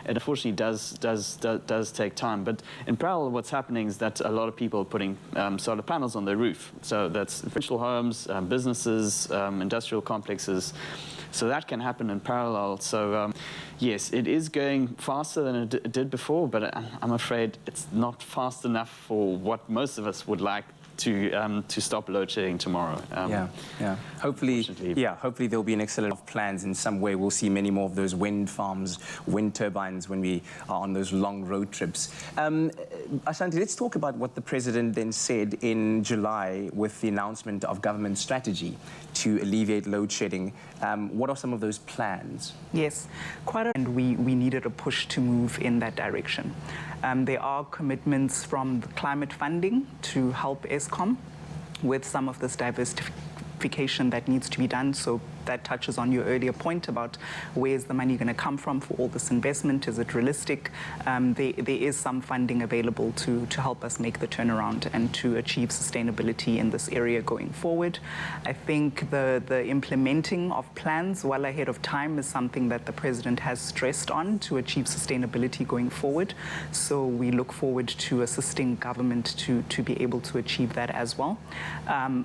it unfortunately does take time. But in parallel, what's happening is that a lot of people are putting solar panels on their roof. So that's residential homes, businesses, industrial complexes. So that can happen in parallel. So yes, it is going faster than it did before, but I'm afraid it's not fast enough for what most of us would like to stop load shedding tomorrow. Hopefully there'll be an acceleration of plans in some way. We'll see many more of those wind farms, wind turbines when we are on those long road trips. Ashanti, let's talk about what the president then said in July with the announcement of government strategy to alleviate load shedding. What are some of those plans? Yes, and we needed a push to move in that direction. There are commitments from the climate funding to help Eskom with some of this diversification that needs to be done. So that touches on your earlier point about where's the money going to come from for all this investment? Is it realistic? There is some funding available to help us make the turnaround and to achieve sustainability in this area going forward. I think the implementing of plans well ahead of time is something that the president has stressed on to achieve sustainability going forward. So we look forward to assisting government to be able to achieve that as well.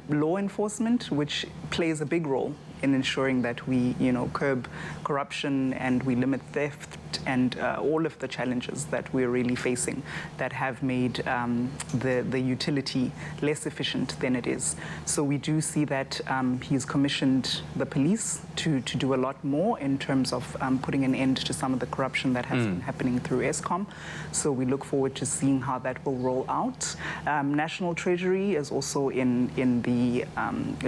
Law enforcement, which plays a big role in ensuring that we, curb corruption and we limit theft and all of the challenges that we're really facing that have made the utility less efficient than it is. So we do see that he's commissioned the police to do a lot more in terms of putting an end to some of the corruption that has been happening through Eskom. So we look forward to seeing how that will roll out. National Treasury is also in the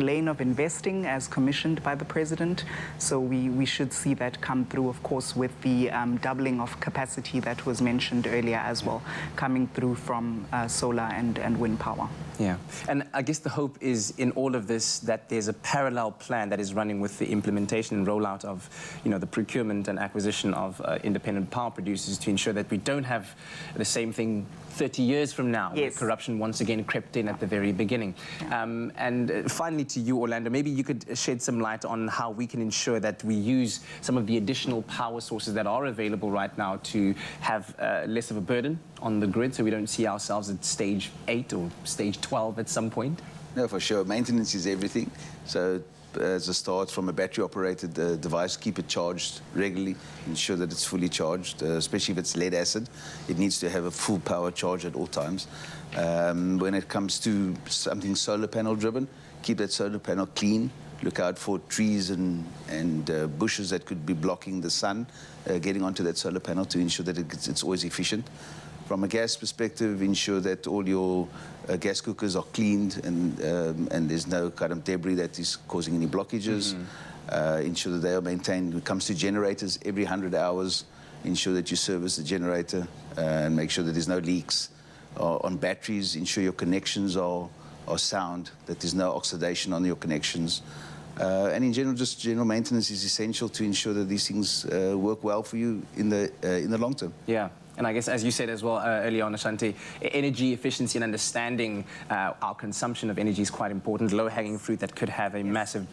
lane of investing as commissioned by the president. So we should see that come through, of course, with the doubling of capacity that was mentioned earlier as well, coming through from solar and wind power. Yeah, and I guess the hope is in all of this that there's a parallel plan that is running with the implementation and rollout of, the procurement and acquisition of independent power producers to ensure that we don't have the same thing 30 years from now, where corruption once again crept in at the very beginning. And finally to you, Orlando, maybe you could shed some light on how we can ensure that we use some of the additional power sources that are available right now to have less of a burden on the grid, so we don't see ourselves at stage 8 or stage 12 at some point. No, for sure. Maintenance is everything. So as a start, from a battery-operated device, keep it charged regularly, ensure that it's fully charged, especially if it's lead acid. It needs to have a full power charge at all times. When it comes to something solar panel driven, keep that solar panel clean. Look out for trees and bushes that could be blocking the sun getting onto that solar panel to ensure that it's always efficient. From a gas perspective, ensure that all your gas cookers are cleaned and there's no kind of debris that is causing any blockages. Ensure that they are maintained. When it comes to generators, every 100 hours, ensure that you service the generator and make sure that there's no leaks. On batteries, ensure your connections are sound, that there's no oxidation on your connections. And in general, just general maintenance is essential to ensure that these things work well for you in the long term. Yeah. And I guess, as you said as well earlier on, Ashanti, energy efficiency and understanding our consumption of energy is quite important. Low-hanging fruit that could have a massive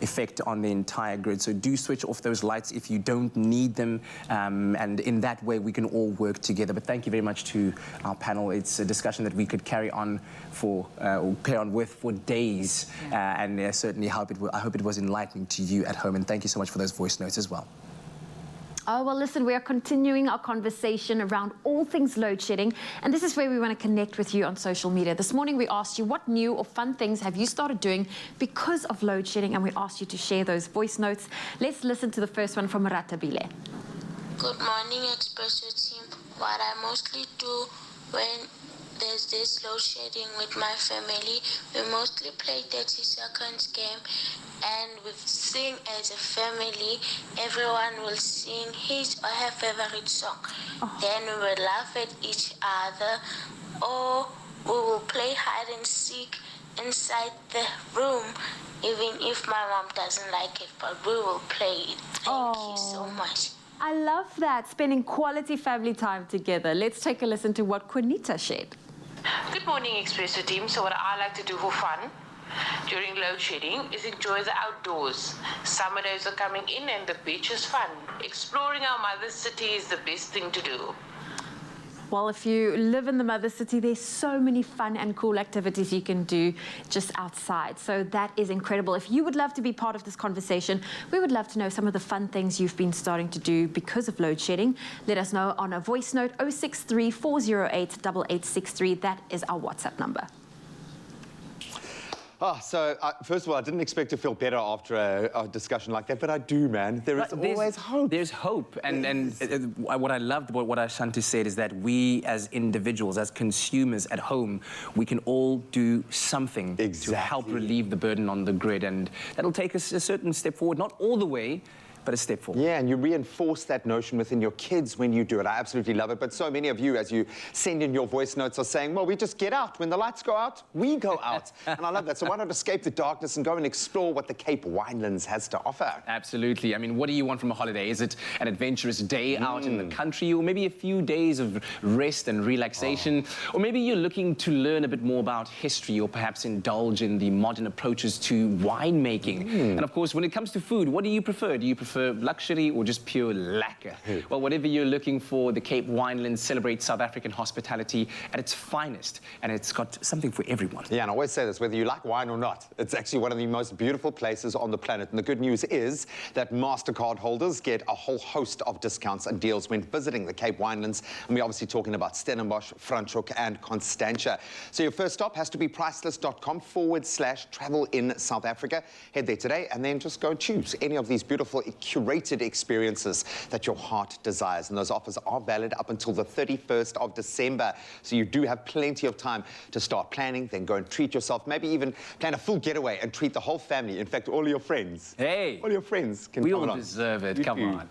effect on the entire grid. So do switch off those lights if you don't need them. And in that way, we can all work together. But thank you very much to our panel. It's a discussion that we could carry on for, or pair on with for days. And certainly I hope it was enlightening to you at home. And thank you so much for those voice notes as well. Oh, well, listen, we are continuing our conversation around all things load shedding, and this is where we want to connect with you on social media. This morning we asked you what new or fun things have you started doing because of load shedding, and we asked you to share those voice notes. Let's listen to the first one from Ratabile. Good morning, Expresso team. What I mostly do when there's this load shedding with my family, we mostly play 30 seconds game, and we sing as a family. Everyone will sing his or her favorite song. Then we will laugh at each other, or we will play hide and seek inside the room, even if my mom doesn't like it, but we will play it. Thank you so much. I love that, spending quality family time together. Let's take a listen to what Quinita shared. Good morning, Expresso team. So what I like to do for fun during load shedding is enjoy the outdoors. Summer days are coming in and the beach is fun. Exploring our mother city is the best thing to do. Well, if you live in the mother city, there's so many fun and cool activities you can do just outside. So that is incredible. If you would love to be part of this conversation, we would love to know some of the fun things you've been starting to do because of load shedding. Let us know on a voice note 063 408 8863. That is our WhatsApp number. So first of all, I didn't expect to feel better after a discussion like that, but I do, man. There's always hope. There's hope. And what I loved what Ashanti said is that we as individuals, as consumers at home, we can all do something to help relieve the burden on the grid. And that'll take us a certain step forward, not all the way, but a step forward. Yeah, and you reinforce that notion within your kids when you do it. I absolutely love it. But so many of you, as you send in your voice notes, are saying, well, we just get out. When the lights go out, we go out. And I love that. So why not escape the darkness and go and explore what the Cape Winelands has to offer? Absolutely. I mean, what do you want from a holiday? Is it an adventurous day out in the country, or maybe a few days of rest and relaxation? Or maybe you're looking to learn a bit more about history, or perhaps indulge in the modern approaches to winemaking. And of course, when it comes to food, what do you prefer? Do you prefer luxury or just pure lacquer? Well, whatever you're looking for, the Cape Winelands celebrates South African hospitality at its finest, and it's got something for everyone. Yeah, and I always say this, whether you like wine or not, it's actually one of the most beautiful places on the planet. And the good news is that MasterCard holders get a whole host of discounts and deals when visiting the Cape Winelands. And we're obviously talking about Stellenbosch, Franschhoek, and Constantia. So your first stop has to be priceless.com/travel in South Africa. Head there today and then just go and choose any of these beautiful curated experiences that your heart desires. And those offers are valid up until the 31st of December. So you do have plenty of time to start planning, then go and treat yourself, maybe even plan a full getaway and treat the whole family. In fact, all your friends. Hey! All your friends can We come all along. deserve it. You Come do. on.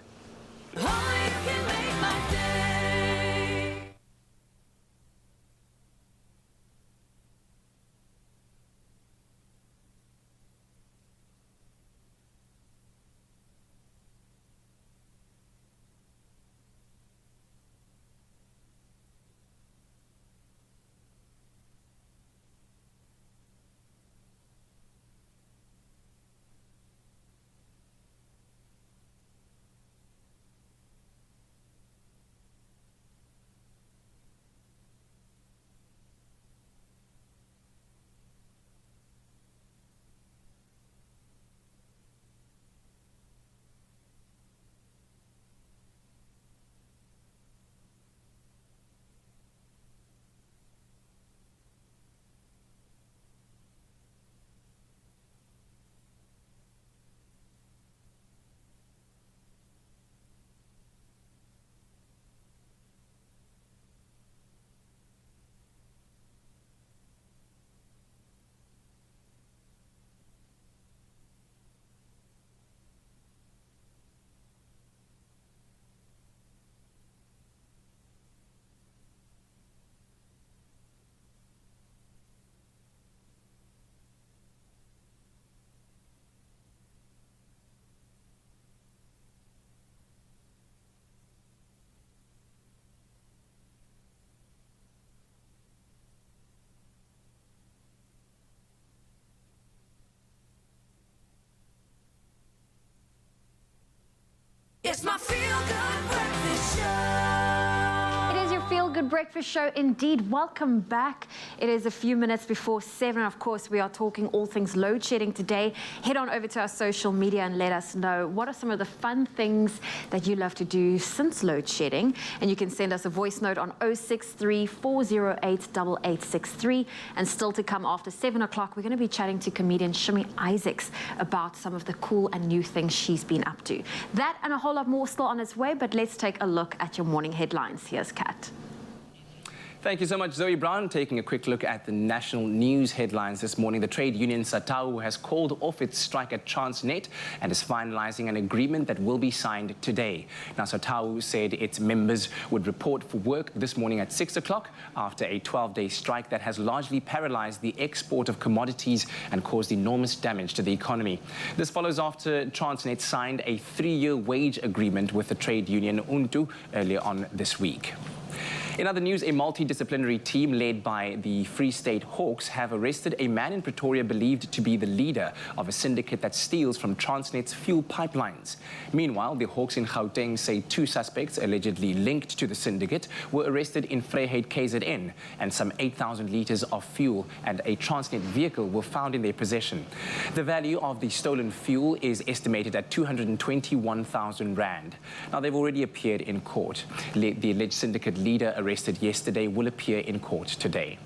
It's my feel-good breakfast show. It is your feel-good breakfast show indeed. Welcome back. It is a few minutes before 7. Of course, we are talking all things load shedding today. Head on over to our social media and let us know what are some of the fun things that you love to do since load shedding. And you can send us a voice note on 063 408 8863. And still to come after 7 o'clock, we're going to be chatting to comedian Shimmy Isaacs about some of the cool and new things she's been up to. That and a whole lot more still on its way, but let's take a look at your morning headlines. Here's Kat. Thank you so much, Zoe Brown. Taking a quick look at the national news headlines this morning. The trade union SATAU has called off its strike at Transnet and is finalizing an agreement that will be signed today. Now, SATAU said its members would report for work this morning at 6 o'clock after a 12-day strike that has largely paralyzed the export of commodities and caused enormous damage to the economy. This follows after Transnet signed a 3-year wage agreement with the trade union UNTU earlier on this week. In other news, a multidisciplinary team led by the Free State Hawks have arrested a man in Pretoria believed to be the leader of a syndicate that steals from Transnet's fuel pipelines. Meanwhile, the Hawks in Gauteng say 2 suspects allegedly linked to the syndicate were arrested in Vryheid, KZN, and some 8,000 litres of fuel and a Transnet vehicle were found in their possession. The value of the stolen fuel is estimated at 221,000 rand. Now, they've already appeared in court. The alleged syndicate leader arrested yesterday will appear in court today.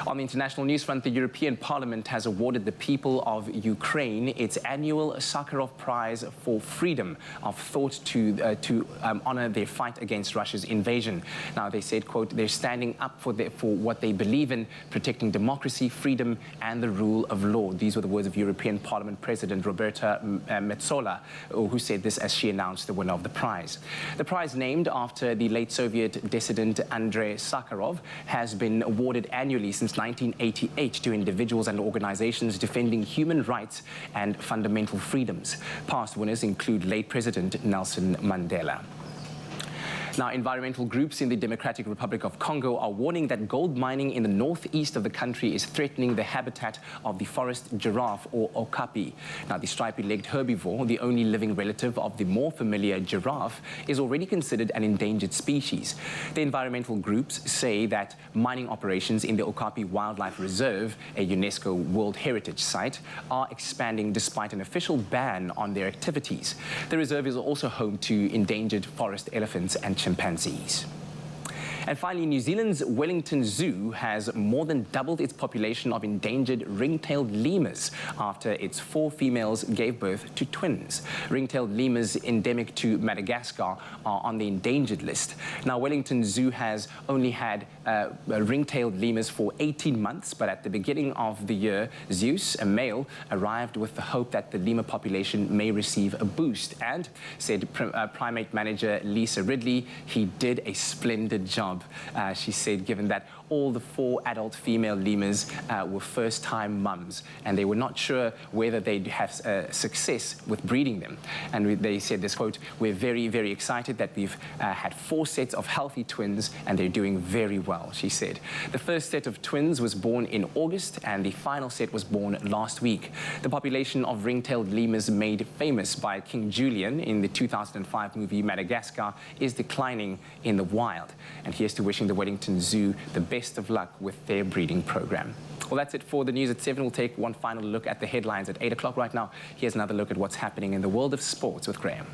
On the international news front, the European Parliament has awarded the people of Ukraine its annual Sakharov Prize for Freedom of Thought to honor their fight against Russia's invasion. Now, they said, quote, they're standing up for what they believe in, protecting democracy, freedom, and the rule of law. These were the words of European Parliament President Roberta Metsola, who said this as she announced the winner of the prize. The prize, named after the late Soviet dissident Andrei Sakharov, has been awarded annually since 1988 to individuals and organizations defending human rights and fundamental freedoms. Past winners include late President Nelson Mandela. Now, environmental groups in the Democratic Republic of Congo are warning that gold mining in the northeast of the country is threatening the habitat of the forest giraffe, or okapi. Now, the stripy-legged herbivore, the only living relative of the more familiar giraffe, is already considered an endangered species. The environmental groups say that mining operations in the Okapi Wildlife Reserve, a UNESCO World Heritage Site, are expanding despite an official ban on their activities. The reserve is also home to endangered forest elephants and chimpanzees. And finally, New Zealand's Wellington Zoo has more than doubled its population of endangered ring-tailed lemurs after its 4 females gave birth to twins. Ring-tailed lemurs endemic to Madagascar are on the endangered list. Now, Wellington Zoo has only had ring-tailed lemurs for 18 months, but at the beginning of the year, Zeus, a male, arrived with the hope that the lemur population may receive a boost, and said primate manager Lisa Ridley, he did a splendid job. She said, given that all the 4 adult female lemurs were first-time mums, and they were not sure whether they'd have success with breeding them. And they said this, quote, we're very, very excited that we've had 4 sets of healthy twins, and they're doing very well, she said. The first set of twins was born in August, and the final set was born last week. The population of ring-tailed lemurs made famous by King Julian in the 2005 movie Madagascar is declining in the wild. And here's to wishing the Wellington Zoo the best of luck with their breeding program. Well, that's it for the news at 7. We'll take one final look at the headlines at 8 o'clock right now. Here's another look at what's happening in the world of sports with Graham.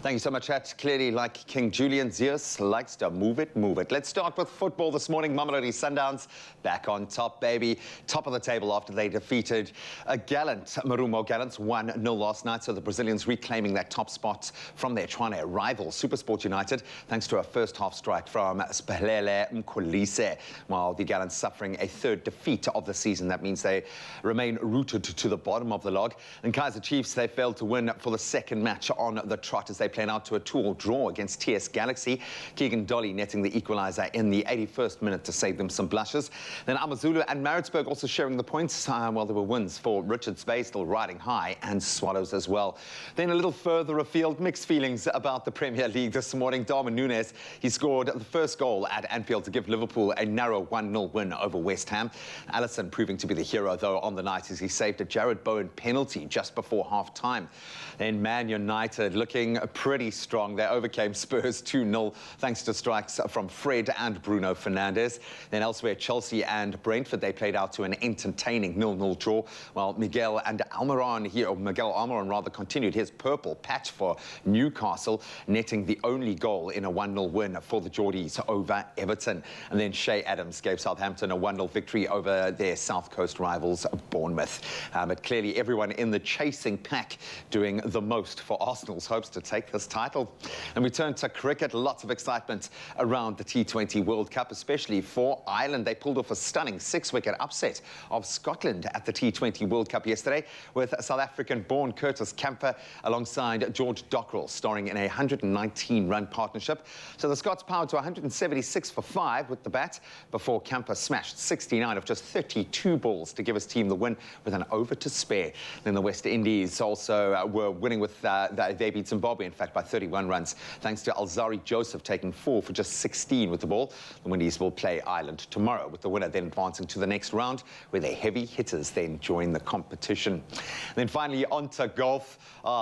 Thank you so much, Chat. Clearly, like King Julian, Zeus likes to move it, move it. Let's start with football this morning. Mamelodi Sundowns back on top, baby. Top of the table after they defeated Marumo Gallants 1-0 last night. So the Brazilians reclaiming that top spot from their Tshwane rival, SuperSport United, thanks to a first-half strike from Sphelele Mkholise, while the Gallants suffering a 3rd defeat of the season. That means they remain rooted to the bottom of the log. And Kaizer Chiefs, they failed to win for the 2nd match on the trot as they played out to a 2-2 draw against TS Galaxy. Keegan Dolly netting the equaliser in the 81st minute to save them some blushes. Then Amazulu and Maritzburg also sharing the points, while there were wins for Richards Bay, still riding high, and Swallows as well. Then a little further afield, mixed feelings about the Premier League this morning. Darwin Núñez, he scored the first goal at Anfield to give Liverpool a narrow 1-0 win over West Ham. Alisson proving to be the hero, though, on the night as he saved a Jared Bowen penalty just before half-time. Then Man United looking pretty strong. They overcame Spurs 2-0 thanks to strikes from Fred and Bruno Fernandes. Then elsewhere, Chelsea and Brentford, they played out to an entertaining 0-0 draw, while Miguel Almiron continued his purple patch for Newcastle, netting the only goal in a 1-0 win for the Geordies over Everton. And then Shea Adams gave Southampton a 1-0 victory over their South Coast rivals, Bournemouth. But clearly everyone in the chasing pack doing the most for Arsenal's hopes to take take this title. And we turn to cricket. Lots of excitement around the T20 World Cup, especially for Ireland. They pulled off a stunning 6-wicket upset of Scotland at the T20 World Cup yesterday, with South African-born Curtis Campher alongside George Dockrell, starring in a 119-run partnership. So the Scots powered to 176 for 5 with the bat before Campher smashed 69 of just 32 balls to give his team the win with an over to spare. Then the West Indies also were winning with, they beat Zimbabwe, in fact, by 31 runs, thanks to Alzari Joseph taking 4 for just 16 with the ball. The Windies will play Ireland tomorrow, with the winner then advancing to the next round, where their heavy hitters then join the competition. And then finally, on to golf.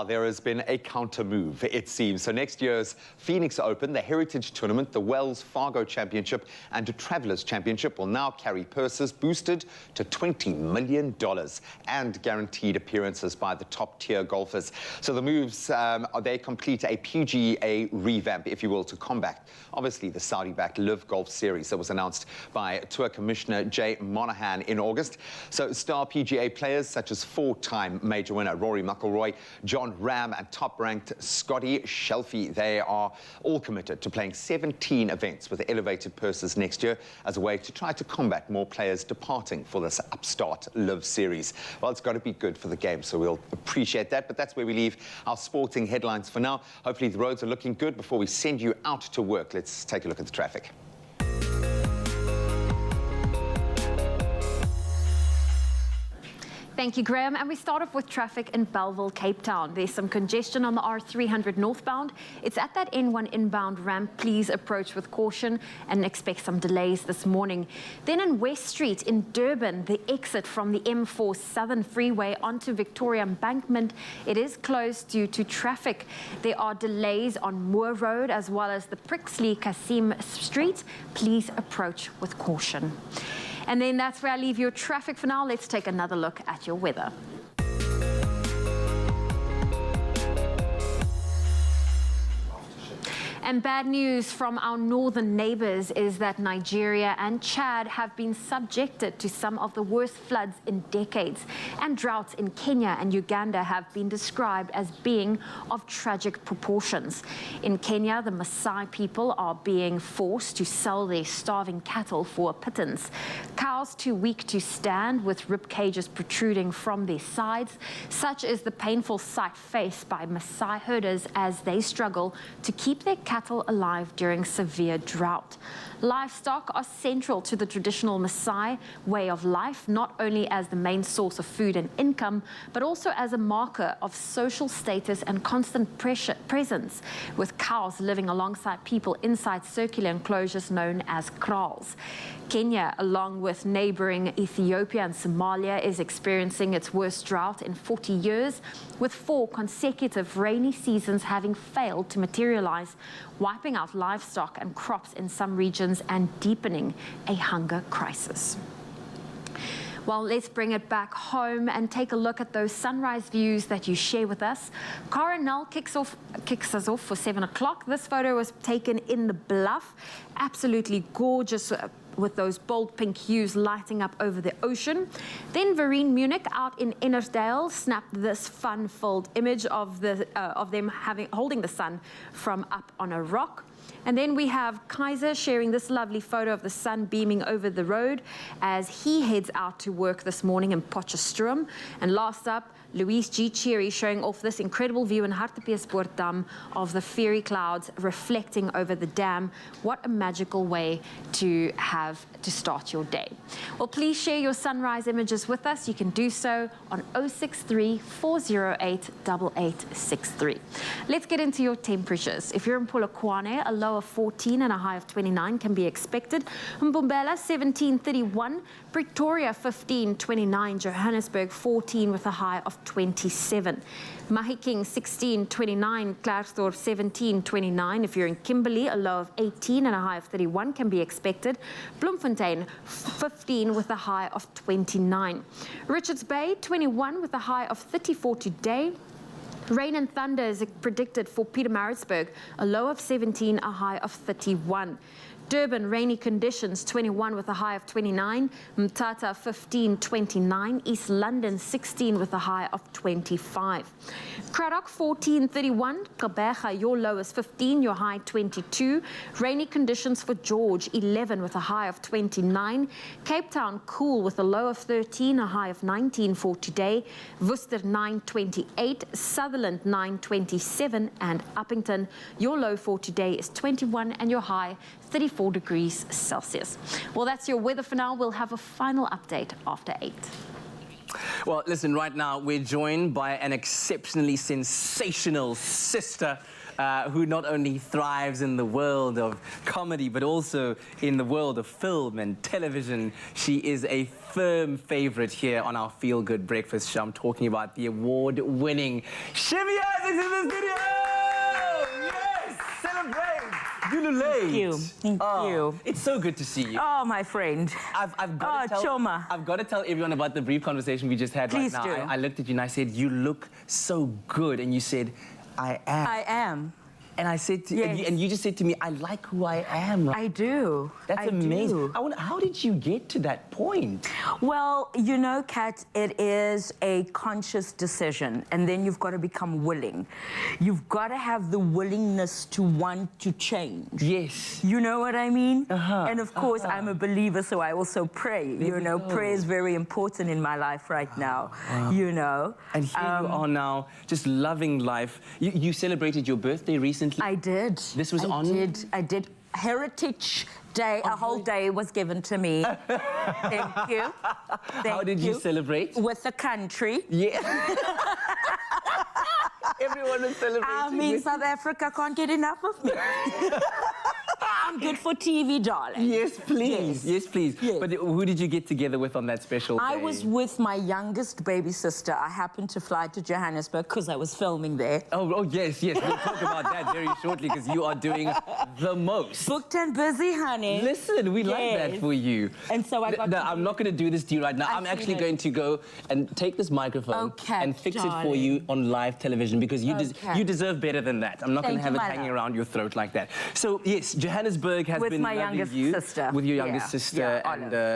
There has been a counter move, it seems. So next year's Phoenix Open, the Heritage Tournament, the Wells Fargo Championship and the Travelers Championship will now carry purses boosted to $20 million and guaranteed appearances by the top-tier golfers. So the moves, they complete a PGA revamp, if you will, to combat, obviously, the Saudi-backed Live Golf Series that was announced by Tour Commissioner Jay Monahan in August. So star PGA players such as 4-time major winner Rory McIlroy, John Ram and top-ranked Scotty Shelfie, they are all committed to playing 17 events with elevated purses next year as a way to try to combat more players departing for this upstart Live Series. Well, it's got to be good for the game, so we'll appreciate that. But that's where we leave our sporting headlines for now. Hopefully the roads are looking good before we send you out to work. Let's take a look at the traffic. Thank you, Graham. And we start off with traffic in Belleville, Cape Town. There's some congestion on the R300 northbound. It's at that N1 inbound ramp. Please approach with caution and expect some delays this morning. Then in West Street in Durban, the exit from the M4 Southern Freeway onto Victoria Embankment, it is closed due to traffic. There are delays on Moore Road as well as the Prixley Kasim Street. Please approach with caution. And then that's where I leave your traffic for now. Let's take another look at your weather. And bad news from our northern neighbors is that Nigeria and Chad have been subjected to some of the worst floods in decades. And droughts in Kenya and Uganda have been described as being of tragic proportions. In Kenya, the Maasai people are being forced to sell their starving cattle for a pittance. Cows too weak to stand with rib cages protruding from their sides. Such is the painful sight faced by Maasai herders as they struggle to keep their cattle alive during severe drought. Livestock are central to the traditional Maasai way of life, not only as the main source of food and income, but also as a marker of social status and constant presence, with cows living alongside people inside circular enclosures known as kraals. Kenya, along with neighboring Ethiopia and Somalia, is experiencing its worst drought in 40 years, with 4 consecutive rainy seasons having failed to materialize, wiping out livestock and crops in some regions and deepening a hunger crisis. Well, let's bring it back home and take a look at those sunrise views that you share with us. Coronel kicks us off for 7 o'clock. This photo was taken in the Bluff. Absolutely gorgeous, with those bold pink hues lighting up over the ocean. Then Vereen Munich out in Innersdale snapped this fun-filled image of them holding the sun from up on a rock. And then we have Kaiser sharing this lovely photo of the sun beaming over the road as he heads out to work this morning in Potchefstroom. And last up, Louise G. Cherry showing off this incredible view in Hartbeespoort Dam of the fairy clouds reflecting over the dam. What a magical way to have to start your day. Well, please share your sunrise images with us. You can do so on 063 408 8863. Let's get into your temperatures. If you're in Polokwane, a low of 14 and a high of 29 can be expected. Mbombela, 1731. Pretoria, 1529. Johannesburg, 14 with a high of 27. Mahikeng, 1629. Klerksdorp, 1729. If you're in Kimberley, a low of 18 and a high of 31 can be expected. Bloemfontein, 15 with a high of 29. Richards Bay, 21 with a high of 34 today. Rain and thunder is predicted for Pietermaritzburg, a low of 17, a high of 31. Durban, rainy conditions, 21 with a high of 29. Mthatha, 15, 29. East London, 16 with a high of 25. Cradock, 14, 31. Gqeberha, your low is 15, your high 22. Rainy conditions for George, 11 with a high of 29. Cape Town, cool with a low of 13, a high of 19 for today. Worcester, 9, 28. Sutherland, 9, 27. And Uppington, your low for today is 21 and your high 34 degrees Celsius. Well, that's your weather for now. We'll have a final update after 8. Well, listen, right now we're joined by an exceptionally sensational sister who not only thrives in the world of comedy, but also in the world of film and television. She is a firm favorite here on our Feel Good Breakfast show. I'm talking about the award-winning Shivy Isaacs in the studio! Yes! Celebrate! Thank you. Thank you. It's so good to see you. Oh, my friend. I've got to tell everyone about the brief conversation we just had. Please right now. do. I looked at you and I said, you look so good. And you said, I am. I am. And I said, Yes. and you just said to me, I like who I am. Right? I do. That's I amazing. do. I wonder, how did you get to that point? Well, you know, Kat, it is a conscious decision, and then you've got to become willing. You've got to have the willingness to want to change. Yes. You know what I mean? And of course, I'm a believer, so I also pray. You know, prayer is very important in my life right now. You know. And here you are now, just loving life. You celebrated your birthday recently. I did. This was I did. Heritage Day, a whole day was given to me. Thank you. How did you celebrate? With the country. Yeah. Everyone is celebrating. I mean, South Africa can't get enough of me. I'm good for TV, darling. Yes, please. Yes, please. Yes. But who did you get together with on that special day? I was with my youngest baby sister. I happened to fly to Johannesburg because I was filming there. Oh, yes, yes. We'll talk about that very shortly because you are doing the most. Booked and busy, honey. Listen, we like that Yes. for you. And so I got No, to I'm not going to do this to you right now. I'm actually going to go and take this microphone Okay, and fix it for darling. you on live television because you, Okay. you deserve better than that. I'm not going to Thank have you, it my hanging love. around your throat like that. So, yes, Johannesburg has With been my loving youngest you. sister. With your Yeah, youngest sister. yeah,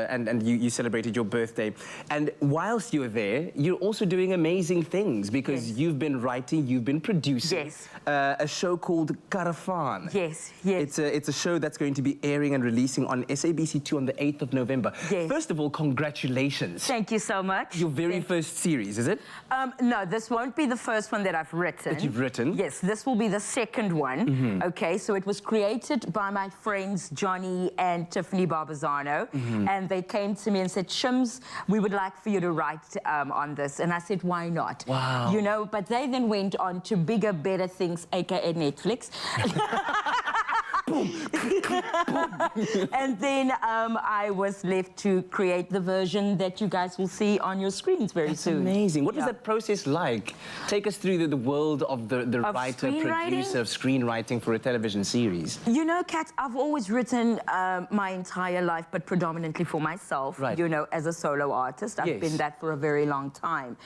and, Olive. you celebrated your birthday. And whilst you were there, you're also doing amazing things because Yes. you've been writing, you've been producing Yes. a show called Karafan. Yes, yes. It's a show that's going to be airing and releasing on SABC2 on the 8th of November. Yes. First of all, congratulations. Thank you so much. Your very first series, is it? No, this won't be the first one that I've written. That you've written? Yes, this will be the second one. Okay, so it was created by my friends Johnny and Tiffany Barbazano, and they came to me and said, Shims, we would like for you to write on this. And I said, why not? Wow. You know, but they then went on to bigger, better things, aka Netflix. And then I was left to create the version that you guys will see on your screens very That's soon. amazing. What was Yeah. that process like? Take us through the world of the Of writer, screenwriting? producer of screenwriting for a television series. You know, Kat, I've always written my entire life, but predominantly for myself, Right. you know, as a solo artist. I've Yes. been that for a very long time.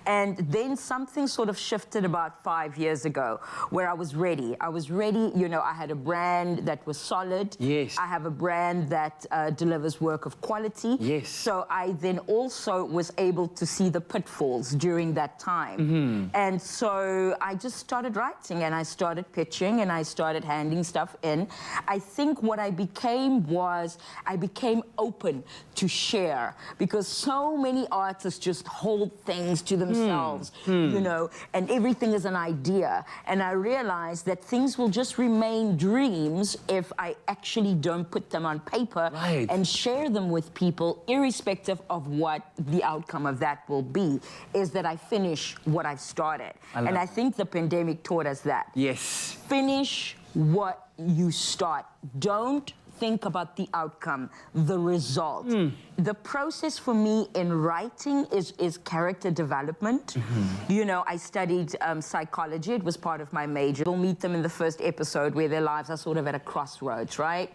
And then something sort of shifted about 5 years ago where I was ready. I was ready, you know, I had a brand that was solid. Yes. I have a brand that delivers work of quality. Yes. So I then also was able to see the pitfalls during that time. And so I just started writing and I started pitching and I started handing stuff in. I think what I became was I became open to share because so many artists just hold things to themselves, you know, and everything is an idea. And I realized that things will just remain dreams if I actually don't put them on paper Right. and share them with people, irrespective of what the outcome of that will be, is that I finish what I've started. And I think the pandemic taught us that. Yes. Finish what you start. Don't think about the outcome, the result. The process for me in writing is character development. You know, I studied psychology. It was part of my major. We'll meet them in the first episode where their lives are sort of at a crossroads, right?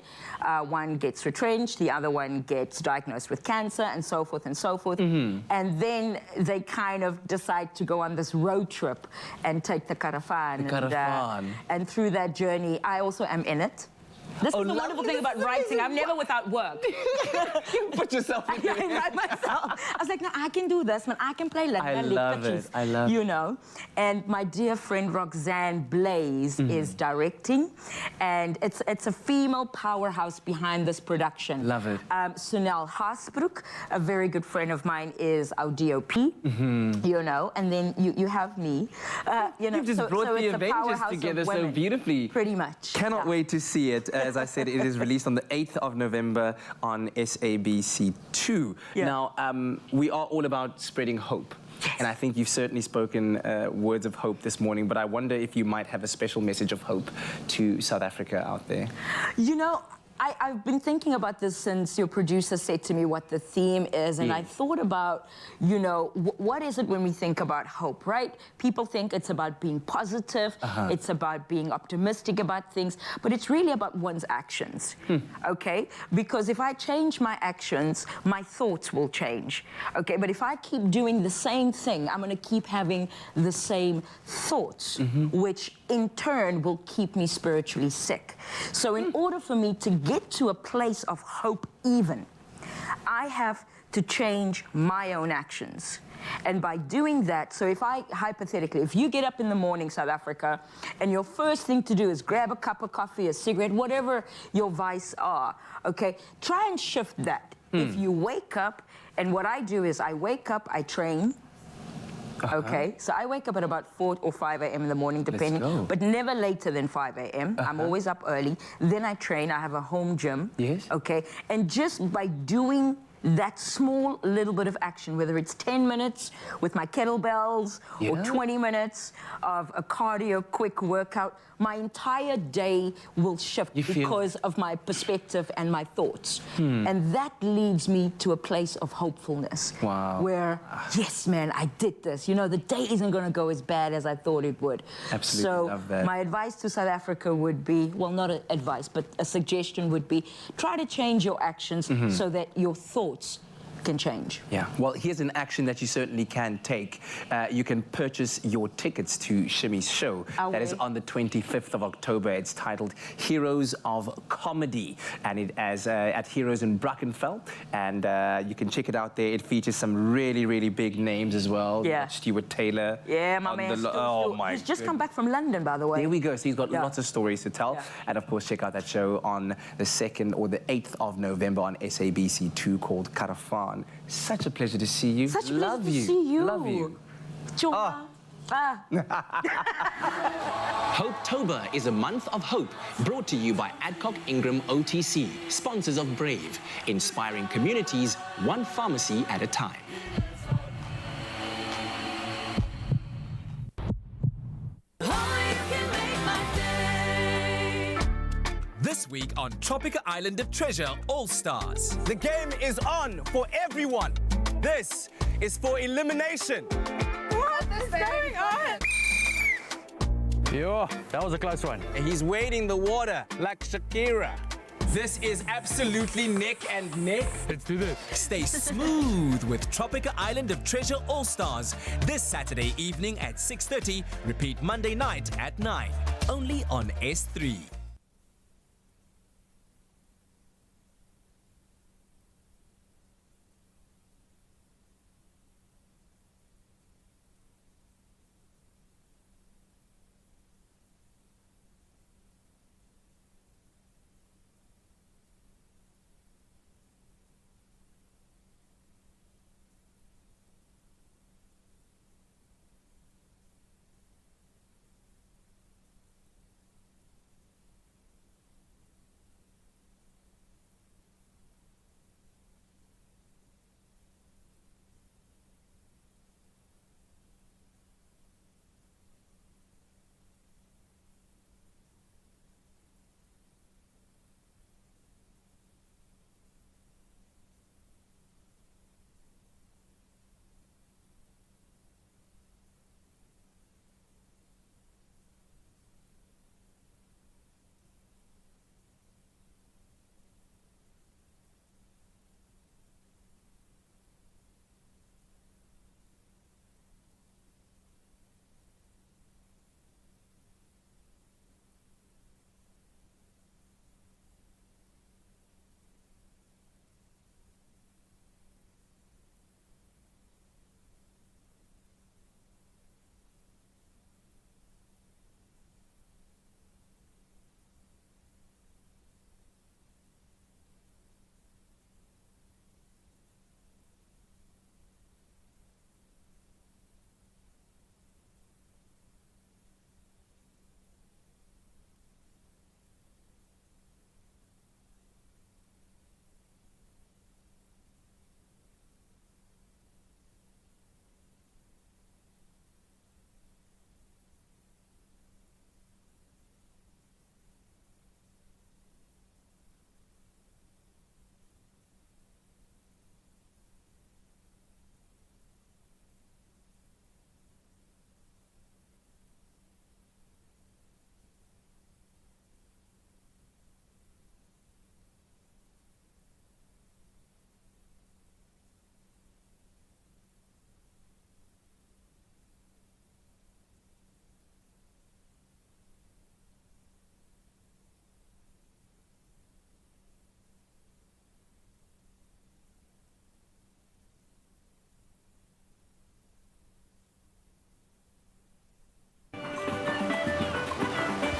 One gets retrenched, the other one gets diagnosed with cancer, and so forth and so forth. And then they kind of decide to go on this road trip and take the Karafan. The Karafan. And through that journey, I also am in it. This is the wonderful thing about writing. I'm never without work. You put yourself in I write myself. I was like, no, I can do this, man. I can play I love it. I love it. You know, and my dear friend Roxanne Blaze is directing, and it's a female powerhouse behind this production. Love it. Sunel Haasbroek, a very good friend of mine, is our DOP. You know, and then you have me. You know, You've just brought the it's a Avengers powerhouse of together so women, beautifully. Pretty much. Cannot wait to see it. As I said, it is released on the 8th of November on SABC2. Yeah. Now, we are all about spreading hope. And I think you've certainly spoken words of hope this morning, but I wonder if you might have a special message of hope to South Africa out there. You know, I've been thinking about this since your producer said to me what the theme is, and I thought about, you know, what is it when we think about hope, right? People think it's about being positive, it's about being optimistic about things, but it's really about one's actions, okay? Because if I change my actions, my thoughts will change, okay? But if I keep doing the same thing, I'm gonna keep having the same thoughts, which in turn will keep me spiritually sick. So in order for me to get to a place of hope even, I have to change my own actions. And by doing that, so if I, hypothetically, if you get up in the morning, South Africa, and your first thing to do is grab a cup of coffee, a cigarette, whatever your vice are, okay, try and shift that. If you wake up, and what I do is I wake up, I train, okay, so I wake up at about 4 or 5 a.m. in the morning, depending, but never later than 5 a.m. I'm always up early. Then I train. I have a home gym. Yes. Okay, and just by doing that small little bit of action, whether it's 10 minutes with my kettlebells or 20 minutes of a cardio quick workout, my entire day will shift because of my perspective and my thoughts. And that leads me to a place of hopefulness. Wow. Where, yes, man, I did this. You know, the day isn't going to go as bad as I thought it would. Absolutely love that. So my advice to South Africa would be, well, not advice, but a suggestion would be, try to change your actions so that your thoughts can change. Yeah, well, here's an action that you certainly can take. You can purchase your tickets to Shimmy's show. That is on the 25th of October. It's titled Heroes of Comedy, and it is at Heroes in Brackenfell, and you can check it out there. It features some really, really big names as well. Yeah. Stuart Taylor. Yeah, my man. Oh, my He's just come back from London, by the way. There we go. So he's got lots of stories to tell. Yeah. And of course, check out that show on the 2nd or the 8th of November on SABC2 called Caravan. Such a pleasure to see you. Such a Love pleasure you. to see you. Love you. Hopetober is a month of hope, brought to you by Adcock Ingram OTC, sponsors of Brave, inspiring communities one pharmacy at a time. This week on Tropical Island of Treasure All-Stars. The game is on for everyone. This is for elimination. What is going on? Yo, that was a close one. And he's wading the water like Shakira. This is absolutely neck and neck. Let's do this. Stay smooth with Tropical Island of Treasure All-Stars this Saturday evening at 6:30. Repeat Monday night at 9. Only on S3.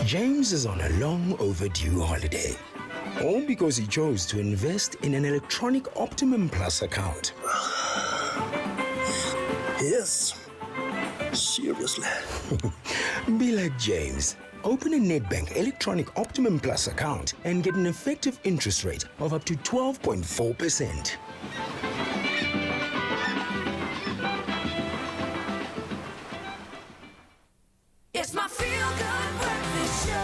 James is on a long overdue holiday. All because he chose to invest in an electronic Optimum Plus account. Yes, seriously. Be like James. Open a Nedbank Electronic Optimum Plus account and get an effective interest rate of up to 12.4%. It's my feel-good breakfast show.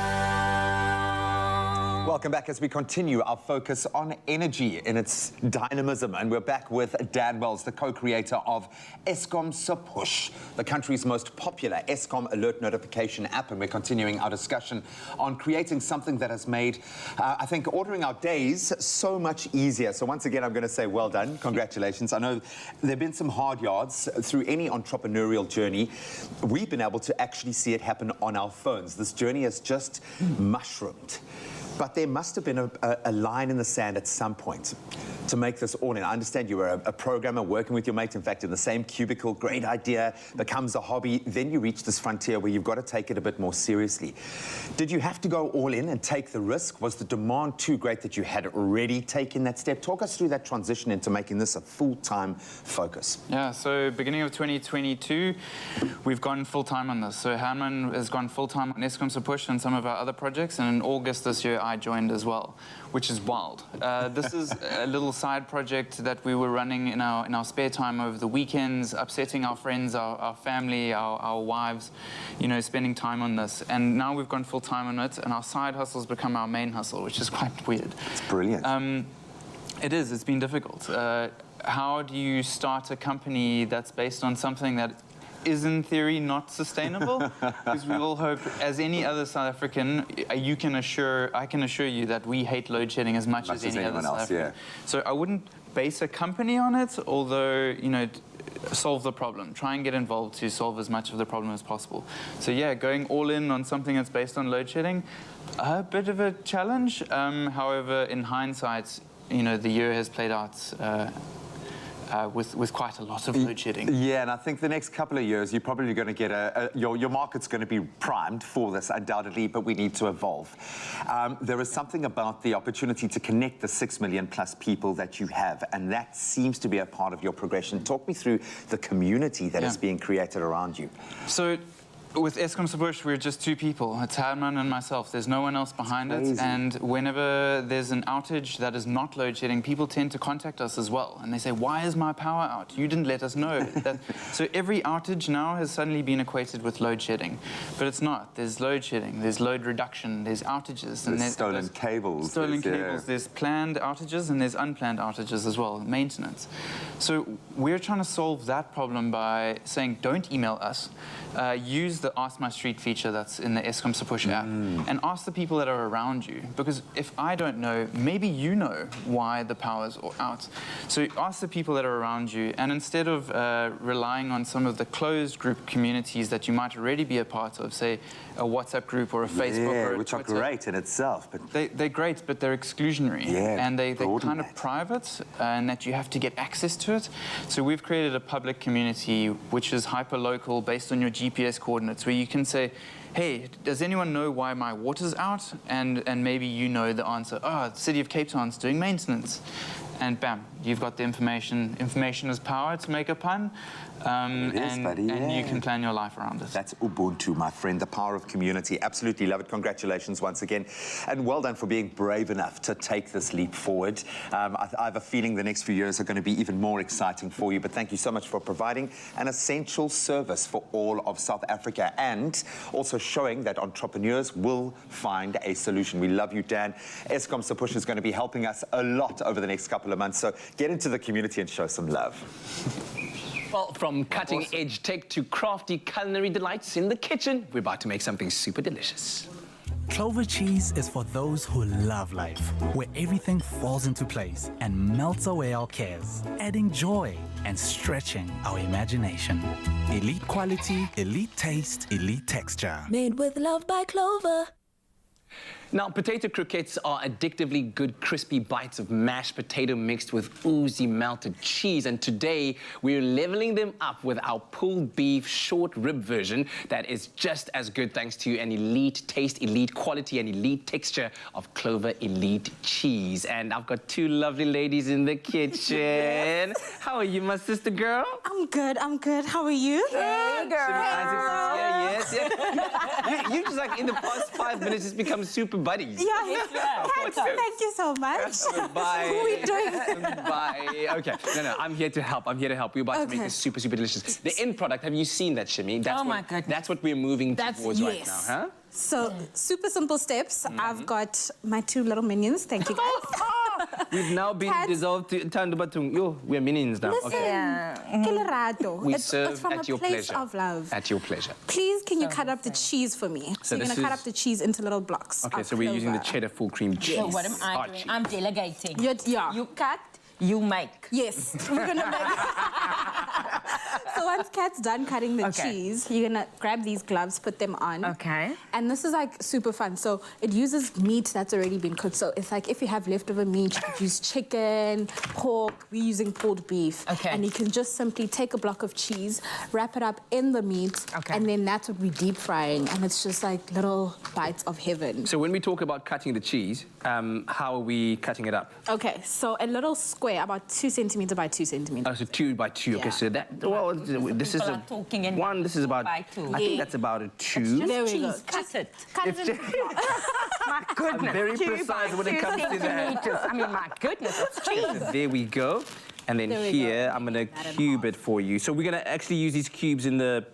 Welcome back as we continue our focus on energy in its dynamism. And we're back with Dan Wells, the co-creator of Eskom Se Push, the country's most popular Eskom alert notification app. And we're continuing our discussion on creating something that has made, I think, ordering our days so much easier. So once again, I'm going to say well done. Congratulations. I know there have been some hard yards through any entrepreneurial journey. We've been able to actually see it happen on our phones. This journey has just mushroomed. But there must have been a line in the sand at some point to make this all in. I understand you were a programmer working with your mate, in fact, in the same cubicle. Great idea, becomes a hobby. Then you reach this frontier where you've got to take it a bit more seriously. Did you have to go all in and take the risk? Was the demand too great that you had already taken that step? Talk us through that transition into making this a full-time focus. Yeah, so beginning of 2022, we've gone full-time on this. So Herman has gone full-time on Eskom Se Push and some of our other projects, and in August this year, I joined as well, which is wild. This is a little side project that we were running in our spare time over the weekends, upsetting our friends, our family, our wives, you know, spending time on this. And now we've gone full time on it, and our side hustle's become our main hustle, which is quite weird. It's brilliant. It is. It's been difficult. How do you start a company that's based on something that is in theory not sustainable? Because we all hope, as any other South African, I can assure you that we hate load shedding as much as any other South African. Yeah. So I wouldn't base a company on it, although, you know, solve the problem. Try and get involved to solve as much of the problem as possible. So yeah, going all in on something that's based on load shedding, a bit of a challenge. However, in hindsight, you know, the year has played out with quite a lot of load shedding. Yeah, and I think the next couple of years, you're probably going to get your market's going to be primed for this, undoubtedly, but we need to evolve. There is something about the opportunity to connect the 6 million plus people that you have, and that seems to be a part of your progression. Talk me through the community that is being created around you. So, with Eskom Se Push, we're just two people. It's Herman and myself. There's no one else behind it. And whenever there's an outage that is not load shedding, people tend to contact us as well. And they say, why is my power out? You didn't let us know. So every outage now has suddenly been equated with load shedding. But it's not. There's load shedding, there's load reduction, there's outages. And there's stolen cables. Stolen cables. There's planned outages and there's unplanned outages as well, maintenance. So we're trying to solve that problem by saying, don't email us. Use the Ask My Street feature that's in the Eskom Se Push app and ask the people that are around you. Because if I don't know, maybe you know why the power's out. So ask the people that are around you, and instead of relying on some of the closed group communities that you might already be a part of, say a WhatsApp group or a Facebook or a which Twitter, are great in itself. But they're great, but they're exclusionary. And they're kind of private, and that you have to get access to it. So we've created a public community which is hyper-local based on your GPS coordinates, where you can say, hey, does anyone know why my water's out? And maybe you know the answer. Oh, the City of Cape Town's doing maintenance. And bam, you've got the information. Information is power, to make a pun. And you can plan your life around it. That's Ubuntu, my friend, the power of community. Absolutely love it. Congratulations once again. And well done for being brave enough to take this leap forward. I have a feeling the next few years are going to be even more exciting for you. But thank you so much for providing an essential service for all of South Africa, and also showing that entrepreneurs will find a solution. We love you, Dan. Eskom Se Push is going to be helping us a lot over the next couple of months. So get into the community and show some love. Well, from cutting-edge tech to crafty culinary delights in the kitchen, we're about to make something super delicious. Clover cheese is for those who love life, where everything falls into place and melts away our cares, adding joy and stretching our imagination. Elite quality, elite taste, elite texture. Made with love by Clover. Now, potato croquettes are addictively good, crispy bites of mashed potato mixed with oozy melted cheese. And today, we're leveling them up with our pulled beef short rib version that is just as good thanks to an elite taste, elite quality, and elite texture of Clover Elite cheese. And I've got two lovely ladies in the kitchen. How are you, my sister girl? I'm good. How are you? Hey, girl. Yes. You just like in the past 5 minutes just become super buddies. Yeah. Thank you so much. Bye. Who are we doing? Bye. Okay. No, I'm here to help. We're about to make this super, super delicious. The end product, have you seen that, Shimmy? My goodness. That's what we're moving towards right now, huh? So, super simple steps. I've got my two little minions. Thank you, guys. We've now been dissolved to Tandubatung. Yo, we're minions now. Listen, Kelerato. We it's serve from at a your place pleasure. of love. At your pleasure. Please, can you cut up the cheese for me? So you're this going to cut is- up the cheese into little blocks. Okay, of so we're using the clover. cheddar full cream cheese. So what am I doing? Archie. I'm delegating. Yeah. You cut, you make. Yes, we're gonna make. So once Kat's done cutting the cheese, you're gonna grab these gloves, put them on. Okay. And this is like super fun. So it uses meat that's already been cooked. So it's like if you have leftover meat, you could use chicken, pork. We're using pulled beef. Okay. And you can just simply take a block of cheese, wrap it up in the meat, and then that's what we're deep frying. And it's just like little bites of heaven. So when we talk about cutting the cheese, how are we cutting it up? Okay, so a little square, about 2 centimeters by 2 centimeters. Oh, so 2 by 2. Okay, Yeah. so that this is People a are talking in 1. This is about. by 2. I think that's about a 2. There we go. Cheese, cut it. Cut it into My goodness. I'm very 2 precise by when it 2 comes to that. centimeters. I mean, my goodness, it's cheese. There we go. And then There we here, go. I'm going to cube it for you. So we're going to actually use these cubes in the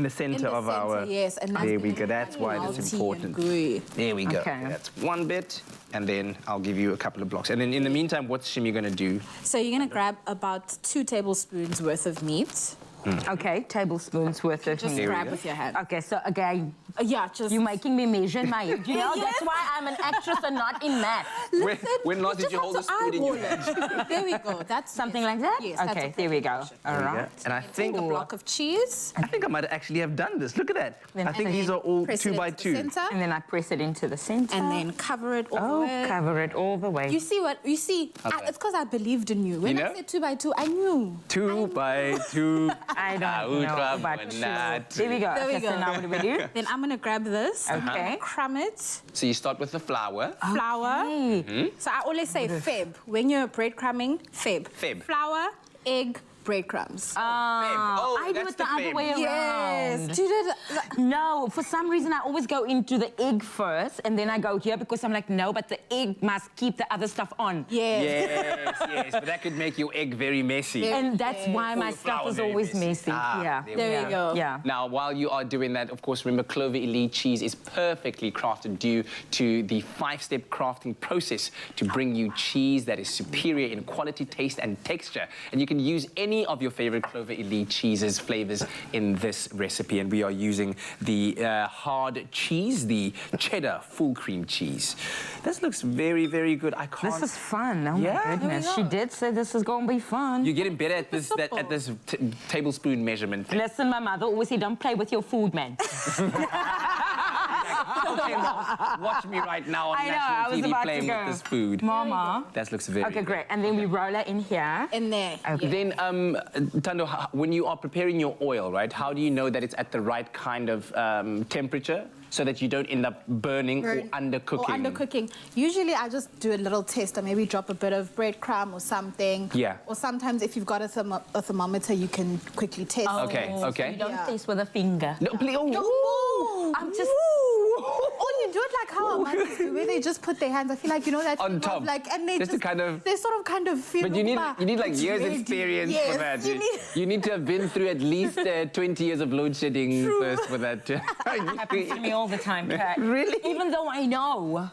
center of our. Yes, and that's there we gonna go. That's be why it's melty and important. gooey. There we go. Okay. That's one bit, and then I'll give you a couple of blocks. And then in the meantime, what's Shimmy going to do? So you're gonna grab about 2 tablespoons worth of meat. Okay, tablespoons worth of Just meat. grab with your hand. Okay, so again, Yeah, just. you're making me measure in my head. You know, Yes. that's why I'm an actress and not in math. When last did you hold a spoon in your hand? There we go. That's Something like that? Yes, that's Okay, a there we go. perfect All right. And I think a block of cheese. I think I might actually have done this. Look at that. Then I think and these then are all Press 2 it by into 2. the center, And then I press it into the center. and then cover it all the way. cover it all the way. You see what? You see, it's because I believed in you. When You I know? said 2 by 2, I knew. 2 by 2. I don't know about two. There we go. There we Okay, go. so now what do we do? Then I'm gonna grab this. Okay. Crumb it. So you start with the flour. Flour. Hey. So I always say feb. When you're breadcrumbing, feb. Feb. Flour, egg, breadcrumbs. Oh, I do that's it the the other fib. way around. Yes. Do that. No, for some reason I always go into the egg first and then I go here because I'm like, no, but the egg must keep the other stuff on. Yes, but that could make your egg very messy. And that's why my Or stuff flour is very always messy. messy. Yeah. There we go. Yeah. Now, while you are doing that, of course, remember Clover Elite cheese is perfectly crafted due to the 5-step crafting process to bring you cheese that is superior in quality, taste, and texture. And you can use any of your favorite Clover Elite cheeses flavors in this recipe. And we are using the hard cheese, the cheddar full cream cheese. This looks very, very good. I can't. This is fun. Oh Yeah. my goodness. She did say this is going to be fun. You're getting better at this tablespoon measurement. Listen, my mother always said, don't play with your food, man. Okay, Mom, watch me right now on I know, I national was TV about playing to go. with this food. Mama. That looks very Okay, good. great. And then we roll it in here. In there. Okay. Then, Tando, when you are preparing your oil, right, how do you know that it's at the right kind of temperature so that you don't end up burning or undercooking? Or undercooking. Usually I just do a little test. I maybe drop a bit of breadcrumb or something. Yeah. Or sometimes if you've got a thermometer, you can quickly test. Okay, So okay. you don't taste with a finger. No, please. Oh, I'm just... Or you do it like how our mothers do, where they just put their hands, I feel like, you know, that On thing of, top. like, and they Just to kind of... they sort of kind of feel... But you need like it's years ready. experience Yes, for that. you You need to have been through at least 20 years of load shedding first for that. Happens to me all the time, Kat. Really? Even though I know.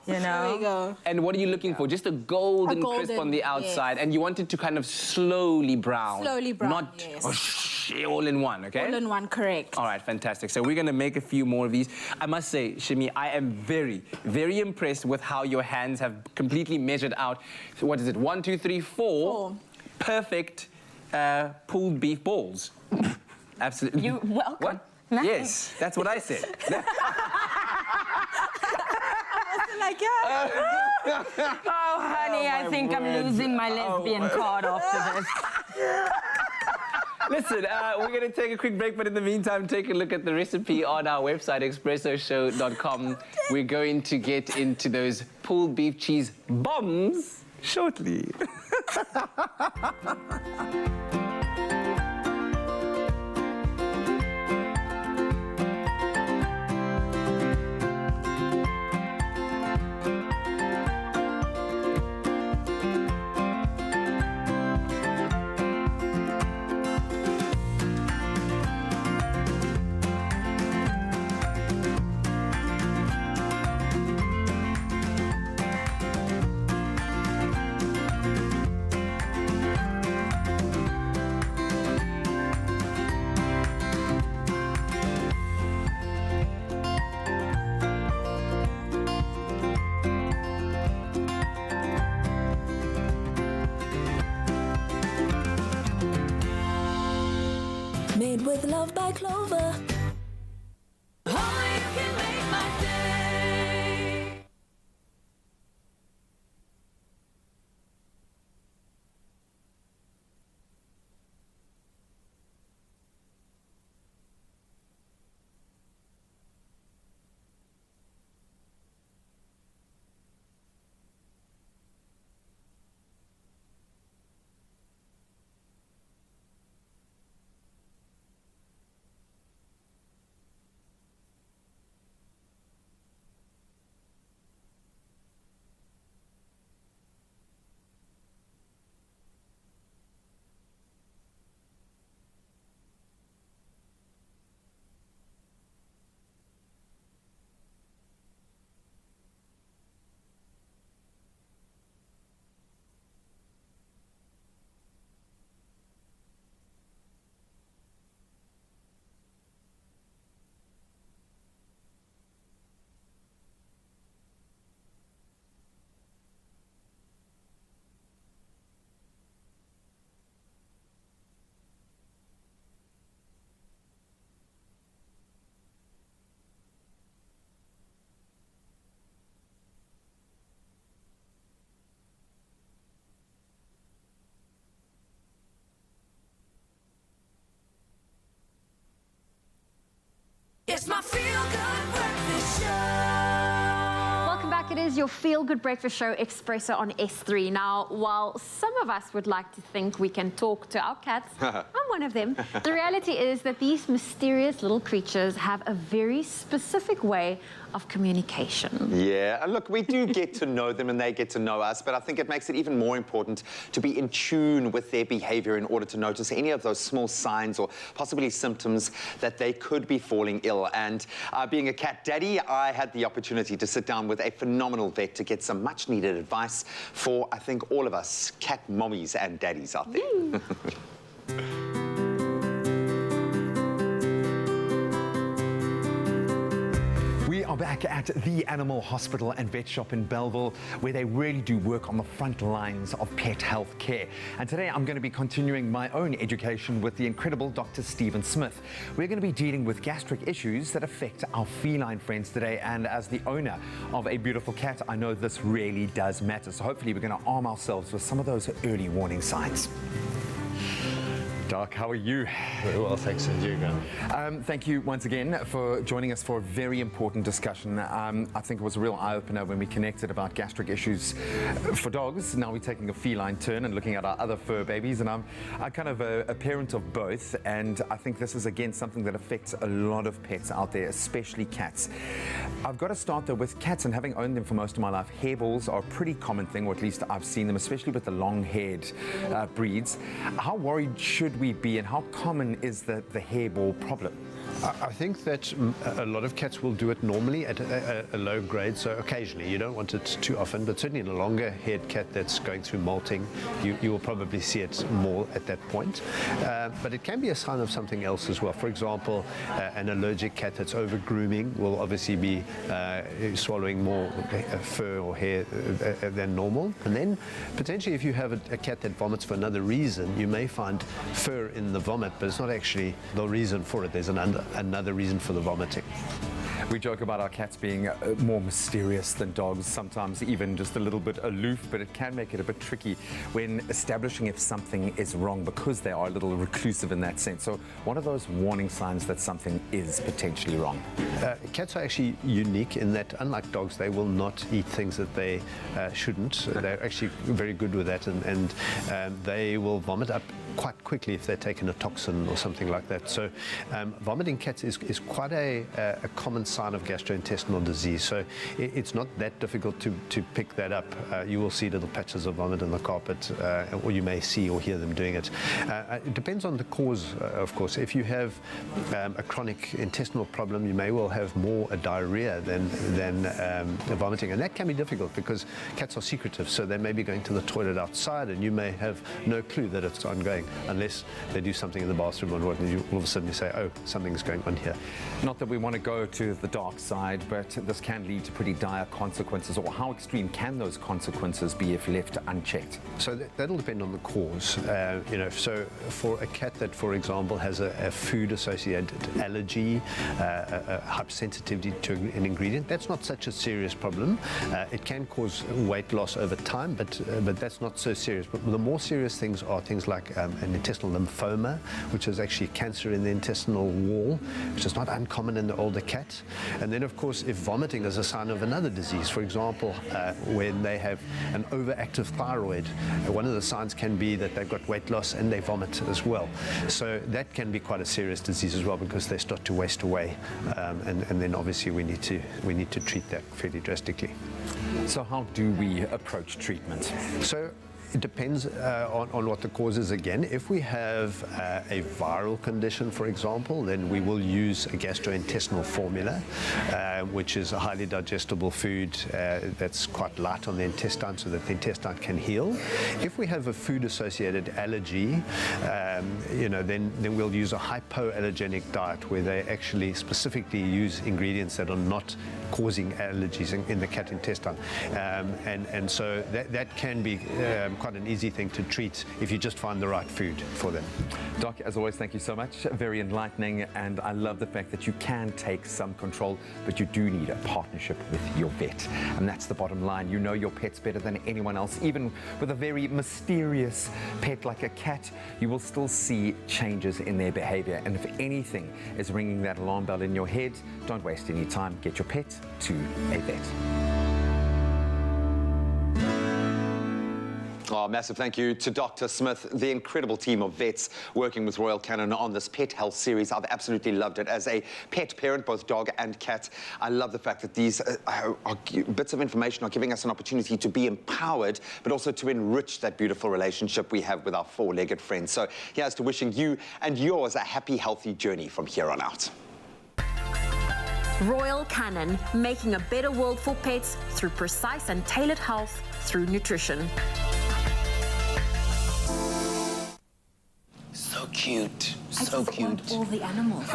You know? There we go. And what are you looking for? Just a golden crisp on the outside, yes. and you want it to kind of slowly brown. Slowly brown, Not yes. all in one, okay? All in one, correct. All right, fantastic. So we're going to make a few more of these. I must say, Shimmy, I am very, very impressed with how your hands have completely measured out. So what is it? 1, 2, 3, 4. Perfect pulled beef balls. Absolutely. You're welcome. What? Nice. Yes, that's what I said. like, yeah. Oh, honey, I think I'm losing my lesbian card after this. Listen, we're going to take a quick break, but in the meantime, take a look at the recipe on our website, expressoshow.com. We're going to get into those pulled beef cheese bombs shortly. Made with love by Clover. Only you can make my day. It's my feel-good breakfast show. Welcome back. It is your feel-good breakfast show, Expresso on S3. Now, while some of us would like to think we can talk to our cats, I'm one of them, the reality is that these mysterious little creatures have a very specific way of communication. Yeah, and look, we do get to know them and they get to know us, but I think it makes it even more important to be in tune with their behavior in order to notice any of those small signs or possibly symptoms that they could be falling ill. And being a cat daddy, I had the opportunity to sit down with a phenomenal vet to get some much needed advice for, I think, all of us cat mommies and daddies out there. We are back at the Animal Hospital and Vet Shop in Belleville, where they really do work on the front lines of pet health care. And today I'm going to be continuing my own education with the incredible Dr. Stephen Smith. We're going to be dealing with gastric issues that affect our feline friends today. And as the owner of a beautiful cat, I know this really does matter. So hopefully we're going to arm ourselves with some of those early warning signs. Doc, how are you? Very well, thanks, and you, Graham. Thank you once again for joining us for a very important discussion. I think it was a real eye-opener when we connected about gastric issues for dogs. Now we're taking a feline turn and looking at our other fur babies, and I'm kind of a parent of both, and I think this is, again, something that affects a lot of pets out there, especially cats. I've got to start, though, with cats, and having owned them for most of my life, hairballs are a pretty common thing, or at least I've seen them, especially with the long-haired breeds. How worried should we be, and how common is the hairball problem? I think that a lot of cats will do it normally at a low grade, so occasionally. You don't want it too often, but certainly in a longer haired cat that's going through molting, you will probably see it more at that point. But it can be a sign of something else as well. For example, an allergic cat that's over grooming will obviously be swallowing more fur or hair than normal. And then potentially if you have a cat that vomits for another reason, you may find fur in the vomit, but it's not actually the reason for it. There's another reason for the vomiting. We joke about our cats being more mysterious than dogs, sometimes even just a little bit aloof, but it can make it a bit tricky when establishing if something is wrong because they are a little reclusive in that sense. So what are those warning signs that something is potentially wrong? Cats are actually unique in that, unlike dogs, they will not eat things that they shouldn't. They're actually very good with that, and they will vomit up quite quickly if they're taken a toxin or something like that. So vomiting cats is quite a common sign of gastrointestinal disease. So it's not that difficult to pick that up. You will see little patches of vomit on the carpet, or you may see or hear them doing it. It depends on the cause, of course. If you have a chronic intestinal problem, you may well have more diarrhea than vomiting, and that can be difficult because cats are secretive. So they may be going to the toilet outside, and you may have no clue that it's ongoing unless they do something in the bathroom or what, and you all of a sudden you say, oh, something's going on here. Not that we want to go to the dark side, but this can lead to pretty dire consequences. Or how extreme can those consequences be if left unchecked? So that'll depend on the cause. So for a cat that, for example, has a food-associated allergy, a hypersensitivity to an ingredient, that's not such a serious problem. It can cause weight loss over time, but that's not so serious. But the more serious things are things like an intestinal lymphoma, which is actually cancer in the intestinal wall, which is not uncommon in the older cat. And then, of course, if vomiting is a sign of another disease, for example, when they have an overactive thyroid, one of the signs can be that they've got weight loss and they vomit as well. So that can be quite a serious disease as well because they start to waste away, and then obviously we need to treat that fairly drastically. So how do we approach treatment? So it depends on what the cause is again. If we have a viral condition, for example, then we will use a gastrointestinal formula, which is a highly digestible food that's quite light on the intestine so that the intestine can heal. If we have a food-associated allergy, then we'll use a hypoallergenic diet where they actually specifically use ingredients that are not causing allergies in the cat intestine. And so that can be quite an easy thing to treat if you just find the right food for them. Doc, as always, thank you so much. Very enlightening, and I love the fact that you can take some control, but you do need a partnership with your vet. And that's the bottom line. You know your pets better than anyone else. Even with a very mysterious pet like a cat, you will still see changes in their behavior. And if anything is ringing that alarm bell in your head, don't waste any time. Get your pet to a vet. Oh, massive thank you to Dr. Smith, the incredible team of vets working with Royal Canin on this pet health series. I've absolutely loved it. As a pet parent, both dog and cat, I love the fact that these bits of information are giving us an opportunity to be empowered, but also to enrich that beautiful relationship we have with our four-legged friends. So here's to wishing you and yours a happy, healthy journey from here on out. Royal Canin, making a better world for pets through precise and tailored health through nutrition. So cute. So cute. All the animals.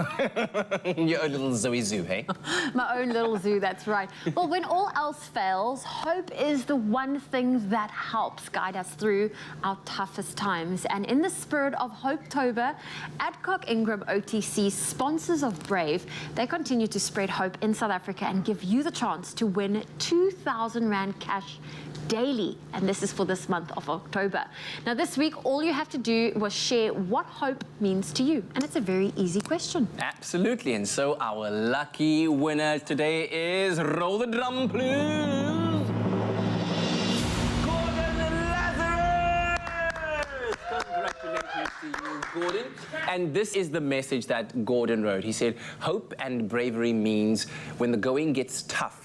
Your own little Zoe Zoo, hey? My own little zoo, that's right. Well, when all else fails, hope is the one thing that helps guide us through our toughest times. And in the spirit of Hopetober, Adcock Ingram OTC, sponsors of Brave, they continue to spread hope in South Africa and give you the chance to win 2,000 Rand cash daily, and this is for this month of October. Now this week all you have to do was share what hope means to you, and it's a very easy question. Absolutely, and so our lucky winner today is, roll the drum please, Gordon Lazarus! Congratulations to you, Gordon. And this is the message that Gordon wrote. He said, hope and bravery means when the going gets tough,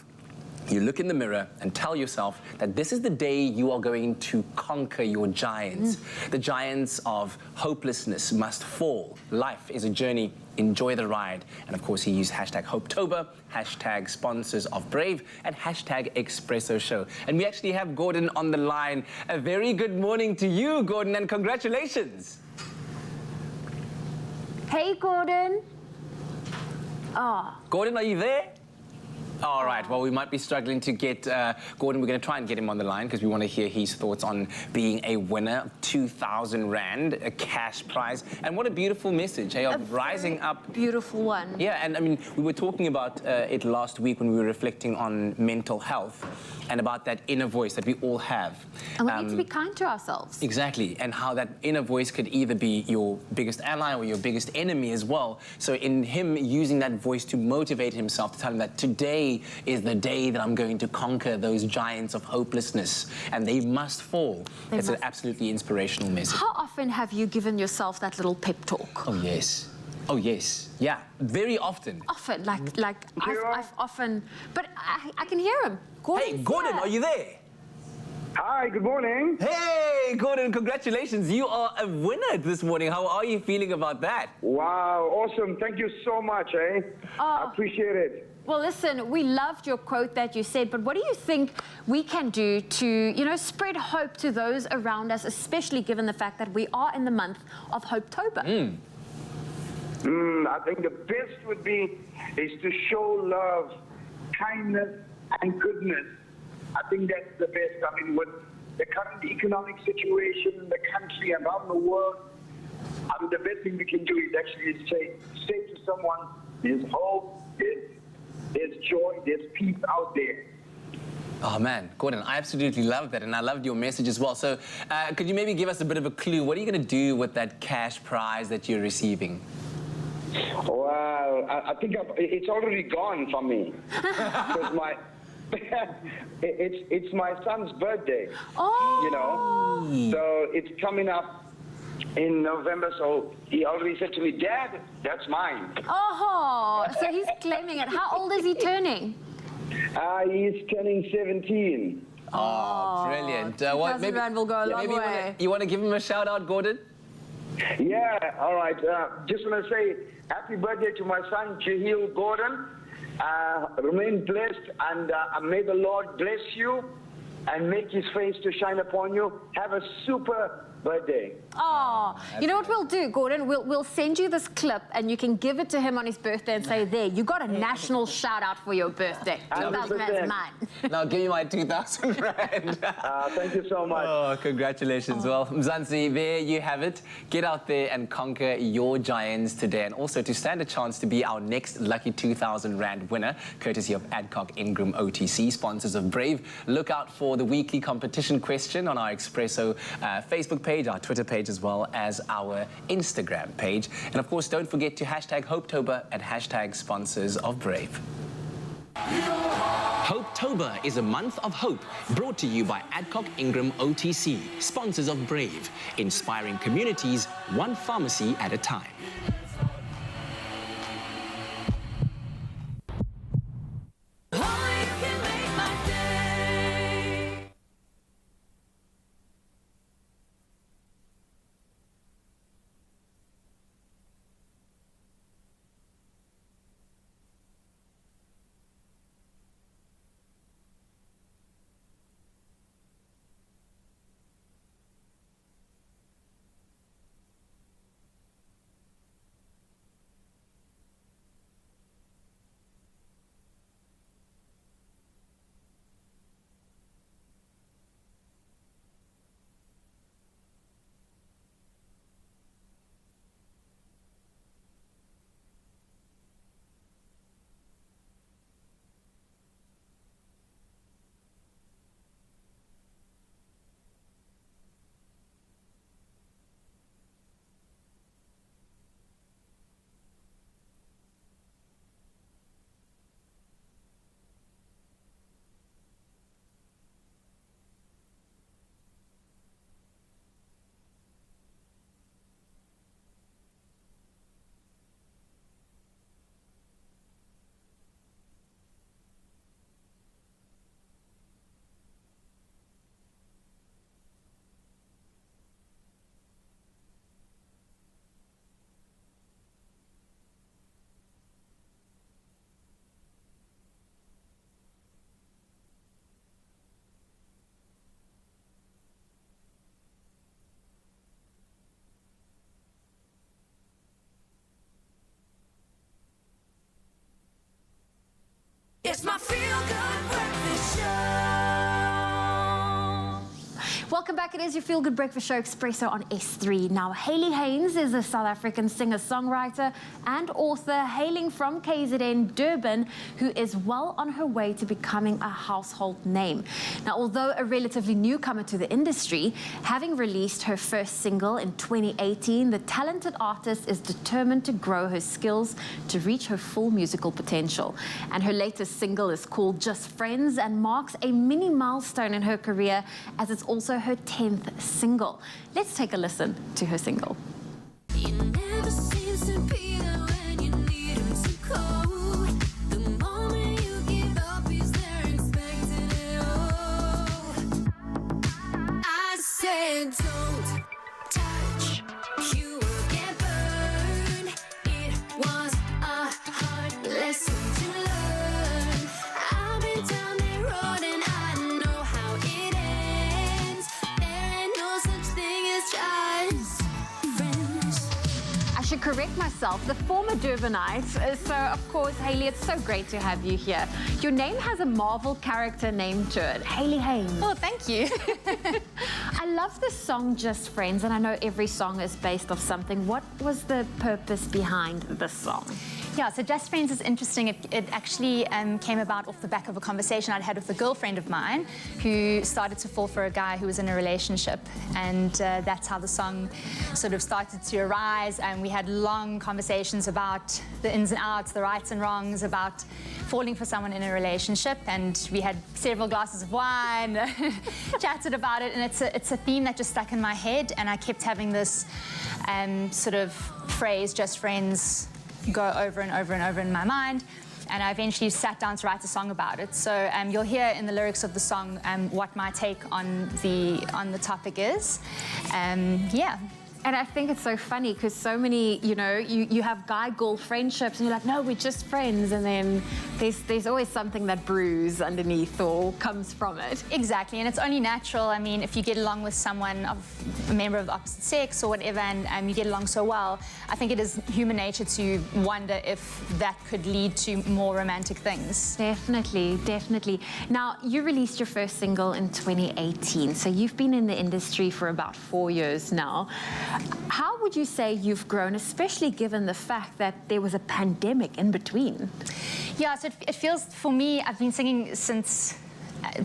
you look in the mirror and tell yourself that this is the day you are going to conquer your giants. The giants of hopelessness must fall. Life is a journey. Enjoy the ride. And of course, he used hashtag Hopetober, hashtag sponsors of Brave, and hashtag Expresso Show. And we actually have Gordon on the line. A very good morning to you, Gordon, and congratulations. Hey, Gordon. Gordon, are you there? All right, well, we might be struggling to get Gordon. We're going to try and get him on the line because we want to hear his thoughts on being a winner of 2,000 Rand, a cash prize. And what a beautiful message, hey, of rising up. Beautiful one. Yeah, and I mean, we were talking about it last week when we were reflecting on mental health and about that inner voice that we all have. And we need to be kind to ourselves. Exactly, and how that inner voice could either be your biggest ally or your biggest enemy as well. So in him using that voice to motivate himself, to tell him that today is the day that I'm going to conquer those giants of hopelessness, and they must fall. It's an absolutely inspirational message. How often have you given yourself that little pep talk? Oh, yes. Oh, yes. Yeah, very often. Often, I've often, but I can hear him. Gordon's Hey, Gordon, here. are you there? Hi, good morning. Hey, Gordon, congratulations. You are a winner this morning. How are you feeling about that? Wow, awesome. Thank you so much, eh? I appreciate it. Well, listen, we loved your quote that you said, but what do you think we can do to, you know, spread hope to those around us, especially given the fact that we are in the month of Hopetober? I think the best would be is to show love, kindness, and goodness. I think that's the best. I mean, with the current economic situation in the country and around the world, I mean, the best thing we can do is actually say to someone, there's hope, there's joy, there's peace out there. Oh, man, Gordon, I absolutely love that, and I loved your message as well. So could you maybe give us a bit of a clue? What are you going to do with that cash prize that you're receiving? Well, I think it's already gone from me. Because it's my son's birthday. Oh. You know, so it's coming up in November. So he already said to me, "Dad, that's mine." Oh, so he's claiming it. How old is he turning? He's turning 17. Oh, brilliant. 2,000 Rand will go a long way. You want to give him a shout out, Gordon? Yeah, all right. Just want to say happy birthday to my son, Jahil Gordon. Remain blessed, and may the Lord bless you and make his face to shine upon you. Have a super birthday. Oh, you know what we'll do, Gordon? We'll send you this clip and you can give it to him on his birthday and say, there, you got a national shout out for your birthday. 2,000 Rand is mine. Now give me my 2,000 Rand. Thank you so much. Oh, congratulations. Well, Mzansi, there you have it. Get out there and conquer your giants today, and also to stand a chance to be our next lucky 2,000 Rand winner, courtesy of Adcock Ingram OTC, sponsors of Brave. Look out for the weekly competition question on our Expresso Facebook page, our Twitter page, as well as our Instagram page. And of course, don't forget to hashtag Hopetober and hashtag sponsors of Brave. Hopetober is a month of hope, brought to you by Adcock Ingram OTC, sponsors of Brave, inspiring communities one pharmacy at a time. Feel Good Breakfast Show. Welcome back. It is your Feel Good Breakfast Show, Expresso on S3. Now, Hayley Haynes is a South African singer-songwriter and author hailing from KZN, Durban, who is well on her way to becoming a household name. Now, although a relatively newcomer to the industry, having released her first single in 2018, the talented artist is determined to grow her skills to reach her full musical potential. And her latest single is called Just Friends and marks a mini milestone in her career, as it's also her 10th single. Let's take a listen to her single. It never seems to be there when you need him to go. The moment you give up, he's there expecting it all. I said, don't touch, you will get burned. It was a hard lesson to learn. I've been down that road and I know how it ends. There ain't no such thing as just friends. I should correct myself, the former Durbanite. So, of course, Hayley, it's so great to have you here. Your name has a Marvel character name to it, Hayley Haynes. Oh, thank you. I love the song Just Friends, and I know every song is based off something. What was the purpose behind this song? Yeah, so Just Friends is interesting. It actually came about off the back of a conversation I'd had with a girlfriend of mine who started to fall for a guy who was in a relationship. And that's how the song sort of started to arise. And we had long conversations about the ins and outs, the rights and wrongs, about falling for someone in a relationship. And we had several glasses of wine, chatted about it. And it's a theme that just stuck in my head. And I kept having this sort of phrase, Just Friends, go over and over and over in my mind, and I eventually sat down to write a song about it. So you'll hear in the lyrics of the song what my take on the topic is. Yeah. And I think it's so funny because so many, you have guy-girl friendships and you're like, no, we're just friends. And then there's always something that brews underneath or comes from it. Exactly, and it's only natural. I mean, if you get along with someone, a member of the opposite sex or whatever, and you get along so well, I think it is human nature to wonder if that could lead to more romantic things. Definitely, definitely. Now, you released your first single in 2018, so you've been in the industry for about 4 years now. How would you say you've grown, especially given the fact that there was a pandemic in between? Yeah, so it feels, for me, I've been singing since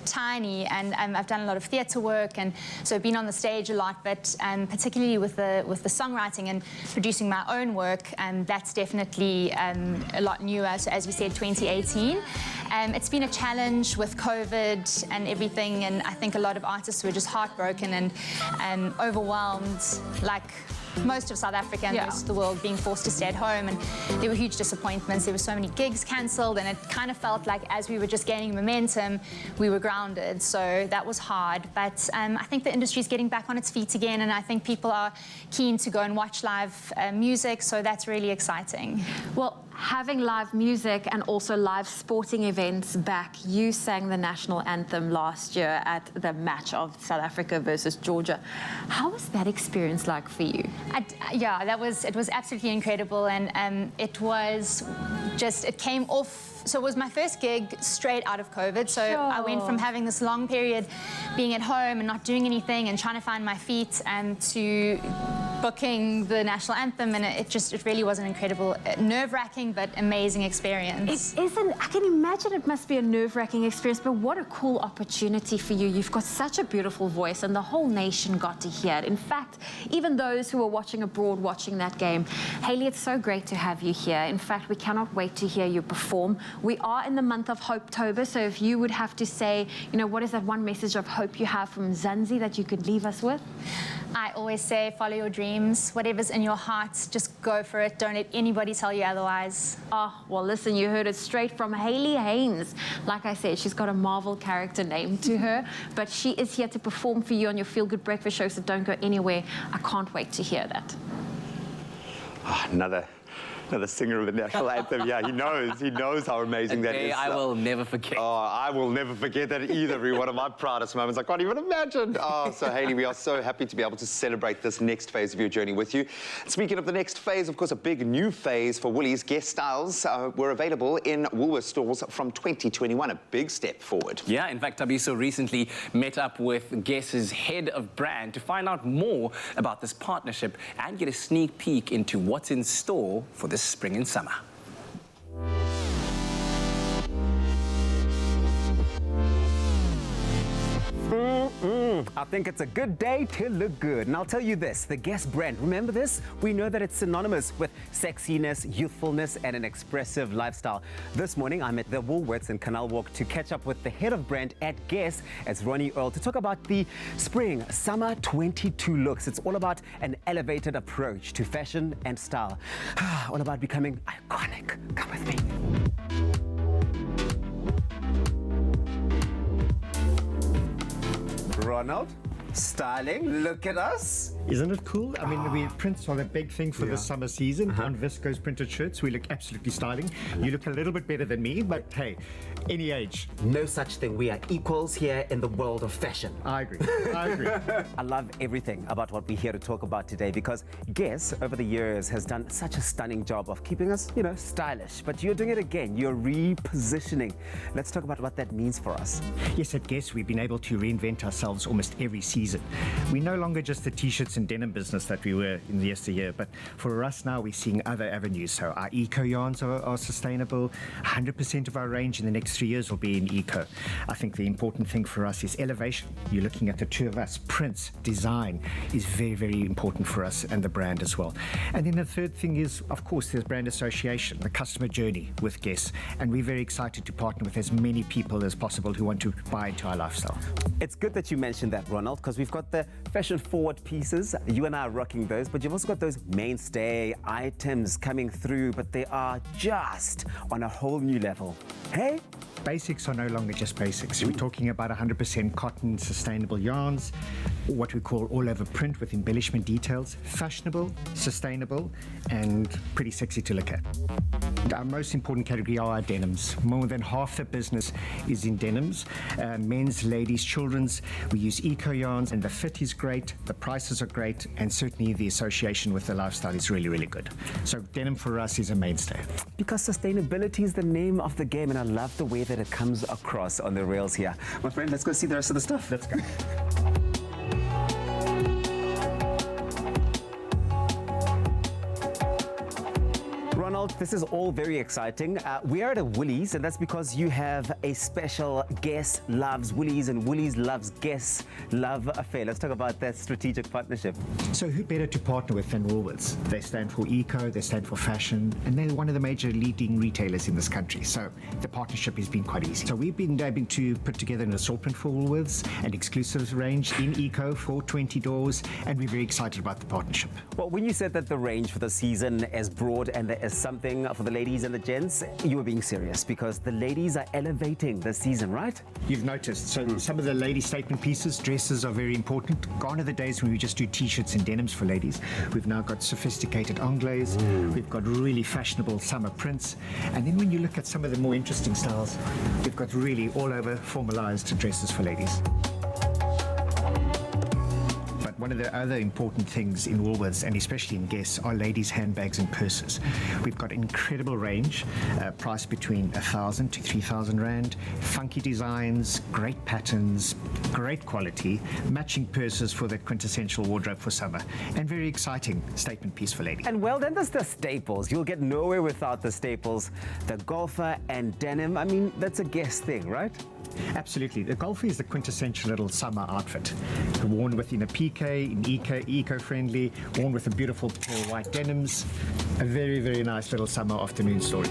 tiny, and I've done a lot of theatre work, and so I've been on the stage a lot, but particularly with the songwriting and producing my own work, that's definitely a lot newer. So as we said, 2018. It's been a challenge with COVID and everything, and I think a lot of artists were just heartbroken and overwhelmed, like most of South Africa and the rest of the world, being forced to stay at home, and there were huge disappointments. There were so many gigs cancelled, and it kind of felt like as we were just gaining momentum, we were grounded. So that was hard, but I think the industry is getting back on its feet again, and I think people are keen to go and watch live music, so that's really exciting. Well, having live music and also live sporting events back, you sang the national anthem last year at the match of South Africa versus Georgia. How was that experience like for you? Yeah, it was absolutely incredible, and it came off. So it was my first gig straight out of COVID. So I went from having this long period being at home and not doing anything and trying to find my feet, to booking the national anthem, and it really was an incredible, nerve-wracking but amazing experience. It isn't. I can imagine it must be a nerve-wracking experience, but what a cool opportunity for you. You've got such a beautiful voice, and the whole nation got to hear it. In fact, even those who were watching abroad watching that game. Hayley, it's so great to have you here. In fact, we cannot wait to hear you perform. We are in the month of Hope-tober, so if you would have to say, what is that one message of hope you have from Zanzi that you could leave us with? I always say, follow your dreams. Whatever's in your heart, just go for it. Don't let anybody tell you otherwise. Oh, well, listen, you heard it straight from Hayley Haynes. Like I said, she's got a Marvel character name to her, but she is here to perform for you on your Feel Good Breakfast Show, so don't go anywhere. I can't wait to hear that. Another The singer of the national anthem. Yeah, he knows how amazing that is. I will never forget. Oh, I will never forget that either. One of my proudest moments. I can't even imagine. Oh, so Hayley, we are so happy to be able to celebrate this next phase of your journey with you. Speaking of the next phase, of course, a big new phase for Woolies. Guess styles were available in Woolworths stores from 2021. A big step forward. Yeah, in fact, Tabiso recently met up with Guess's head of brand to find out more about this partnership and get a sneak peek into what's in store for this spring and summer. I think it's a good day to look good. And I'll tell you this, the Guess brand, remember this? We know that it's synonymous with sexiness, youthfulness, and an expressive lifestyle. This morning, I'm at the Woolworths in Canal Walk to catch up with the head of brand at Guess, as Ronnie Earl, to talk about the spring, summer 22 looks. It's all about an elevated approach to fashion and style. All about becoming iconic. Come with me. Ronald, styling, look at us. Isn't it cool? I mean, prints are the big thing for the summer season. On Visco's printed shirts, we look absolutely styling. You look a little bit better than me, but hey, any age. No such thing. We are equals here in the world of fashion. I agree. I agree. I love everything about what we're here to talk about today because Guess, over the years, has done such a stunning job of keeping us, stylish. But you're doing it again. You're repositioning. Let's talk about what that means for us. Yes, at Guess, we've been able to reinvent ourselves almost every season. We're no longer just the t-shirts and denim business that we were in the yesteryear, but for us now, we're seeing other avenues. So our eco yarns are sustainable. 100% of our range in the next 3 years will be in eco. I think the important thing for us is elevation. You're looking at the two of us. Prints, design is very, very important for us and the brand as well. And then the third thing is, of course, there's brand association, the customer journey with Guess. And we're very excited to partner with as many people as possible who want to buy into our lifestyle. It's good that you mentioned that, Ronald, because we've got the fashion-forward pieces. You and I are rocking those, but you've also got those mainstay items coming through, but they are just on a whole new level. Hey? Basics are no longer just basics. We're talking about 100% cotton, sustainable yarns, what we call all-over print with embellishment details, fashionable, sustainable, and pretty sexy to look at. Our most important category are our denims. More than half the business is in denims. Men's, ladies, children's. We use eco yarns, and the fit is great, the prices are great, and certainly the association with the lifestyle is really, really good. So denim for us is a mainstay. Because sustainability is the name of the game, and I love the way that it comes across on the rails here. My friend, let's go see the rest of the stuff. Let's go. Ronald, this is all very exciting. We are at a Woolies, and that's because you have a special Guess Loves Woolies and Woolies Loves Guess love affair. Let's talk about that strategic partnership. So who better to partner with than Woolworths? They stand for eco, they stand for fashion, and they're one of the major leading retailers in this country. So the partnership has been quite easy. So we've been able to put together an assortment for Woolworths, an exclusive range in eco for 20 doors, and we're very excited about the partnership. Well, when you said that the range for the season is broad and there is something for the ladies and the gents, you were being serious because the ladies are elevating this season, right? You've noticed. So some of the lady statement pieces, dresses are very important. Gone are the days when we just do t-shirts and denims for ladies. We've now got sophisticated anglays. We've got really fashionable summer prints. And then when you look at some of the more interesting styles, we've got really all over formalized dresses for ladies. One of the other important things in Woolworths, and especially in Guess, are ladies' handbags and purses. We've got incredible range, priced between 1,000 to 3,000 Rand, funky designs, great patterns, great quality, matching purses for that quintessential wardrobe for summer, and very exciting statement piece for ladies. And well, then there's the staples. You'll get nowhere without the staples. The golfer and denim, I mean, that's a Guess thing, right? Absolutely. The golfer is the quintessential little summer outfit. Worn within a PK, in eco-friendly, worn with a beautiful pure white denims. A very, very nice little summer afternoon story.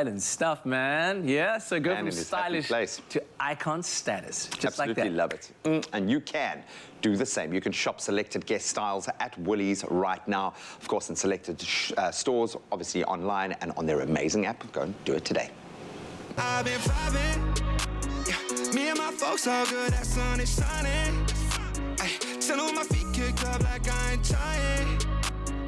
Island stuff, man. Yeah, so go Man from in his happy stylish place. to icon status. Just Absolutely like that. love it. And you can do the same. You can shop selected Guess styles at Woolies right now. Of course, in selected stores, obviously online and on their amazing app. Go and do it today. I've been vibing, yeah. Me and my folks all good, that sun is shining. Ay, chillin' with my feet kicked up like I ain't trying.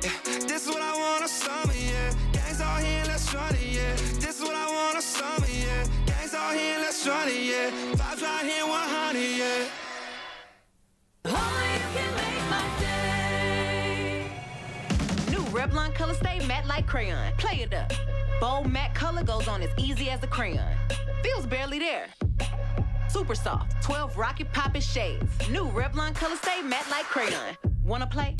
Yeah, this is what I want on summer, yeah. Gangs all here, let's run it, yeah. This is what I want on summer, yeah. Gangs all here, let's run it, yeah. Vibes right here, 100, yeah. New Revlon Color Stay Matte Like Crayon. Play it up. Bold matte color goes on as easy as a crayon. Feels barely there. Super soft, 12 rocket poppin' shades. New Revlon Color Stay Matte Like Crayon. Wanna play?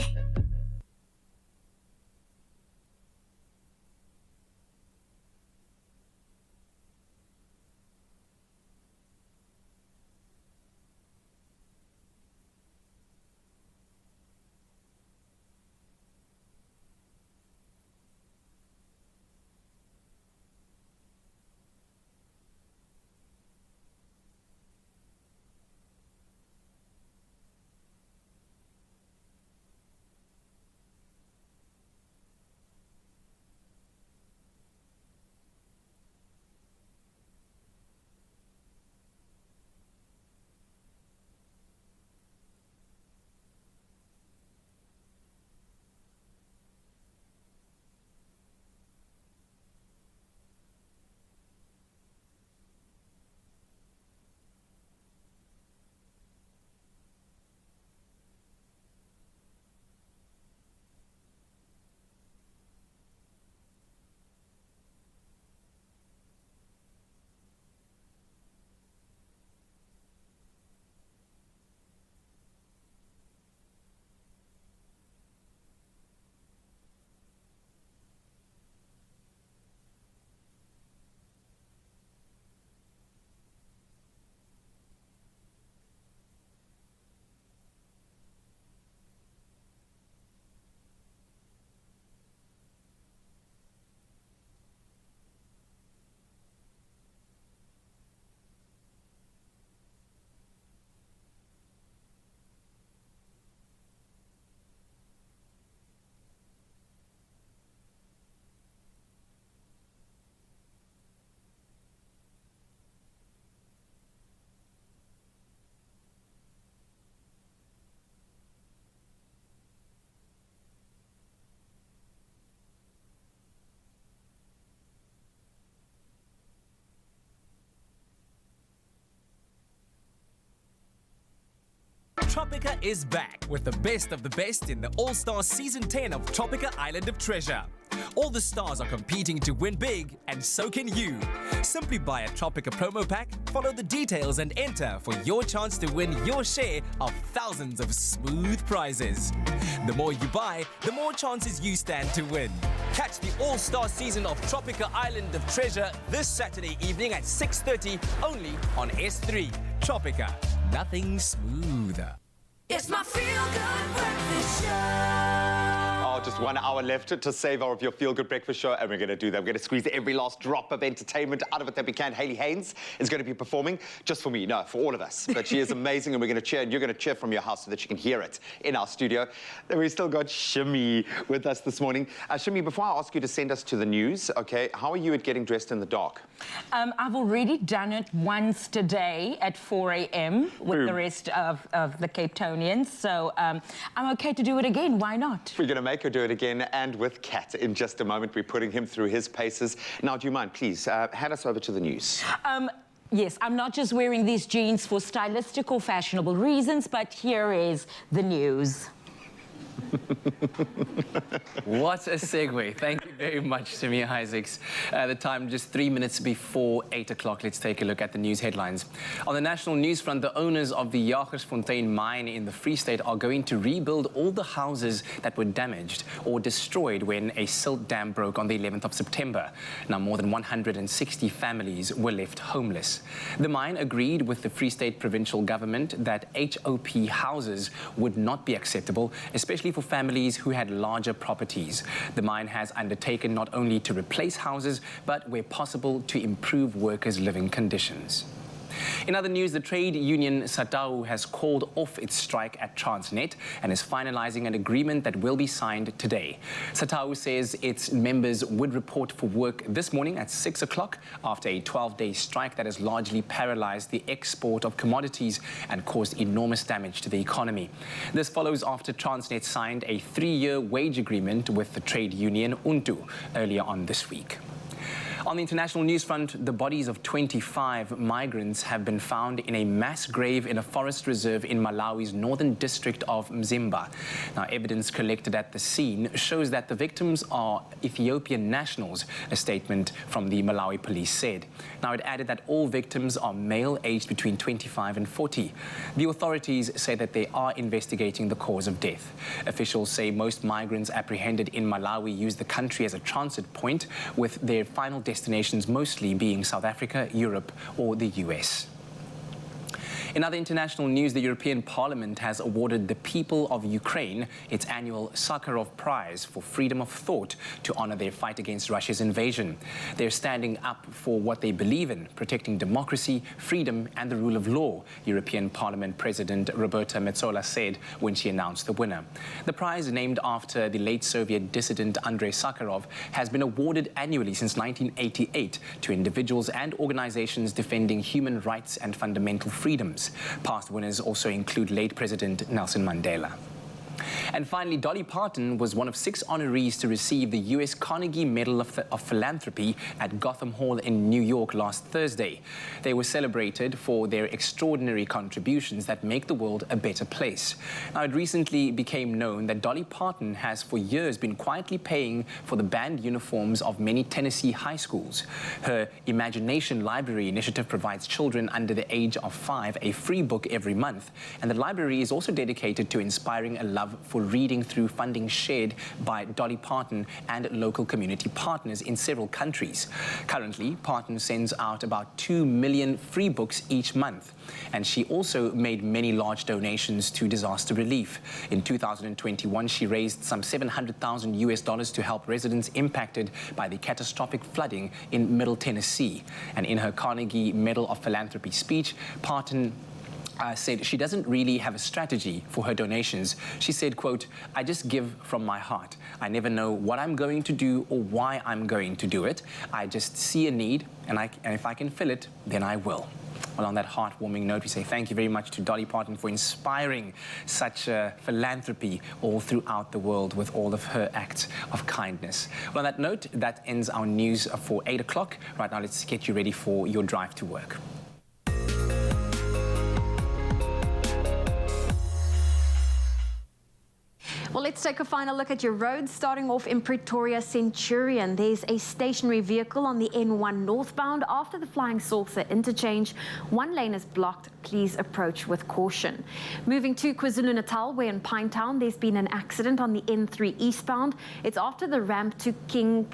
Tropica is back with the best of the best in the All-Star Season 10 of Tropica Island of Treasure. All the stars are competing to win big, and so can you. Simply buy a Tropica promo pack, follow the details and enter for your chance to win your share of thousands of smooth prizes. The more you buy, the more chances you stand to win. Catch the All-Star Season of Tropica Island of Treasure this Saturday evening at 6:30 only on S3. Tropica, nothing smoother. It's my feel-good breakfast show. Oh, just 1 hour left to savor of your feel-good breakfast show, and we're going to do that. We're going to squeeze every last drop of entertainment out of it that we can. Hayley Haynes is going to be performing just for me, no, for all of us. But she is amazing, and we're going to cheer, and you're going to cheer from your house so that you can hear it in our studio. Then we've still got Shimmy with us this morning. Shimmy, before I ask you to send us to the news, okay, how are you at getting dressed in the dark? I've already done it once today at 4 a.m. with the rest of the Cape Townians, so I'm okay to do it again. Why not? We're going to make her do it again, and with Kat in just a moment. We're putting him through his paces. Now, do you mind, please, hand us over to the news. Yes, I'm not just wearing these jeans for stylistic or fashionable reasons, but here is the news. What a segue. Thank you very much, Samir Isaacs. The time just 3 minutes before 8 o'clock. Let's take a look at the news headlines. On the national news front, the owners of the Jagersfontein mine in the Free State are going to rebuild all the houses that were damaged or destroyed when a silt dam broke on the 11th of September. Now, more than 160 families were left homeless. The mine agreed with the Free State provincial government that HOP houses would not be acceptable, especially for families families who had larger properties. The mine has undertaken not only to replace houses, but where possible to improve workers' living conditions. In other news, the trade union SATAU has called off its strike at Transnet and is finalizing an agreement that will be signed today. SATAU says its members would report for work this morning at 6 o'clock after a 12-day strike that has largely paralyzed the export of commodities and caused enormous damage to the economy. This follows after Transnet signed a 3-year wage agreement with the trade union UNTU earlier on this week. On the international news front, the bodies of 25 migrants have been found in a mass grave in a forest reserve in Malawi's northern district of Mzimba. Now, evidence collected at the scene shows that the victims are Ethiopian nationals, a statement from the Malawi police said. Now, it added that all victims are male aged between 25 and 40. The authorities say that they are investigating the cause of death. Officials say most migrants apprehended in Malawi use the country as a transit point, with their final destinations mostly being South Africa, Europe, or the US. In other international news, the European Parliament has awarded the people of Ukraine its annual Sakharov Prize for freedom of thought to honor their fight against Russia's invasion. They're standing up for what they believe in, protecting democracy, freedom, and the rule of law, European Parliament President Roberta Metsola said when she announced the winner. The prize, named after the late Soviet dissident Andrei Sakharov, has been awarded annually since 1988 to individuals and organizations defending human rights and fundamental freedoms. Past winners also include late President Nelson Mandela. And finally, Dolly Parton was one of 6 honorees to receive the U.S. Carnegie Medal of Philanthropy at Gotham Hall in New York last Thursday. They were celebrated for their extraordinary contributions that make the world a better place. Now, it recently became known that Dolly Parton has for years been quietly paying for the band uniforms of many Tennessee high schools. Her Imagination Library initiative provides children under the age of 5 a free book every month, and the library is also dedicated to inspiring a love for reading through funding shared by Dolly Parton and local community partners in several countries. Currently, Parton sends out about 2 million free books each month, and she also made many large donations to disaster relief. In 2021, she raised some $700,000 US to help residents impacted by the catastrophic flooding in Middle Tennessee. And in her Carnegie Medal of Philanthropy speech, Parton said she doesn't really have a strategy for her donations. She said, quote, "I just give from my heart. I never know what I'm going to do or why I'm going to do it. I just see a need, and if I can fill it, then I will." Well, on that heartwarming note, we say thank you very much to Dolly Parton for inspiring such philanthropy all throughout the world with all of her acts of kindness. Well, on that note, that ends our news for 8 o'clock. Right now, let's get you ready for your drive to work. Well, let's take a final look at your roads, starting off in Pretoria Centurion. There's a stationary vehicle on the N1 northbound after the Flying Saucer interchange. One lane is blocked. Please approach with caution. Moving to KwaZulu-Natal, where in Pinetown there's been an accident on the N3 eastbound. It's after the ramp to King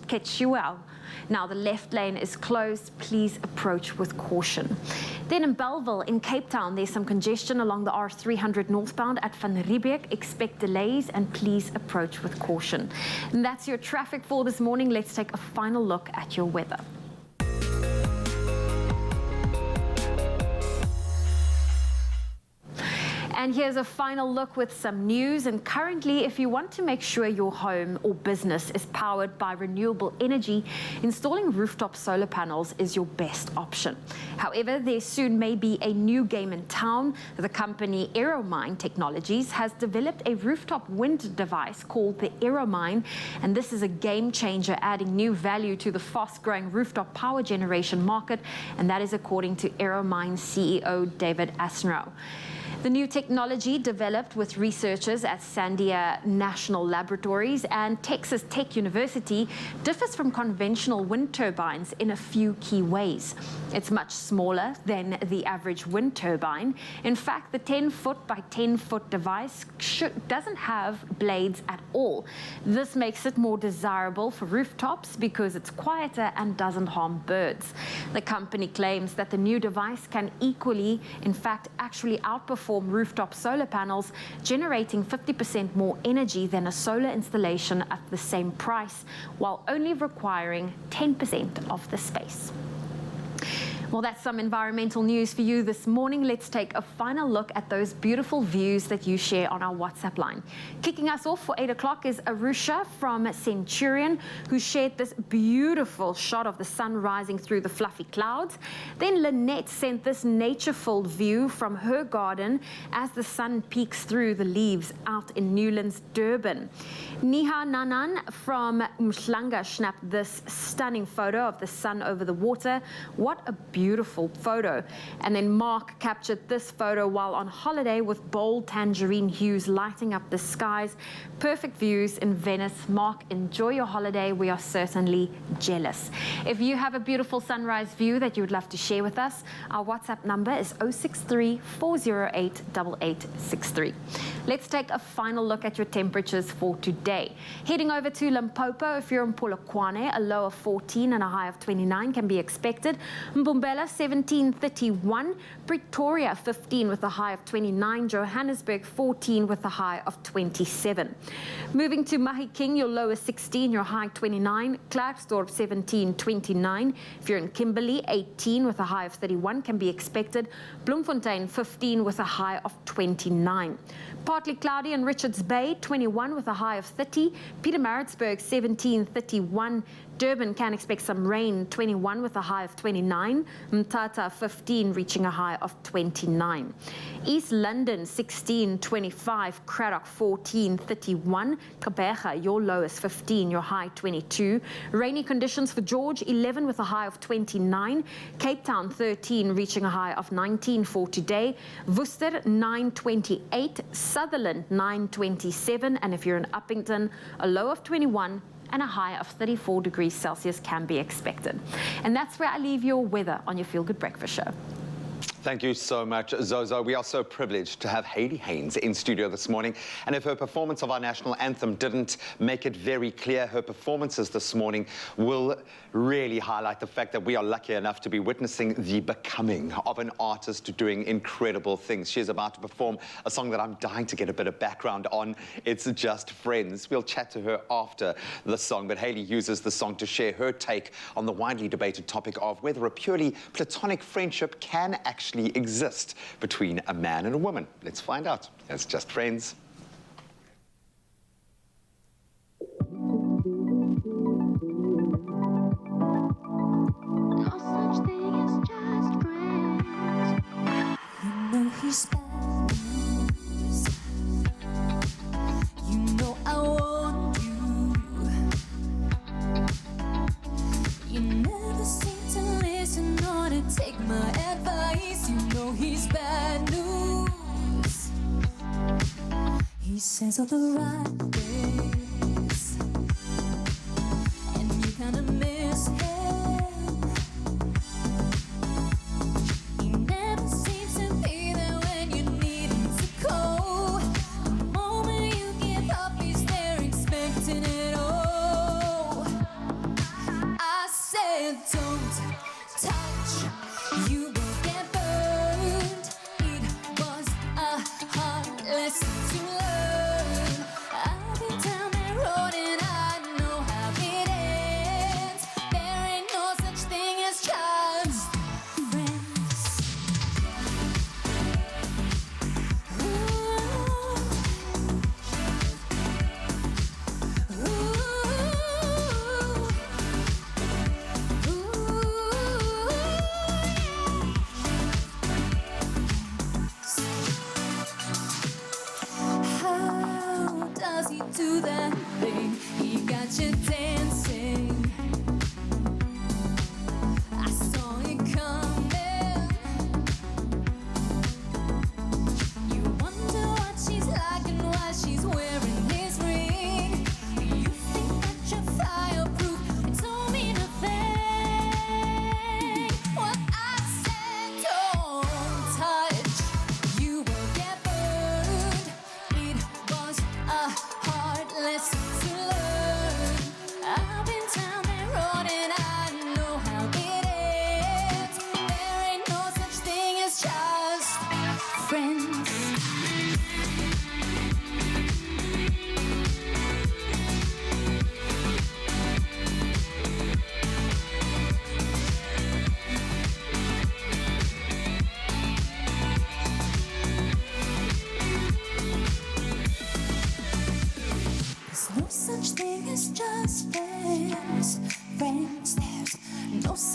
Ketchuau. Now the left lane is closed. Please approach with caution. Then in Bellville, in Cape Town, there's some congestion along the R300 northbound at Van Riebeek. Expect delays and please approach with caution. And that's your traffic for this morning. Let's take a final look at your weather. And here's a final look with some news. And currently, if you want to make sure your home or business is powered by renewable energy, installing rooftop solar panels is your best option. However, there soon may be a new game in town. The company Aeromine Technologies has developed a rooftop wind device called the Aeromine, and this is a game changer, adding new value to the fast-growing rooftop power generation market, and that is according to Aeromine CEO David Asnow. The new technology, developed with researchers at Sandia National Laboratories and Texas Tech University, differs from conventional wind turbines in a few key ways. It's much smaller than the average wind turbine. In fact, the 10-foot by 10-foot device doesn't have blades at all. This makes it more desirable for rooftops because it's quieter and doesn't harm birds. The company claims that the new device can equally, in fact, actually outperform perform rooftop solar panels, generating 50% more energy than a solar installation at the same price, while only requiring 10% of the space. Well, that's some environmental news for you this morning. Let's take a final look at those beautiful views that you share on our WhatsApp line. Kicking us off for 8 o'clock is Arusha from Centurion, who shared this beautiful shot of the sun rising through the fluffy clouds. Then Lynette sent this nature-filled view from her garden as the sun peeks through the leaves out in Newlands, Durban. Niha Nanan from Mhlanga snapped this stunning photo of the sun over the water. What a beautiful photo. And then Mark captured this photo while on holiday with bold tangerine hues lighting up the skies. Perfect views in Venice. Mark, enjoy your holiday. We are certainly jealous. If you have a beautiful sunrise view that you would love to share with us, our WhatsApp number is 063 408 8863. Let's take a final look at your temperatures for today. Heading over to Limpopo, if you're in Polokwane, a low of 14 and a high of 29 can be expected. Mbombela 17:31, Pretoria 15 with a high of 29, Johannesburg 14 with a high of 27. Moving to Mahikeng, your low is 16, your high 29, Klerksdorp 17:29. If you're in Kimberley, 18 with a high of 31 can be expected. Bloemfontein 15 with a high of 29. Partly cloudy in Richards Bay, 21 with a high of 30. Pietermaritzburg 17:31. Durban can expect some rain, 21 with a high of 29. Mthatha 15 reaching a high of 29. East London 16:25. Cradock 14:31. Gqeberha, your low is 15, your high 22. Rainy conditions for George, 11 with a high of 29. Cape Town 13 reaching a high of 19 for today. Worcester 9:28. Sutherland 9:27. And if you're in Uppington, a low of 21 and a high of 34 degrees Celsius can be expected. And that's where I leave your weather on your Feel Good Breakfast Show. Thank you so much, Zozo. We are so privileged to have Hayley Haynes in studio this morning. And if her performance of our national anthem didn't make it very clear, her performances this morning will really highlight the fact that we are lucky enough to be witnessing the becoming of an artist doing incredible things. She is about to perform a song that I'm dying to get a bit of background on. It's Just Friends. We'll chat to her after the song, but Hayley uses the song to share her take on the widely debated topic of whether a purely platonic friendship can actually exist between a man and a woman. Let's find out. It's Just Friends. He's bad news. You know I want you. You never seem to listen or to take my advice. You know he's bad news. He says all the right things, and you kinda miss him. Don't touch, you will get burned. It was a hard lesson to learn. I'll be down there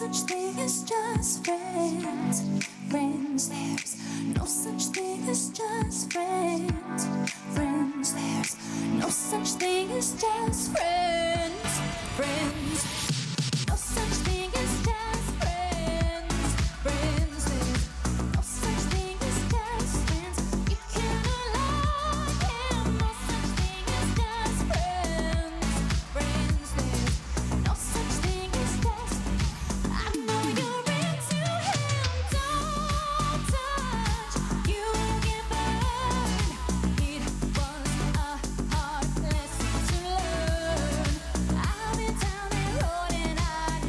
such thing as just friends. Friends, there's no such thing as just friends. Friends, there's no such thing as just friends. Friends, no such thing as just friends. Friends, there's no such thing as just friends. You cannot lie, yeah, no such thing as just friends. Friends, there's no such thing as just. I know you're into him, don't touch, you will get burned. It was a hard lesson to learn. I've been down that road and I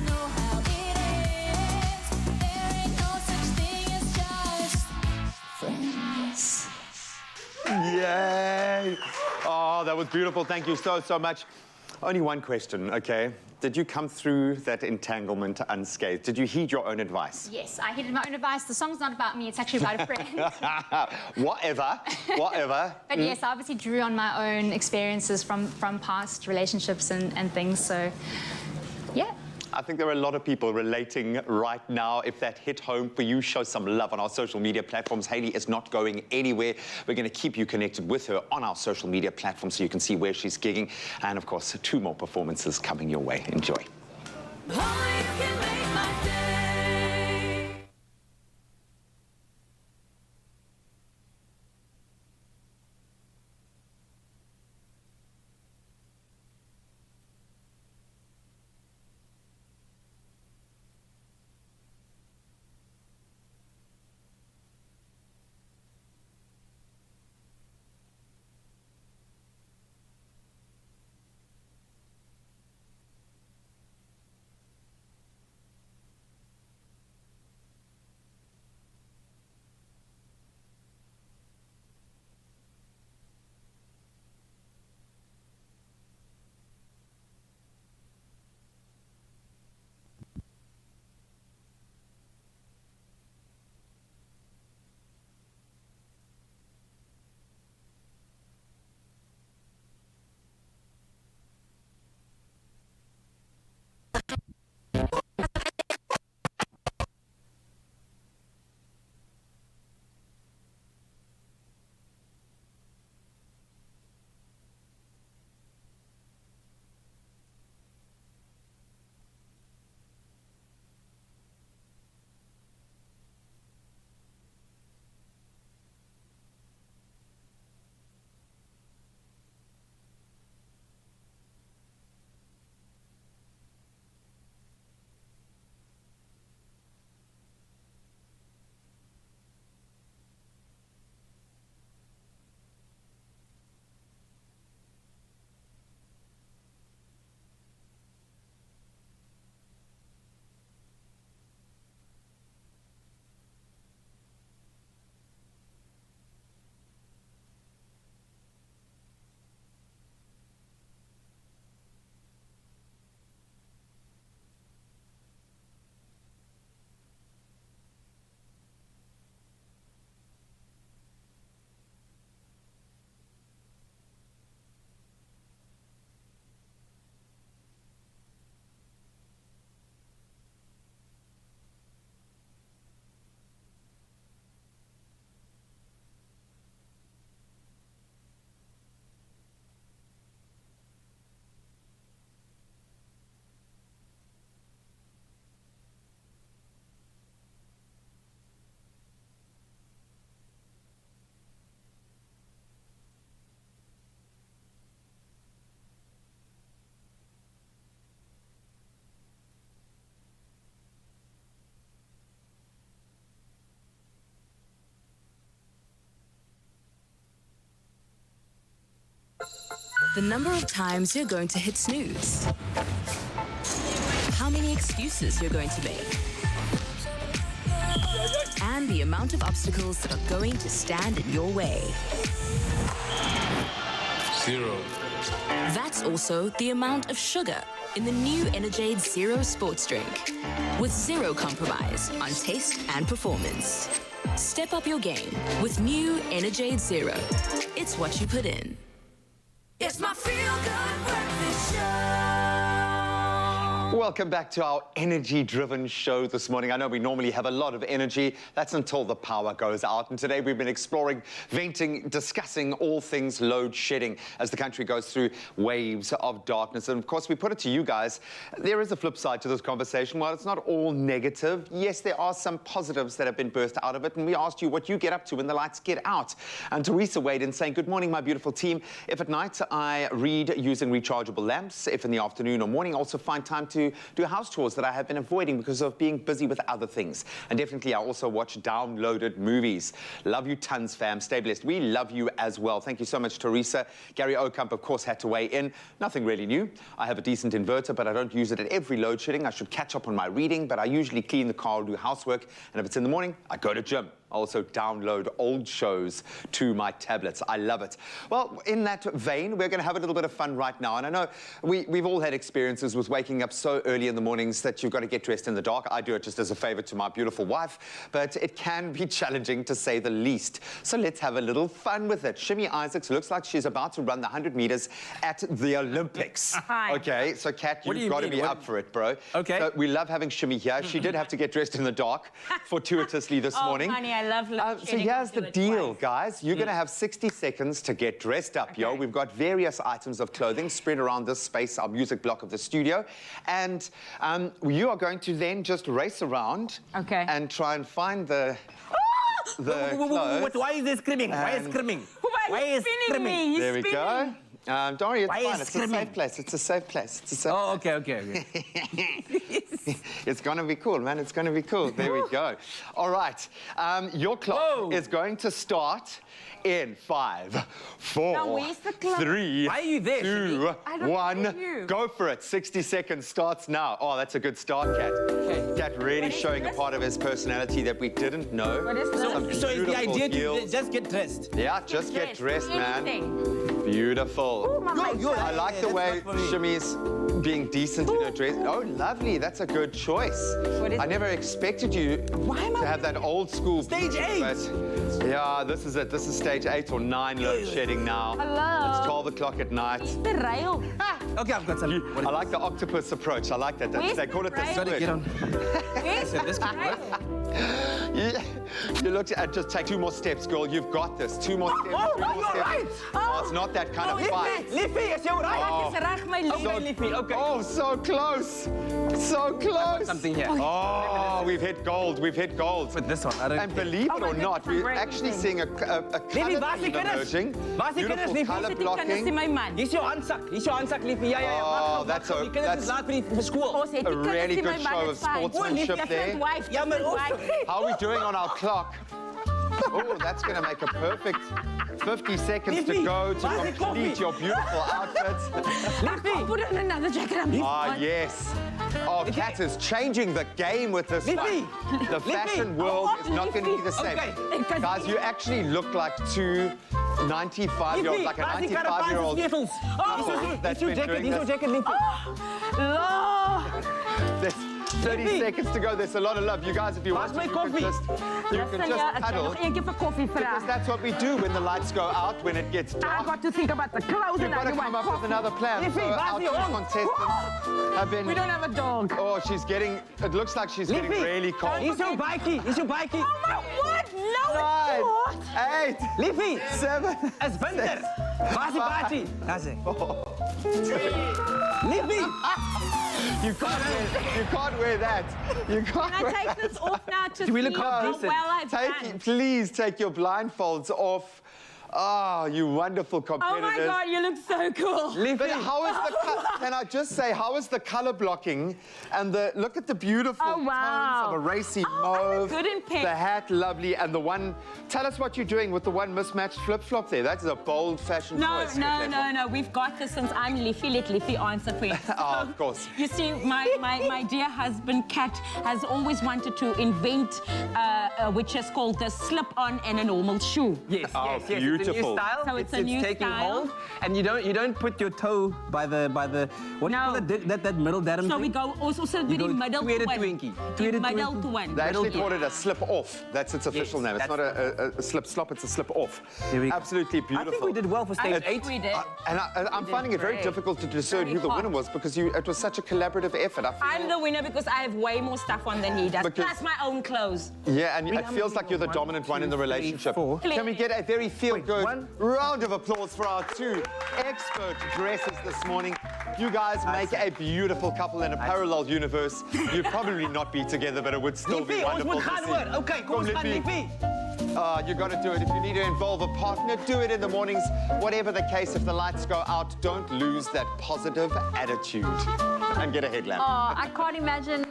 know how it ends. There ain't no such thing as just friends. Yay! Oh, that was beautiful. Thank you so much. Only one question, okay? Did you come through that entanglement unscathed? Did you heed your own advice? Yes, I heeded my own advice. The song's not about me, it's actually about a friend. Whatever. But yes, I obviously drew on my own experiences from past relationships and things, so yeah. I think there are a lot of people relating right now. If that hit home for you, show some love on our social media platforms. Hayley is not going anywhere. We're going to keep you connected with her on our social media platforms so you can see where she's gigging. And of course, 2 more performances coming your way. Enjoy. Only you can make my day. The number of times you're going to hit snooze. How many excuses you're going to make. And the amount of obstacles that are going to stand in your way. 0. That's also the amount of sugar in the new Energade Zero sports drink. With zero compromise on taste and performance. Step up your game with new Energade Zero. It's what you put in. It's my feel-good breakfast show. Welcome back to our energy-driven show this morning. I know we normally have a lot of energy. That's until the power goes out. And today we've been exploring, venting, discussing all things load shedding as the country goes through waves of darkness. And of course, we put it to you guys. There is a flip side to this conversation. While it's not all negative, yes, there are some positives that have been birthed out of it. And we asked you what you get up to when the lights get out. And Teresa weighed in saying, good morning, my beautiful team. If at night I read using rechargeable lamps, if in the afternoon or morning, also find time to do house chores that I have been avoiding because of being busy with other things. And definitely I also watch downloaded movies. Love you tons, fam. Stay blessed. We love you as well. Thank you so much, Teresa. Gary Okamp, of course, had to weigh in. Nothing really new. I have a decent inverter, but I don't use it at every load shedding. I should catch up on my reading, but I usually clean the car or do housework. And if it's in the morning, I go to gym. I also download old shows to my tablets. I love it. Well, in that vein, we're going to have a little bit of fun right now. And I know we've all had experiences with waking up so early in the mornings that you've got to get dressed in the dark. I do it just as a favor to my beautiful wife, but it can be challenging to say the least. So let's have a little fun with it. Shimmy Isaacs looks like she's about to run the 100 meters at the Olympics. Hi. Okay, so Kat, What do you've you got to mean? be What- up for it, bro. Okay. So we love having Shimmy here. She did have to get dressed in the dark fortuitously this morning. Oh, honey, I love So here's the deal, guys. You're going to have 60 seconds to get dressed up, yo. We've got various items of clothing spread around this space, our music block of the studio. And you are going to then just race around and try and find the clothes. Why is he screaming? Why is he screaming? Why is he screaming? There we go. Don't worry, it's Why fine. is It's a screaming? safe place. It's a safe place. It's a safe Oh, okay. It's going to be cool, man. It's going to be cool. There we go. All right. Your clock is going to start in 5, 4, Now, where's the clock? 3, Why are you there, 2, I don't 1. know you. Go for it. 60 seconds starts now. Oh, that's a good start, Kat. Kat really showing a part of his personality that we didn't know. What is this? Some So is the beautiful idea to heels. just get dressed? Yeah, just get dressed, man. Beautiful. Good. I like the way Shimmy's being decent in her dress. Oh, lovely. That's a good choice. I never expected you to have that old school Stage beauty, 8. but yeah, this is it. This is stage 8 or 9 load shedding now. Hello. It's 12 o'clock at night. The rail. Okay, I've got some. I like the octopus approach. I like that. Where's They call the it the rail? Gotta get on. Where's This the can work. Yeah. You looked at just take 2 more steps, girl. You've got this. 2 more steps. 2 more you're steps. right. Oh, it's not that kind of fight. Liffy, is you right? Oh. Liffy, okay. Oh, so close. So close. Something here. Oh, we've hit gold. We've hit gold. With this one, I don't. And believe it or not, we're actually seeing a Liffy, colour waar is die theme kinders? emerging. Waar is die kinders, Beautiful Liffy? colour Die kinders in blocking. my man. Hier's jou handsak. Hier's jou handsak, Liffy. Ja. Oh, that's Die kinders is laat vir skool. Ons het A die kinders really in my good man, show of it's fine. sportsmanship Oh, there. different wife, Ja, maar different also- wife. How are we doing on our clock? Oh, that's going to make a perfect 50 seconds to Liffy, go to waar is die complete koffie? your beautiful outfit. I'll put on another jacket. I'm Ah, yes. Oh, Kat is changing the game with this Liffy. one. The fashion world is not going to be the same. Okay. Guys, you actually look like 2 95-year-olds, like a waar is die 95-year-old. sleutels? Oh, That's hier's jou been jacket, doing hier's jou this. jacket, Liffy. There's 30 Liffy. seconds to go. There's a lot of love. You guys, if you Waar's want to, my you can coffee? just cuddle. nog een keer vir koffie Because vra. that's what we do when the lights go out, when it gets I dark. got to think about the clothes You've and got to I come want up with another plan. Liffy, So waar our is die 2 hond? contestants have been... We don't have a dog. Oh, she's getting... It looks like she's getting Liffy, really cold. hier's jou bietjie. Hier's jou bietjie. Oh my word, no, 9, it's not. 8, Liffy, 7, is winter. Waar's die baadjie? Daar's hy. Liffy. You can't wear that. You can't Can wear I take this off now to Do we see look how half decent? well I've done? Please take your blindfolds off. Oh, you wonderful Oh competitors. my God, you look so cool. But how is the can I just say, how is the color blocking and the look at the beautiful Oh, wow. tones of a racy Oh, I look mauve, good in pink. the hat lovely, and the one. Tell us what you're doing with the one mismatched flip flop there. That is a bold fashion No, choice. no. We've got this since I'm Liffy. Let Liffy answer for it. Oh, of course. You see, my dear husband, Kat, has always wanted to invent which is called the slip-on and a normal shoe. Yes, Oh, yes, yes. beautiful. It's a new Beautiful. style. So it's a new taking style. hold, and you don't put your toe by the what do you call it? That middle datum So thing? we go also You do go the middle tweede to win. twinkie. The Tweede middle twinkie. to win. They actually call it a slip-off. That's its official Yes, name. It's not a slip-slop, it's a slip-off. Here we go. Absolutely I beautiful. think we did well for stage 8. We did. I'm finding it very great. difficult to discern Very who the hot. winner was because it was such a collaborative effort. I'm the winner because I have way more stuff on than he does. Because- Plus my own clothes. Yeah, and it feels like you're the dominant one in the relationship. Can we get a very feel-good round of applause for our two expert dressers this morning? You guys make a beautiful couple in a parallel universe. You'd probably not be together, but it would still be wonderful to see. Okay, kom ons gaan liefie. You got to do it. If you need to involve a partner, do it in the mornings. Whatever the case, if the lights go out, don't lose that positive attitude. And get a headlamp. Oh, I can't imagine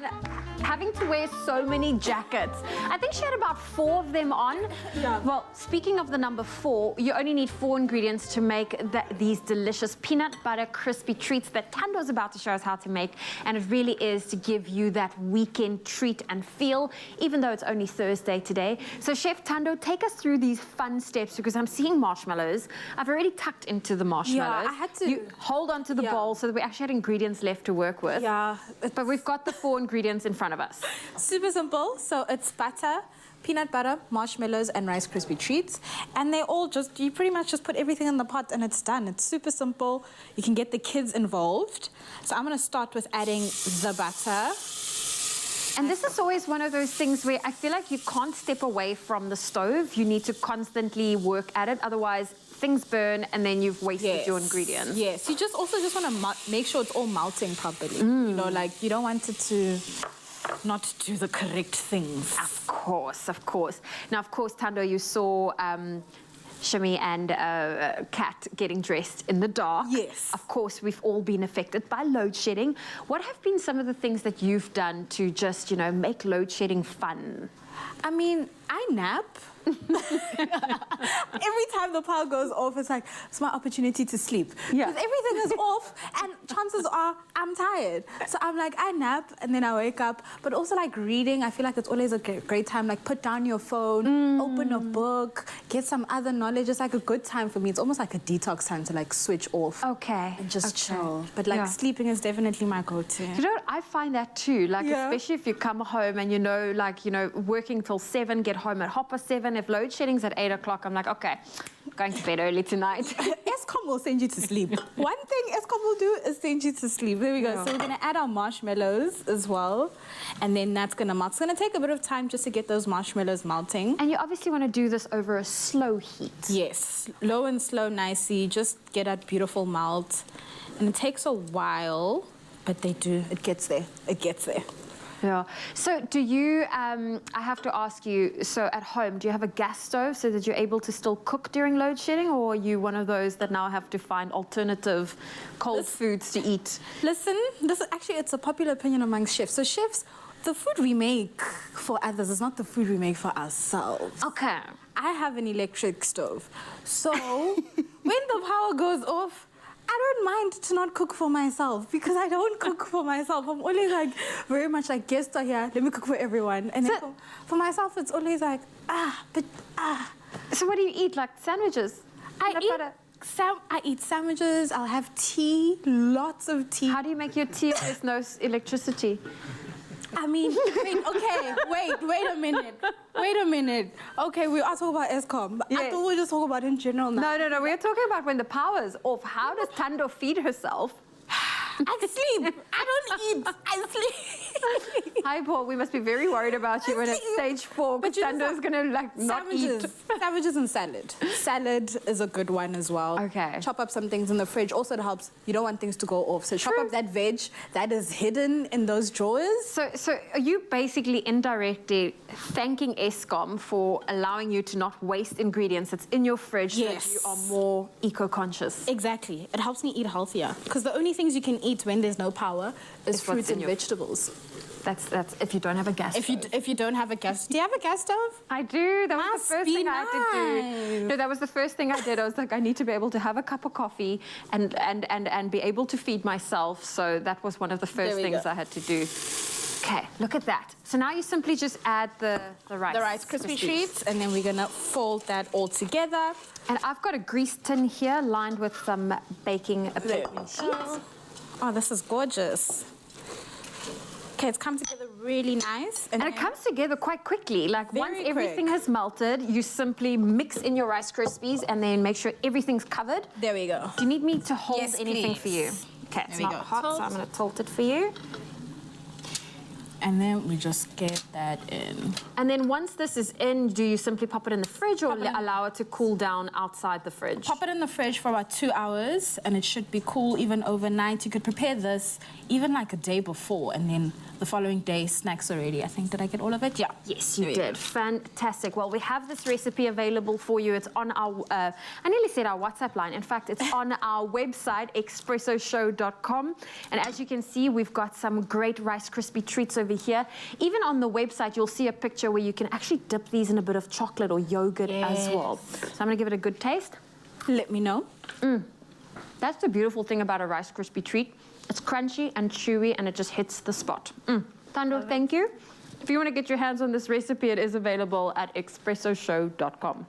having to wear so many jackets. I think she had about 4 of them on. Yeah. Well, speaking of the number 4, you only need 4 ingredients to make these delicious peanut butter crispy treats that Tando's about to show us how to make. And it really is to give you that weekend treat and feel, even though it's only Thursday today. So Chef Tando, take us through these fun steps because I'm seeing marshmallows. I've already tucked into the marshmallows. Yeah, I had to- You hold on to the bowl so that we actually had ingredients left to work with. Yeah. But we've got the 4 ingredients in front of us. Super simple. So it's butter, peanut butter, marshmallows, and Rice Krispie treats. And they all just, you pretty much just put everything in the pot and it's done. It's super simple. You can get the kids involved. So I'm going to start with adding the butter. And this is always one of those things where I feel like you can't step away from the stove. You need to constantly work at it. Otherwise, things burn and then you've wasted your ingredients. Yes. You just also just want to make sure it's all melting properly. You know, like you don't want it to not do the correct things. Of course, of course. Now, of course, Tando, you saw Shimi and Kat getting dressed in the dark. Yes. Of course, we've all been affected by load shedding. What have been some of the things that you've done to just, you know, make load shedding fun? I mean, I nap. Every time the power goes off, it's like, it's my opportunity to sleep. Yeah. Because everything is off and chances are I'm tired. So I'm like, I nap and then I wake up. But also like reading, I feel like it's always a great time. Like put down your phone, open a book, get some other knowledge. It's like a good time for me. It's almost like a detox time to like switch off. Okay. And just chill. But like sleeping is definitely my go-to. You know, I find that too. Like, especially if you come home and you know, like, you know, working till 7, get home at 7:30. If load shedding's at 8 o'clock, I'm like, okay, going to bed early tonight. Eskom will send you to sleep. One thing Eskom will do is send you to sleep. There we go. Yeah. So we're going to add our marshmallows as well. And then that's going to melt. It's going to take a bit of time just to get those marshmallows melting. And you obviously want to do this over a slow heat. Yes. Low and slow, nicely. Just get that beautiful melt. And it takes a while, but they do. It gets there. It gets there. Yeah. So do you, I have to ask you, so at home, do you have a gas stove so that you're able to still cook during load shedding, or are you one of those that now have to find alternative cold foods to eat? Listen, this is actually, it's a popular opinion amongst chefs. So chefs, the food we make for others is not the food we make for ourselves. Okay. I have an electric stove. So when the power goes off, I don't mind to not cook for myself because I don't cook for myself. I'm always like, very much like, guests are here, let me cook for everyone. And then for myself, it's always like, So what do you eat, like sandwiches? I eat sandwiches, I'll have tea, lots of tea. How do you make your tea if there's no electricity? I mean, okay, wait a minute. Okay, we are talking about Eskom. But I thought we were just talking about in general now. No, we're talking about when the power's off. How does Tando feed herself? I sleep. I don't eat. I sleep. Hi, Paul. We must be very worried about you when it's stage 4 because Tando's going to like not eat. Sandwiches and salad. Salad is a good one as well. Okay. Chop up some things in the fridge. Also, it helps. You don't want things to go off. So chop up that veg that is hidden in those drawers. So are you basically indirectly thanking Eskom for allowing you to not waste ingredients that's in your fridge so that you are more eco-conscious? Exactly. It helps me eat healthier because the only things you can eat when there's no power is fruits and vegetables. That's if you don't have a gas stove. If you don't have a gas, do you have a gas stove? I do. That was the first thing I had to do. No, that was the first thing I did. I was like, I need to be able to have a cup of coffee and be able to feed myself. So that was one of the first things I had to do. Okay, look at that. So now you simply just add the rice. The Rice Krispie treats, and then we're gonna fold that all together. And I've got a grease tin here lined with some baking sheets. Oh, this is gorgeous. Okay, it's come together really nice. And it comes together quite quickly. Like once Very everything quick. has melted, you simply mix in your Rice Krispies and then make sure everything's covered. There we go. Do you need me to hold Yes, anything please. for you? Okay, it's There we not go. hot, so I'm going to tilt it for you. And then we just get that in. And then once this is in, do you simply pop it in the fridge or allow it to cool down outside the fridge? Pop it in the fridge for about 2 hours, and it should be cool even overnight. You could prepare this even like a day before, and then the following day, snacks already. I think, did I get all of it? Yeah. Yes, you There we did. go. Fantastic. Well, we have this recipe available for you. It's on our, I nearly said our WhatsApp line. In fact, it's on our website, expressoshow.com. And as you can see, we've got some great Rice Krispie treats over here. Even on the website, you'll see a picture where you can actually dip these in a bit of chocolate or yogurt as well. So I'm going to give it a good taste. Let me know. That's the beautiful thing about a Rice Krispie treat. It's crunchy and chewy, and it just hits the spot. Thando, thank you. If you want to get your hands on this recipe, it is available at expressoshow.com.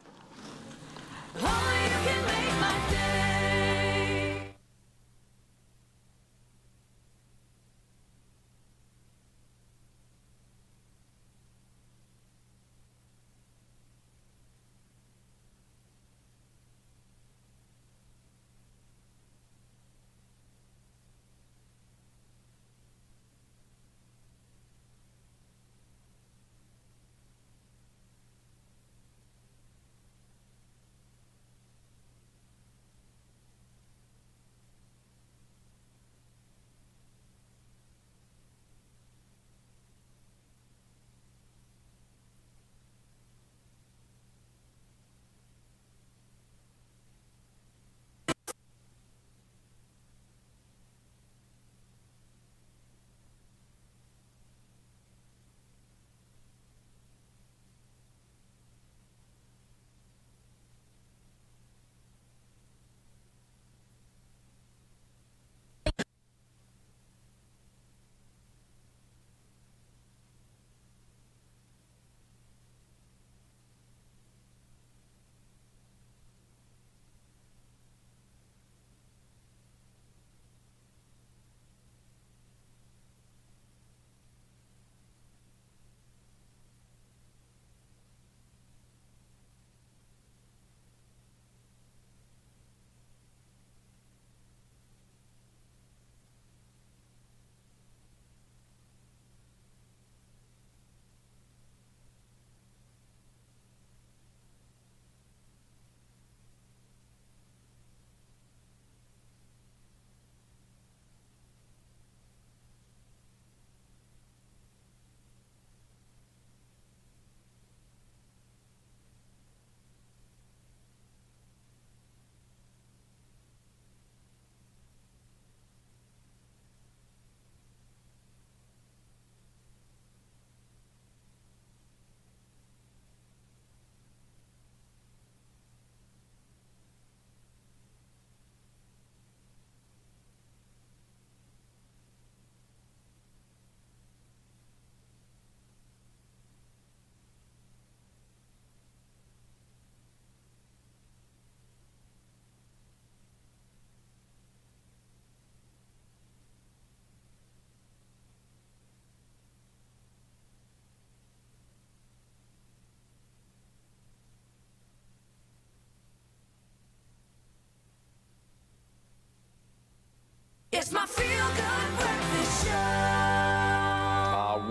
It's my feel-good breakfast show.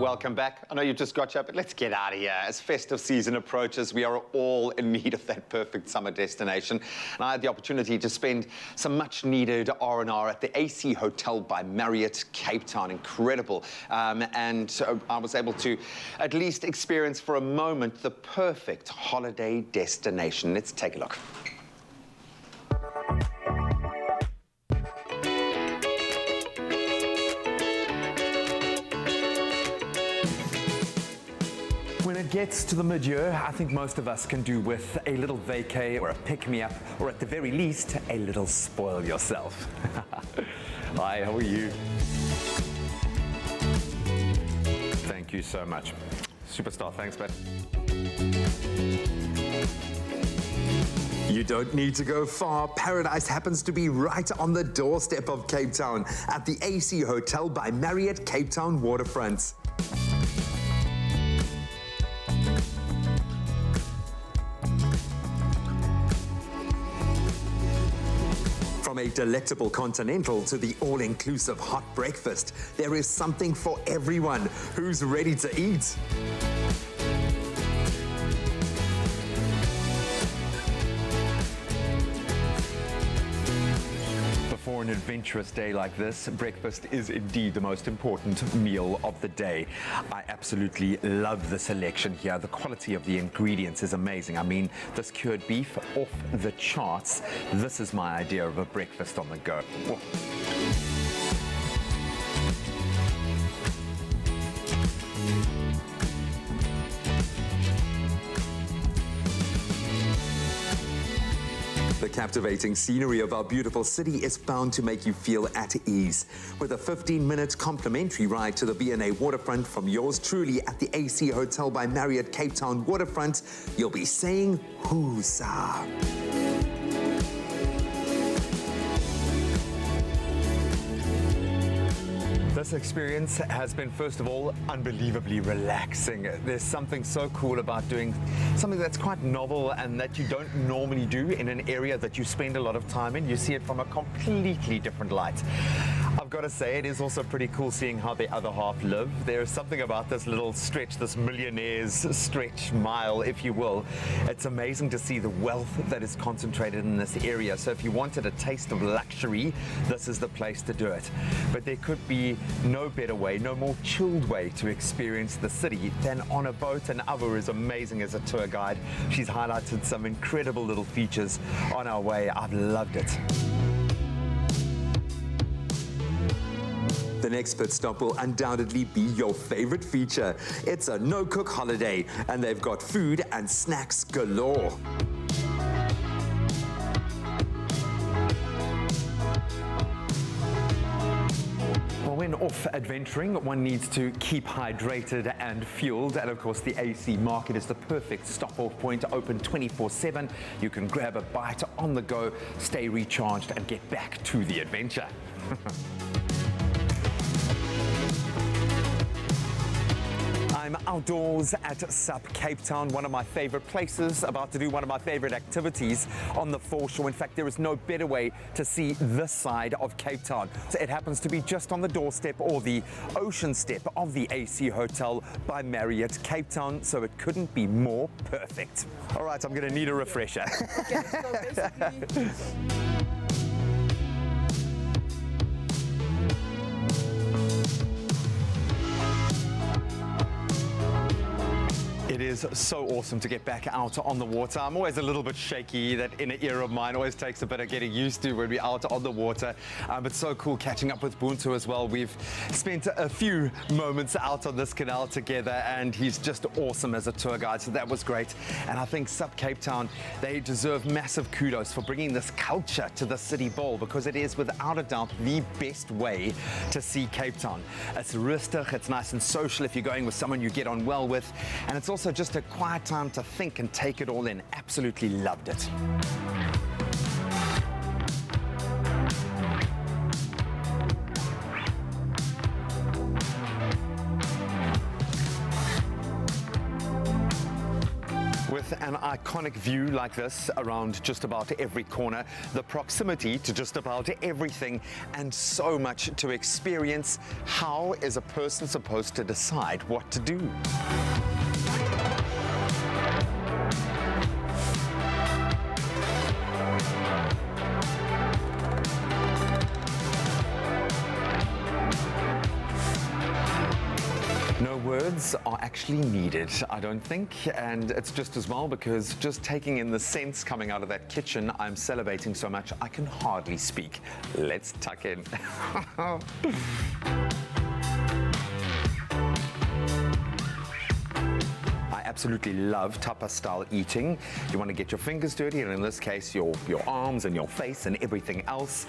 Welcome back. I know you just got you, but let's get out of here. As festive season approaches, we are all in need of that perfect summer destination. And I had the opportunity to spend some much-needed R&R at the AC Hotel by Marriott, Cape Town. Incredible. And I was able to at least experience for a moment the perfect holiday destination. Let's take a look. When it gets to the mid-year, I think most of us can do with a little vacay or a pick-me-up, or at the very least, a little spoil yourself. Hi, how are you? Thank you so much. Superstar, thanks, man. You don't need to go far. Paradise happens to be right on the doorstep of Cape Town at the AC Hotel by Marriott Cape Town Waterfront. From a delectable continental to the all-inclusive hot breakfast, there is something for everyone who's ready to eat. For an adventurous day like this, breakfast is indeed the most important meal of the day. I absolutely love the selection here. The quality of the ingredients is amazing. I mean, this cured beef off the charts. This is my idea of a breakfast on the go. Oh. The captivating scenery of our beautiful city is bound to make you feel at ease. With a 15-minute complimentary ride to the V&A waterfront from yours truly at the AC Hotel by Marriott Cape Town Waterfront, you'll be saying, "Huzzah." This experience has been, first of all, unbelievably relaxing. There's something so cool about doing something that's quite novel and that you don't normally do in an area that you spend a lot of time in. You see it from a completely different light. I've got to say, it is also pretty cool seeing how the other half live. There is something about this little stretch, this millionaire's stretch mile, if you will. It's amazing to see the wealth that is concentrated in this area. So if you wanted a taste of luxury, this is the place to do it. But there could be no better way, no more chilled way to experience the city than on a boat. And Ava is amazing as a tour guide. She's highlighted some incredible little features on our way. I've loved it. The next pit stop will undoubtedly be your favorite feature. It's a no-cook holiday, and they've got food and snacks galore. Well, when off adventuring, one needs to keep hydrated and fueled. And of course, the AC Market is the perfect stop-off point, open 24/7. You can grab a bite on the go, stay recharged, and get back to the adventure. I'm outdoors at SUP Cape Town, one of my favorite places, about to do one of my favorite activities on the foreshore. In fact, there is no better way to see this side of Cape Town. It happens to be just on the doorstep or the ocean step of the AC Hotel by Marriott Cape Town, so it couldn't be more perfect. All right, I'm going to need a refresher. Okay, so basically... It is so awesome to get back out on the water. I'm always a little bit shaky. That inner ear of mine always takes a bit of getting used to when we're out on the water. But so cool catching up with Buntu as well. We've spent a few moments out on this canal together, and he's just awesome as a tour guide. So that was great. And I think SUP Cape Town, they deserve massive kudos for bringing this culture to the City Bowl, because it is without a doubt the best way to see Cape Town. It's rustig, it's nice and social if you're going with someone you get on well with. And it's also just a quiet time to think and take it all in. Absolutely loved it. With an iconic view like this around just about every corner, the proximity to just about everything, and so much to experience, how is a person supposed to decide what to do? No words are actually needed, I don't think, and it's just as well, because just taking in the scents coming out of that kitchen, I'm salivating so much I can hardly speak. Let's tuck in. I absolutely love tapas-style eating. You want to get your fingers dirty, and in this case, your arms and your face and everything else.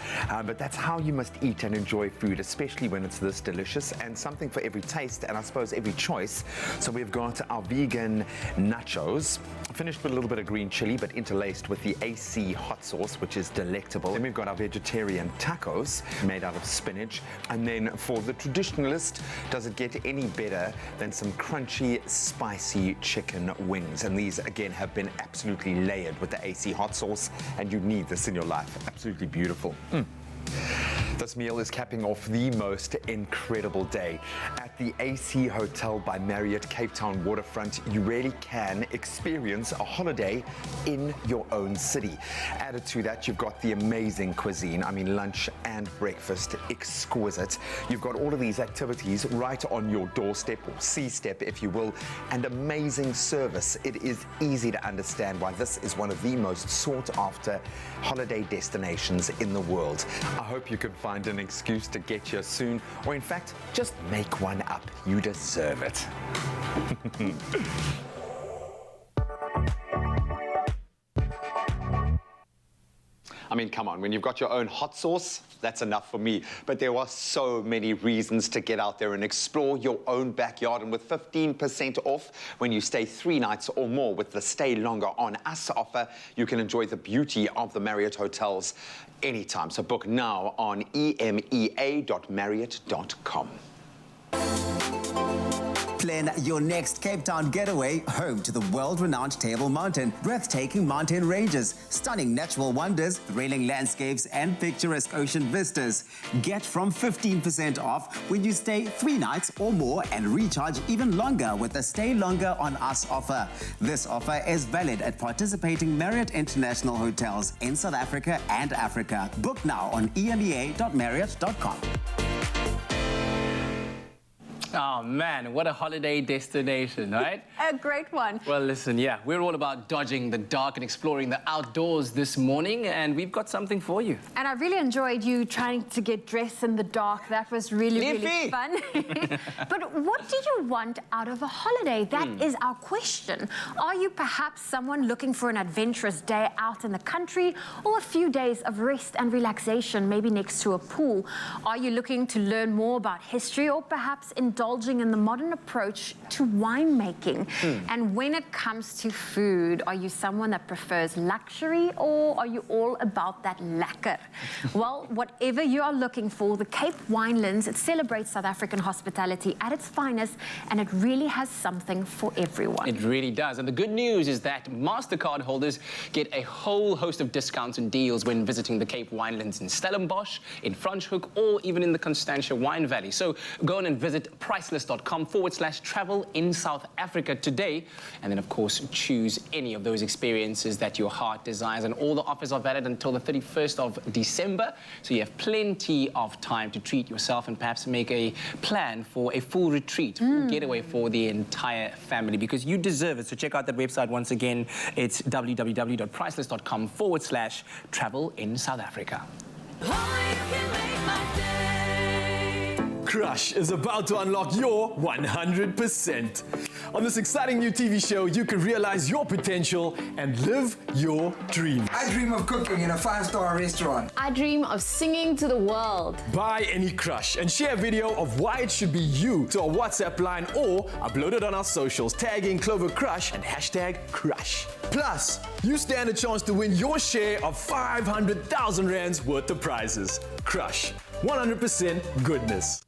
But that's how you must eat and enjoy food, especially when it's this delicious, and something for every taste and I suppose every choice. So we've got our vegan nachos, finished with a little bit of green chili, but interlaced with the AC hot sauce, which is delectable. Then we've got our vegetarian tacos made out of spinach. And then for the traditionalist, does it get any better than some crunchy, spicy chicken wings? And these, again, have been absolutely layered with the AC hot sauce, and you need this in your life. Absolutely beautiful. This meal is capping off the most incredible day. At the AC Hotel by Marriott Cape Town waterfront, you really can experience a holiday in your own city. Added to that, you've got the amazing cuisine. I mean, lunch and breakfast, exquisite. You've got all of these activities right on your doorstep, or C-step, if you will, and amazing service. It is easy to understand why this is one of the most sought-after holiday destinations in the world. I hope you can find an excuse to get here soon, or in fact, just make one up. You deserve it. I mean, come on, when you've got your own hot sauce, that's enough for me. But there are so many reasons to get out there and explore your own backyard. And with 15% off when you stay 3 nights or more with the Stay Longer on Us offer, you can enjoy the beauty of the Marriott hotels anytime. So book now on emea.marriott.com. Plan your next Cape Town getaway home to the world-renowned Table Mountain, breathtaking mountain ranges, stunning natural wonders, thrilling landscapes, and picturesque ocean vistas. Get from 15% off when you stay 3 nights or more and recharge even longer with the Stay Longer on Us offer. This offer is valid at participating Marriott International hotels in South Africa and Africa. Book now on emea.marriott.com. Oh man, what a holiday destination, right? A great one. Well, listen, yeah, we're all about dodging the dark and exploring the outdoors this morning, and we've got something for you. And I really enjoyed you trying to get dressed in the dark. That was really fun. But what do you want out of a holiday? That is our question. Are you perhaps someone looking for an adventurous day out in the country, or a few days of rest and relaxation, maybe next to a pool? Are you looking to learn more about history, or perhaps indulging in the modern approach to winemaking? And when it comes to food, are you someone that prefers luxury, or are you all about that lekker? Well, whatever you are looking for, the Cape Winelands, it celebrates South African hospitality at its finest, and it really has something for everyone. It really does. And the good news is that MasterCard holders get a whole host of discounts and deals when visiting the Cape Winelands in Stellenbosch, in Franschhoek, or even in the Constantia Wine Valley. So go on and visit priceless.com/travel in South Africa today, and then of course choose any of those experiences that your heart desires. And all the offers are valid until the 31st of December, so you have plenty of time to treat yourself and perhaps make a plan for a full retreat, full getaway for the entire family, because you deserve it. So check out that website once again. It's www.priceless.com/travel in South Africa. Crush is about to unlock your 100%. On this exciting new TV show, you can realize your potential and live your dreams. I dream of cooking in a 5-star restaurant. I dream of singing to the world. Buy any Crush and share a video of why it should be you to our WhatsApp line, or upload it on our socials, tagging Clover Crush and #Crush. Plus, you stand a chance to win your share of 500,000 rands worth of prizes. Crush, 100% goodness.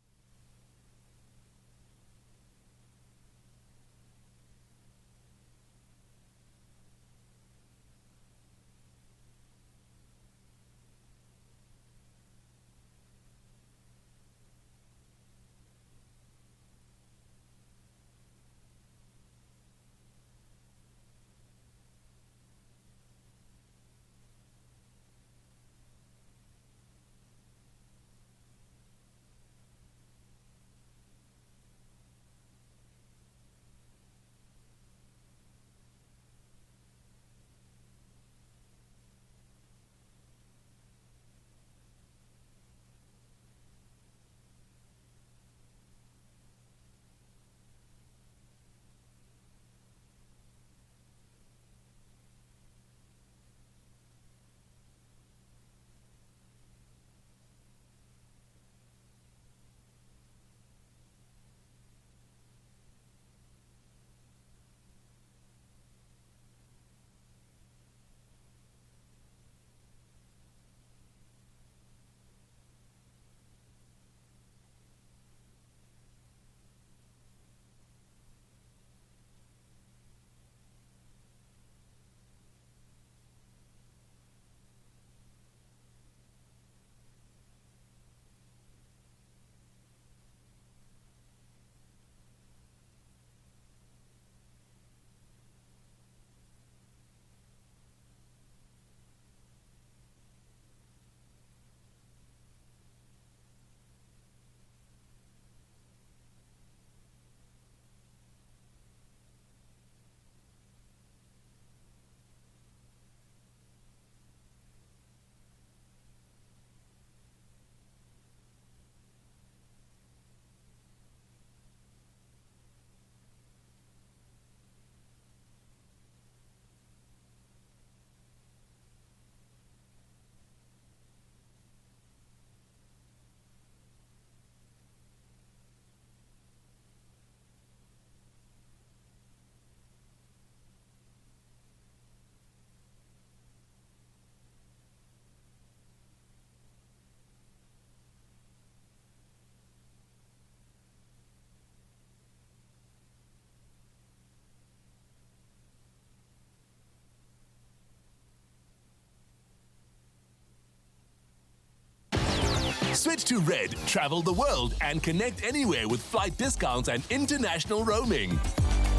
Switch to Red, travel the world, and connect anywhere with flight discounts and international roaming.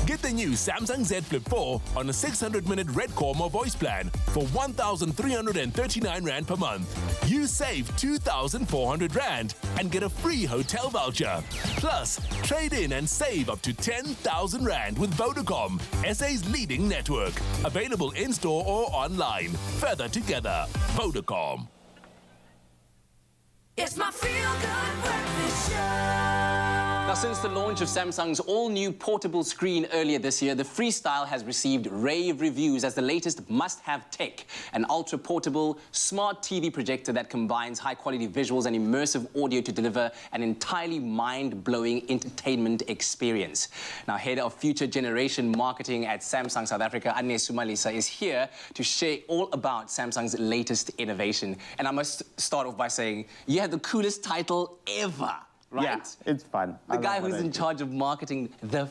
Get the new Samsung Z Flip 4 on a 600-minute Red Cormo voice plan for 1,339 Rand per month. You save 2,400 Rand and get a free hotel voucher. Plus, trade in and save up to 10,000 Rand with Vodacom, SA's leading network. Available in-store or online. Further together. Vodacom. It's my feel-good breakfast show. Now, since the launch of Samsung's all-new portable screen earlier this year, the Freestyle has received rave reviews as the latest must-have tech. An ultra-portable, smart TV projector that combines high-quality visuals and immersive audio to deliver an entirely mind-blowing entertainment experience. Now, head of future generation marketing at Samsung South Africa, Ane Sumalisa, is here to share all about Samsung's latest innovation. And I must start off by saying, you had the coolest title ever. Right? Yeah, it's fun. The guy who's in charge of marketing the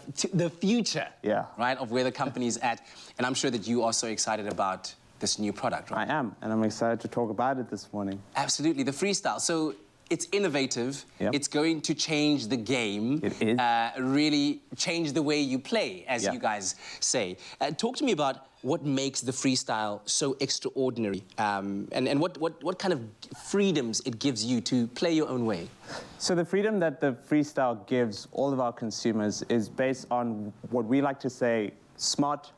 future, yeah, right, of where the company's at. And I'm sure that you are so excited about this new product, right? I am, and I'm excited to talk about it this morning. Absolutely, the Freestyle. So it's innovative. Yep. It's going to change the game. It is. Really change the way you play, as Yeah. you guys say. Talk to me about what makes the Freestyle so extraordinary, and what kind of freedoms it gives you to play your own way. So the freedom that the Freestyle gives all of our consumers is based on what we like to say, smart,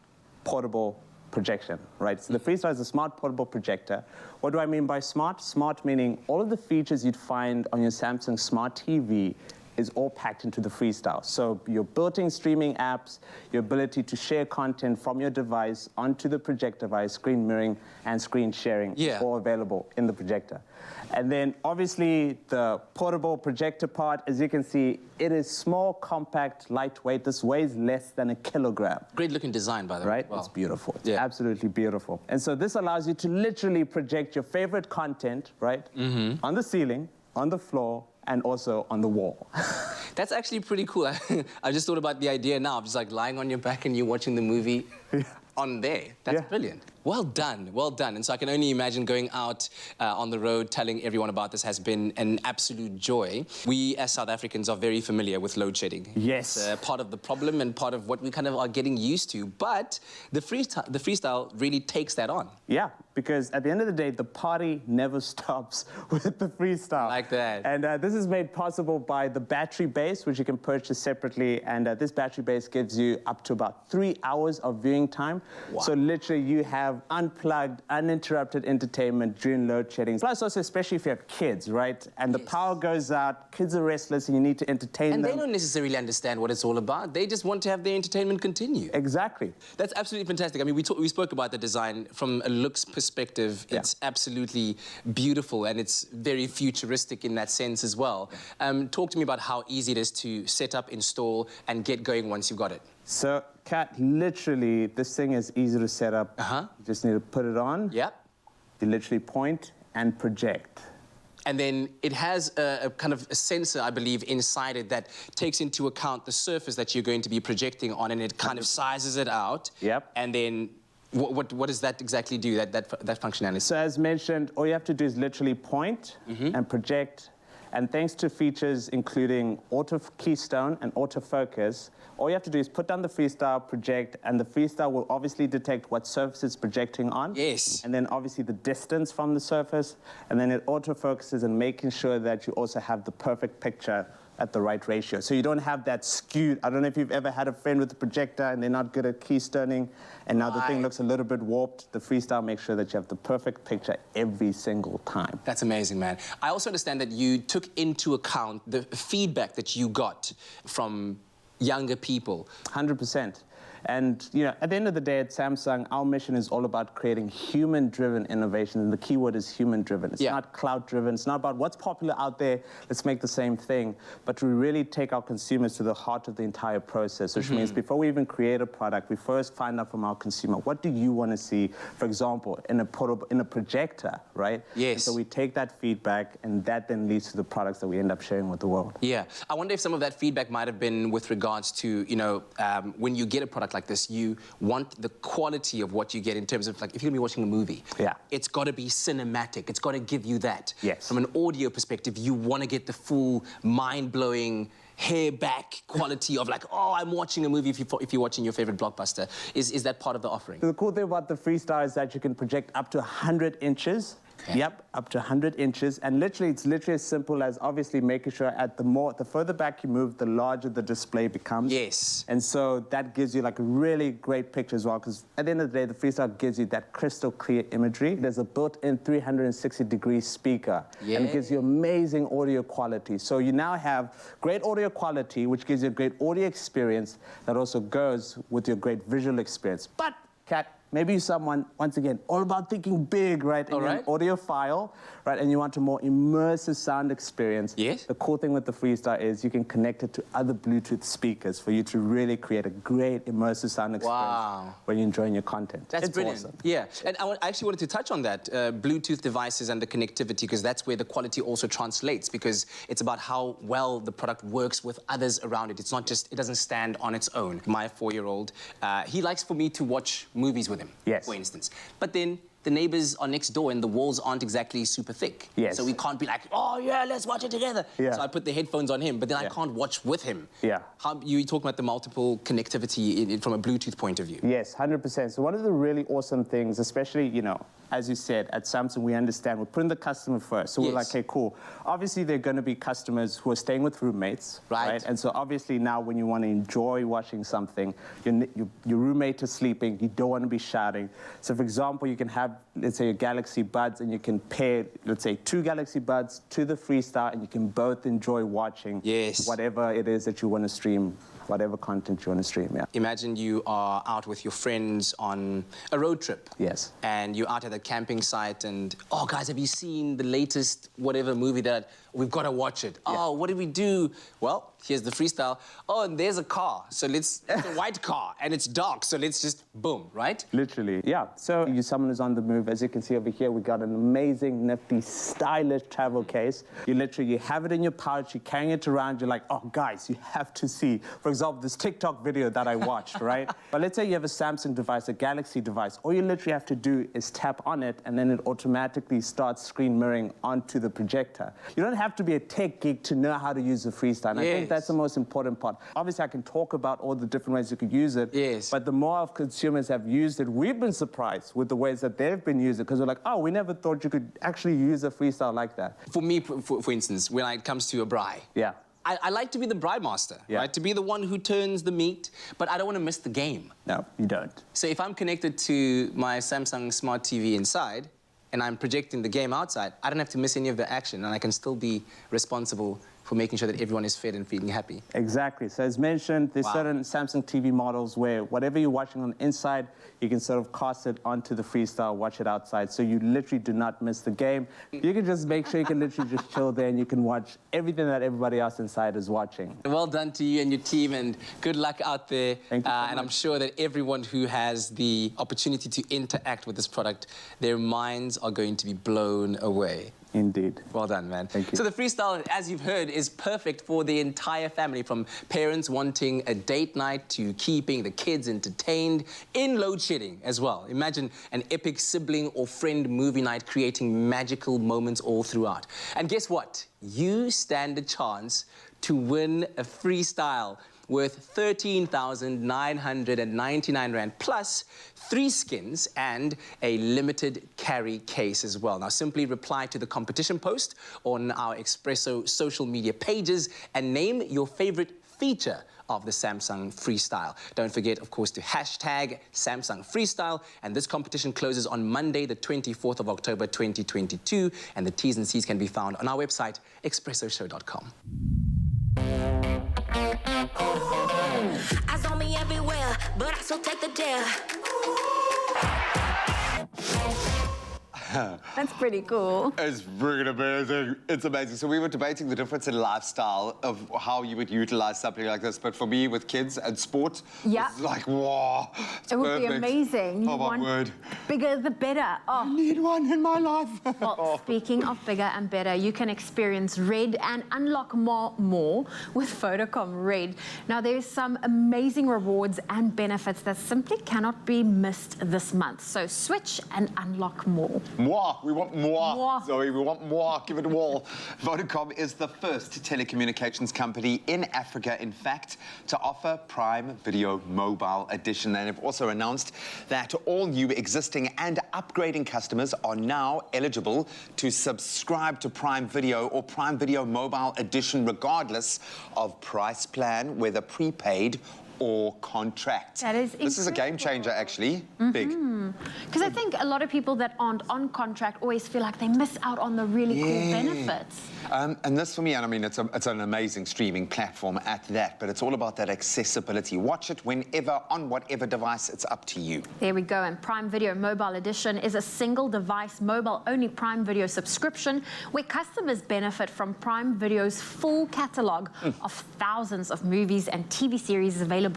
portable projection, right? So the Freestyle is a smart portable projector. What do I mean by smart? Smart meaning all of the features you'd find on your Samsung Smart TV is all packed into the Freestyle. So your built-in streaming apps, your ability to share content from your device onto the projector device, screen mirroring and screen sharing, Yeah. all available in the projector. And then obviously the portable projector part, as you can see, it is small, compact, lightweight. This weighs less than a kilogram. Great looking design, by the way. Right? Wow. It's beautiful. It's absolutely beautiful. And so this allows you to literally project your favorite content, right? On the ceiling, on the floor, and also on the wall. That's actually pretty cool. I just thought about the idea now of just like lying on your back and you're watching the movie on there. That's brilliant. Well done, well done. And so I can only imagine going out on the road telling everyone about this has been an absolute joy. We as South Africans are very familiar with load shedding. Yes. It's part of the problem and part of what we kind of are getting used to. But the Freestyle really takes that on. Yeah, because at the end of the day, the party never stops with the Freestyle. Like that. And this is made possible by the battery base, which you can purchase separately. And this battery base gives you up to about 3 hours of viewing time. Wow. So literally you have unplugged, uninterrupted entertainment during load shedding. Plus also, especially if you have kids, right? And the power goes out, kids are restless, and you need to entertain And them. they don't necessarily understand what it's all about. They just want to have their entertainment continue. Exactly. That's absolutely fantastic. I mean, we spoke about the design from a looks perspective. It's absolutely beautiful, and it's very futuristic in that sense as well. Talk to me about how easy it is to set up, install, and get going once you've got it. So, Kat, literally, this thing is easy to set up. You just need to put it on. Yep. You literally point and project. And then it has a kind of a sensor, I believe, inside it that takes into account the surface that you're going to be projecting on, and it kind of sizes it out. Yep. And then what does that exactly do, that functionality? So as mentioned, all you have to do is literally point and project. And thanks to features including auto keystone and autofocus, all you have to do is put down the Freestyle, project, and the Freestyle will obviously detect what surface it's projecting on. Yes. And then obviously the distance from the surface, and then it autofocuses and making sure that you also have the perfect picture at the right ratio. So you don't have that skewed. I don't know if you've ever had a friend with a projector and they're not good at keystoning, and now the thing looks a little bit warped. The Freestyle makes sure that you have the perfect picture every single time. That's amazing, man. I also understand that you took into account the feedback that you got from younger people. 100%. And, you know, at the end of the day at Samsung, our mission is all about creating human-driven innovation. And the key word is human-driven. It's not cloud-driven. It's not about what's popular out there, let's make the same thing. But we really take our consumers to the heart of the entire process, which means before we even create a product, we first find out from our consumer, what do you want to see, for example, in a projector, right? Yes. And so we take that feedback, and that then leads to the products that we end up sharing with the world. Yeah. I wonder if some of that feedback might have been with regards to, you know, when you get a product like this, you want the quality of what you get in terms of, like, if you're gonna be watching a movie, it's gotta be cinematic, it's gotta give you that. Yes. From an audio perspective, you wanna get the full, mind-blowing, hair back quality of like, oh, I'm watching a movie if you're watching your favorite blockbuster. Is that part of the offering? So the cool thing about the Freestyle is that you can project up to 100 inches. Okay. Yep, up to 100 inches. And literally, it's literally as simple as obviously making sure the further back you move, the larger the display becomes. Yes. And so that gives you like a really great picture as well, because at the end of the day, the Freestyle gives you that crystal clear imagery. There's a built-in 360-degree speaker. Yeah. And it gives you amazing audio quality. So you now have great audio quality, which gives you a great audio experience that also goes with your great visual experience. But, Kat, maybe you're someone, once again, all about thinking big, right? And you're an audiophile, right? And you want a more immersive sound experience. Yes. The cool thing with the Freestyle is you can connect it to other Bluetooth speakers for you to really create a great immersive sound experience when you're enjoying your content. That's it's brilliant. Awesome. Yeah, and I actually wanted to touch on that, Bluetooth devices and the connectivity, because that's where the quality also translates, because it's about how well the product works with others around it. It's not just, it doesn't stand on its own. My 4-year-old, he likes for me to watch movies with him, for instance. But then the neighbors are next door and the walls aren't exactly super thick. Yes. So we can't be like, oh yeah, let's watch it together. Yeah. So I put the headphones on him, but then I can't watch with him. Yeah. How you talk about the multiple connectivity from a Bluetooth point of view? Yes, 100%. So one of the really awesome things, especially, you know, as you said, at Samsung, we understand we're putting the customer first. So we're like, okay, cool. Obviously, there are going to be customers who are staying with roommates, right? And so obviously now when you want to enjoy watching something, your roommate is sleeping, you don't want to be shouting. So for example, you can have, let's say, your Galaxy Buds, and you can pair, let's say, 2 Galaxy Buds to the Freestyle, and you can both enjoy watching whatever it is that you want to stream, whatever content you want to stream, Imagine you are out with your friends on a road trip. Yes. And you're out at a camping site and, oh, guys, have you seen the latest whatever movie that we've got to watch it? Oh, what did we do? Well, here's the Freestyle. Oh, and there's a car. So it's a white car and it's dark. So let's just boom, right? Literally, yeah. So you're someone who's on the move. As you can see over here, we got an amazing, nifty, stylish travel case. You have it in your pouch, you're carrying it around, you're like, oh, guys, you have to see. For example, this TikTok video that I watched, right? But let's say you have a Samsung device, a Galaxy device. All you literally have to do is tap on it, and then it automatically starts screen mirroring onto the projector. You don't have to be a tech geek to know how to use the Freestyle. And I think that's the most important part. Obviously, I can talk about all the different ways you could use it. Yes. But the more of consumers have used it, we've been surprised with the ways that they've been using it, because we're like, oh, we never thought you could actually use a Freestyle like that. For me, for instance, when it comes to a braai, I like to be the braai master, right? To be the one who turns the meat, but I don't want to miss the game. No, you don't. So if I'm connected to my Samsung Smart TV inside, and I'm projecting the game outside, I don't have to miss any of the action, and I can still be responsible for making sure that everyone is fed and feeling happy. Exactly. So as mentioned, there's certain Samsung TV models where whatever you're watching on the inside, you can sort of cast it onto the Freestyle, watch it outside, so you literally do not miss the game. You can just make sure you can literally just chill there and you can watch everything that everybody else inside is watching. Well done to you and your team, and good luck out there. Thank you so and I'm sure that everyone who has the opportunity to interact with this product, their minds are going to be blown away. Indeed. Well done, man. Thank you. So the Freestyle, as you've heard, is perfect for the entire family, from parents wanting a date night to keeping the kids entertained in load shedding as well. Imagine an epic sibling or friend movie night creating magical moments all throughout. And guess what? You stand a chance to win a Freestyle worth 13,999 Rand plus 3 skins and a limited carry case as well. Now, simply reply to the competition post on our Expresso social media pages and name your favorite feature of the Samsung Freestyle. Don't forget, of course, to hashtag Samsung Freestyle, and this competition closes on Monday, the 24th of October, 2022, and the T's and C's can be found on our website, expressoshow.com. Eyes on me everywhere, but I still take the dare. That's pretty cool. It's freaking amazing. It's amazing. So we were debating the difference in lifestyle of how you would utilize something like this. But for me, with kids and sport, Yeah. it's like, wow, it's It would be perfect. amazing. You Oh, my want word. bigger the better. Oh. I need one in my life. Well, speaking of bigger and better, you can experience Red and unlock more with Vodacom Red. Now, there's some amazing rewards and benefits that simply cannot be missed this month. So switch and unlock more. More. We want more. More. Zoe, we want more. Give it all. Vodacom is the first telecommunications company in Africa, in fact, to offer Prime Video Mobile Edition. And they've also announced that all new, existing and upgrading customers are now eligible to subscribe to Prime Video or Prime Video Mobile Edition regardless of price plan, whether prepaid or contract. That is This is a game changer, actually. Big. Because I think a lot of people that aren't on contract always feel like they miss out on the really cool benefits. And this for me, and I mean, it's an amazing streaming platform at that, but it's all about that accessibility. Watch it whenever, on whatever device, it's up to you. There we go. And Prime Video Mobile Edition is a single device, mobile-only Prime Video subscription where customers benefit from Prime Video's full catalogue of thousands of movies and TV series available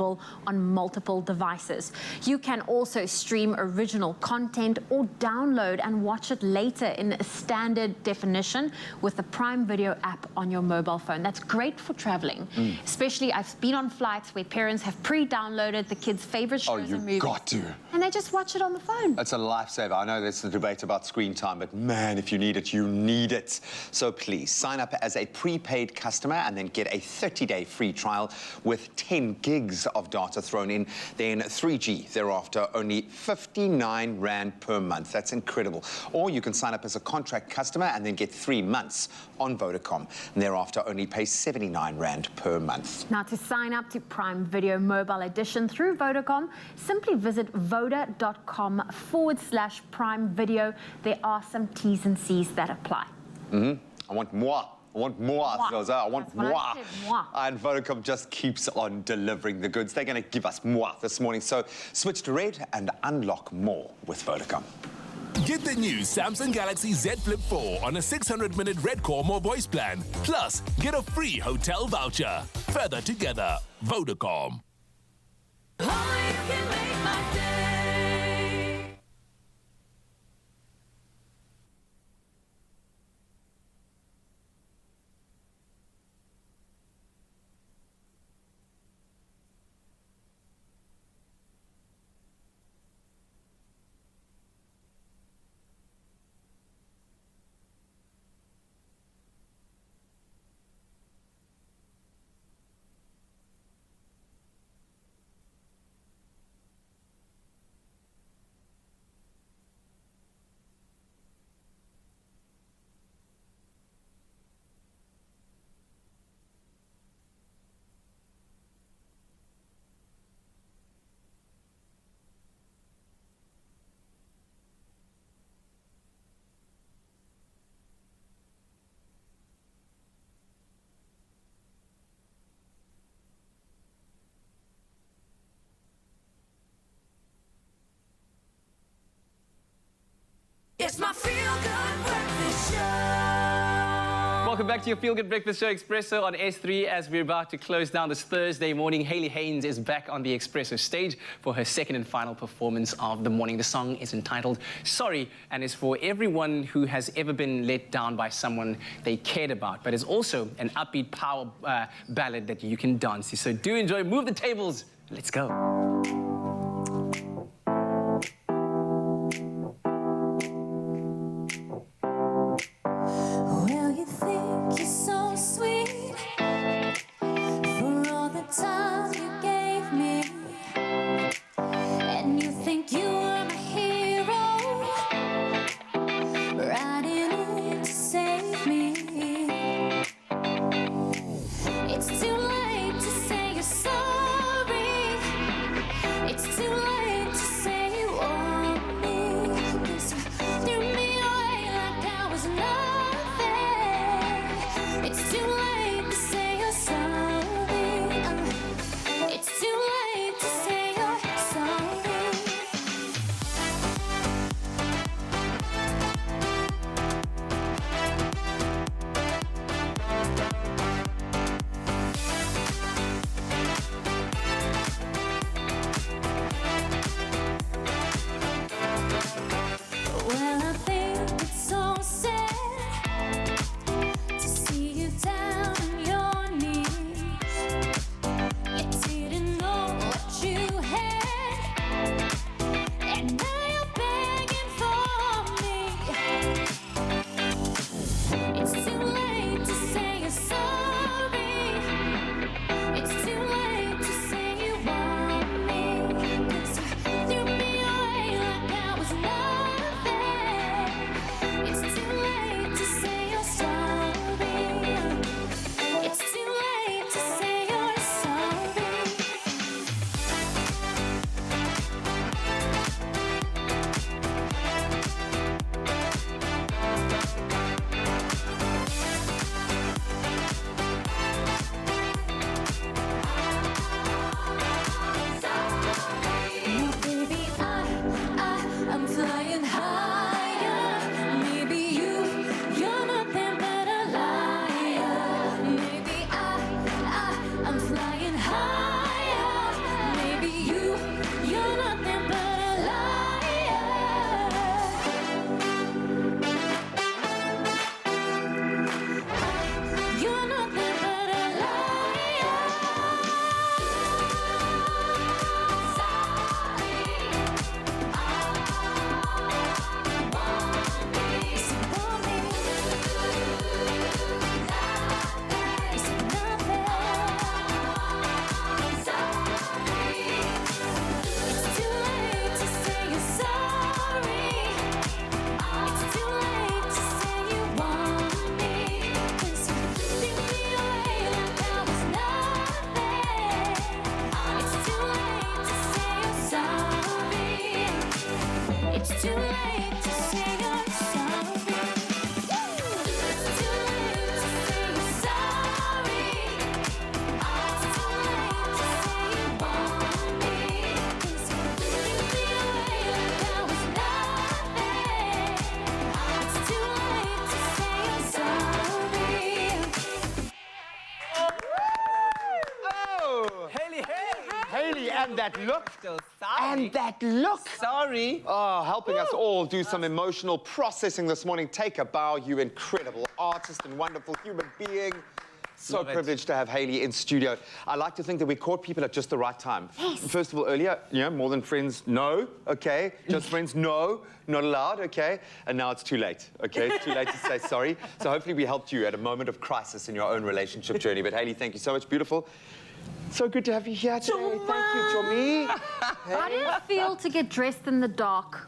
on multiple devices. You can also stream original content or download and watch it later in a standard definition with the Prime Video app on your mobile phone. That's great for traveling. Especially, I've been on flights where parents have pre-downloaded the kids' favorite shows and movies. Got to. And they just watch it on the phone. It's a lifesaver. I know there's the debate about screen time, but man, if you need it, you need it. So please sign up as a prepaid customer and then get a 30-day free trial with 10 gigs of data thrown in. Then 3G thereafter, only 59 Rand per month. That's incredible. Or you can sign up as a contract customer and then get 3 months on Vodacom. And thereafter, only pay 79 Rand per month. Now, to sign up to Prime Video Mobile Edition through Vodacom, simply visit voda.com/Prime Video. There are some T's and C's that apply. I want more. I want more, Zoza. I want That's what more. I said, more. And Vodacom just keeps on delivering the goods. They're going to give us more this morning. So switch to Red and unlock more with Vodacom. Get the new Samsung Galaxy Z Flip 4 on a 600-minute Red Core More voice plan. Plus, get a free hotel voucher. Further together, Vodacom. It's my feel-good breakfast show. Welcome back to your Feel Good Breakfast Show, Expresso on S3. As we're about to close down this Thursday morning, Hayley Haynes is back on the Expresso stage for her second and final performance of the morning. The song is entitled Sorry, and is for everyone who has ever been let down by someone they cared about, but it's also an upbeat power ballad that you can dance to. So do enjoy, move the tables, let's go. Well, you think you're so sweet for all the time you gave me, and you think you were my hero, riding in to save me. It's too late to say you're sorry. And that look. So sorry. And that look. Sorry. Oh, helping us all do some emotional processing this morning. Take a bow, you incredible artist and wonderful human being. So Love it. privileged to have Hayley in studio. I like to think that we caught people at just the right time. Yes. First of all, earlier, more than friends, no, okay. Just friends, no, not allowed, okay. And now it's too late, okay. It's too late to say sorry. So hopefully we helped you at a moment of crisis in your own relationship journey. But Hayley, thank you so much, beautiful. So good to have you here today. Thank you, Jomi. How did it feel to get dressed in the dark?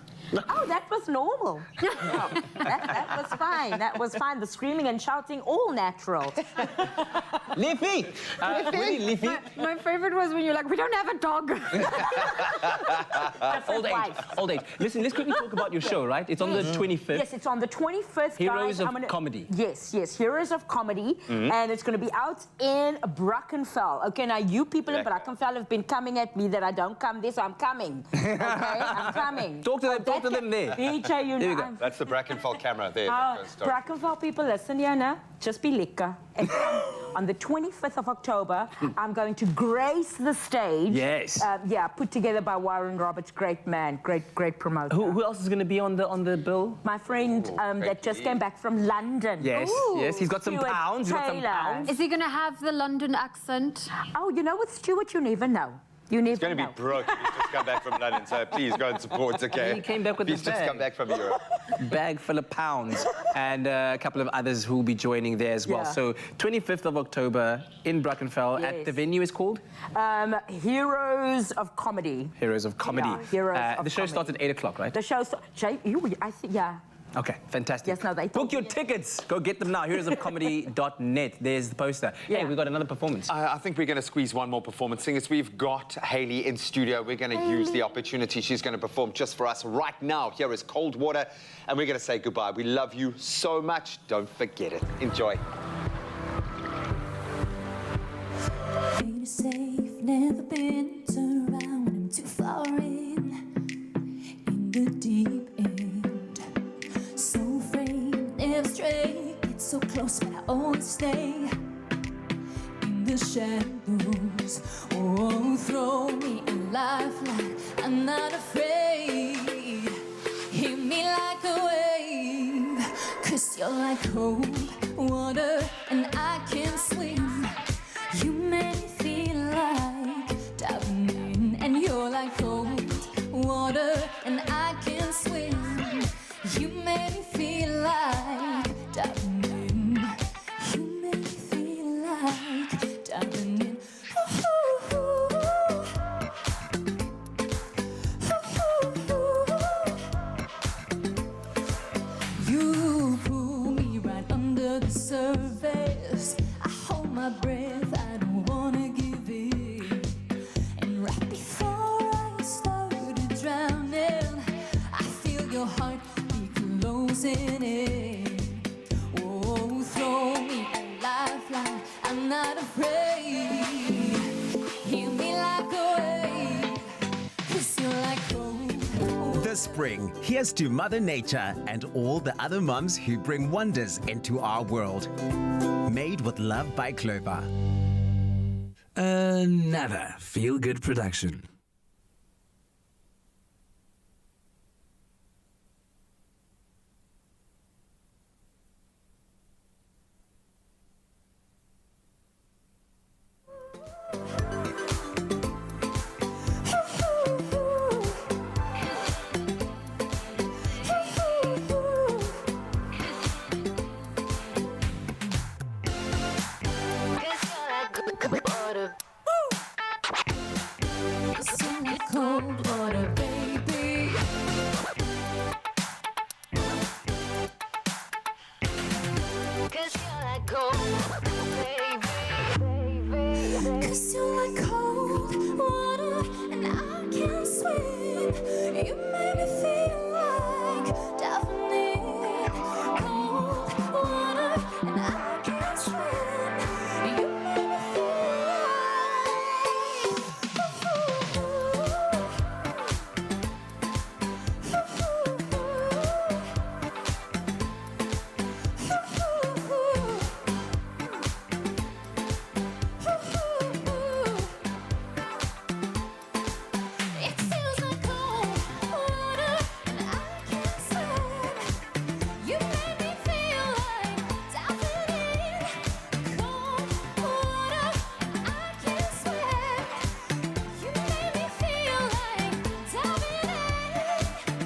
Oh, that was normal. that was fine. That was fine. The screaming and shouting, all natural. Leafy! Really, Leafy? My favorite was when you're like, we don't have a dog. Old age. Listen, let's quickly talk about your show, right? It's on the 25th. Yes, it's on the 25th. Heroes guys. of Comedy. Yes, Heroes of Comedy. And it's going to be out in Brackenfell. Okay, now you people in Brackenfell have been coming at me that I don't come there, so I'm coming. Okay, I'm coming. Talk to them there. BJ, you know. That's the Brackenfell camera there. Brackenfell people, listen here now. Just be liquor. On the 25th of October, I'm going to grace the stage. Yes. Put together by Warren Roberts, great man, great promoter. Who else is going to be on the bill? My friend that just came back from London. Yes, yes, he's got some Stuart pounds. He's got some Taylor. pounds. Is he going to have the London accent? Oh, you know, with Stuart, you never know. You never He's going to be broke. He's just come back from London, so please go and support, okay? He came back with He's the bag. just come back from Europe. Bag full of pounds. And a couple of others who will be joining there as well. Yeah. So 25th of October in Brackenfell. At the venue is called? Heroes of Comedy. Heroes of Comedy. Yeah, Heroes of the show starts at 8 o'clock, right? The show starts... I think, yeah. Okay, fantastic. Yes, no, they book your tickets. Go get them now. Heroesofcomedy.net. There's the poster. Hey, we've got another performance. I think we're going to squeeze one more performance. Seeing as we've got Hayley in studio, we're going to use the opportunity. She's going to perform just for us right now. Here is Cold Water, and we're going to say goodbye. We love you so much. Don't forget it. Enjoy. Ain't safe, never been. Turn around when I'm too far in the deep end. So afraid, never stray. Get so close, but I always stay in the shadows. Oh, throw me a lifeline. I'm not afraid. Hit me like a wave. 'Cause you're like cold water and I can swim. You make me feel like diving in. And you're like cold water and I can swim. You make me feel like diving in. You make me feel like diving in. You pull me right under the surface. I hold my breath, I don't wanna give in. And right before I started drowning, I feel your heart closing in. Oh, throw me a lifeline. I'm not afraid. Heal me like a wave. 'Cause you're like gold. This spring, here's to Mother Nature and all the other mums who bring wonders into our world. Made with love by Clover. Another feel-good production.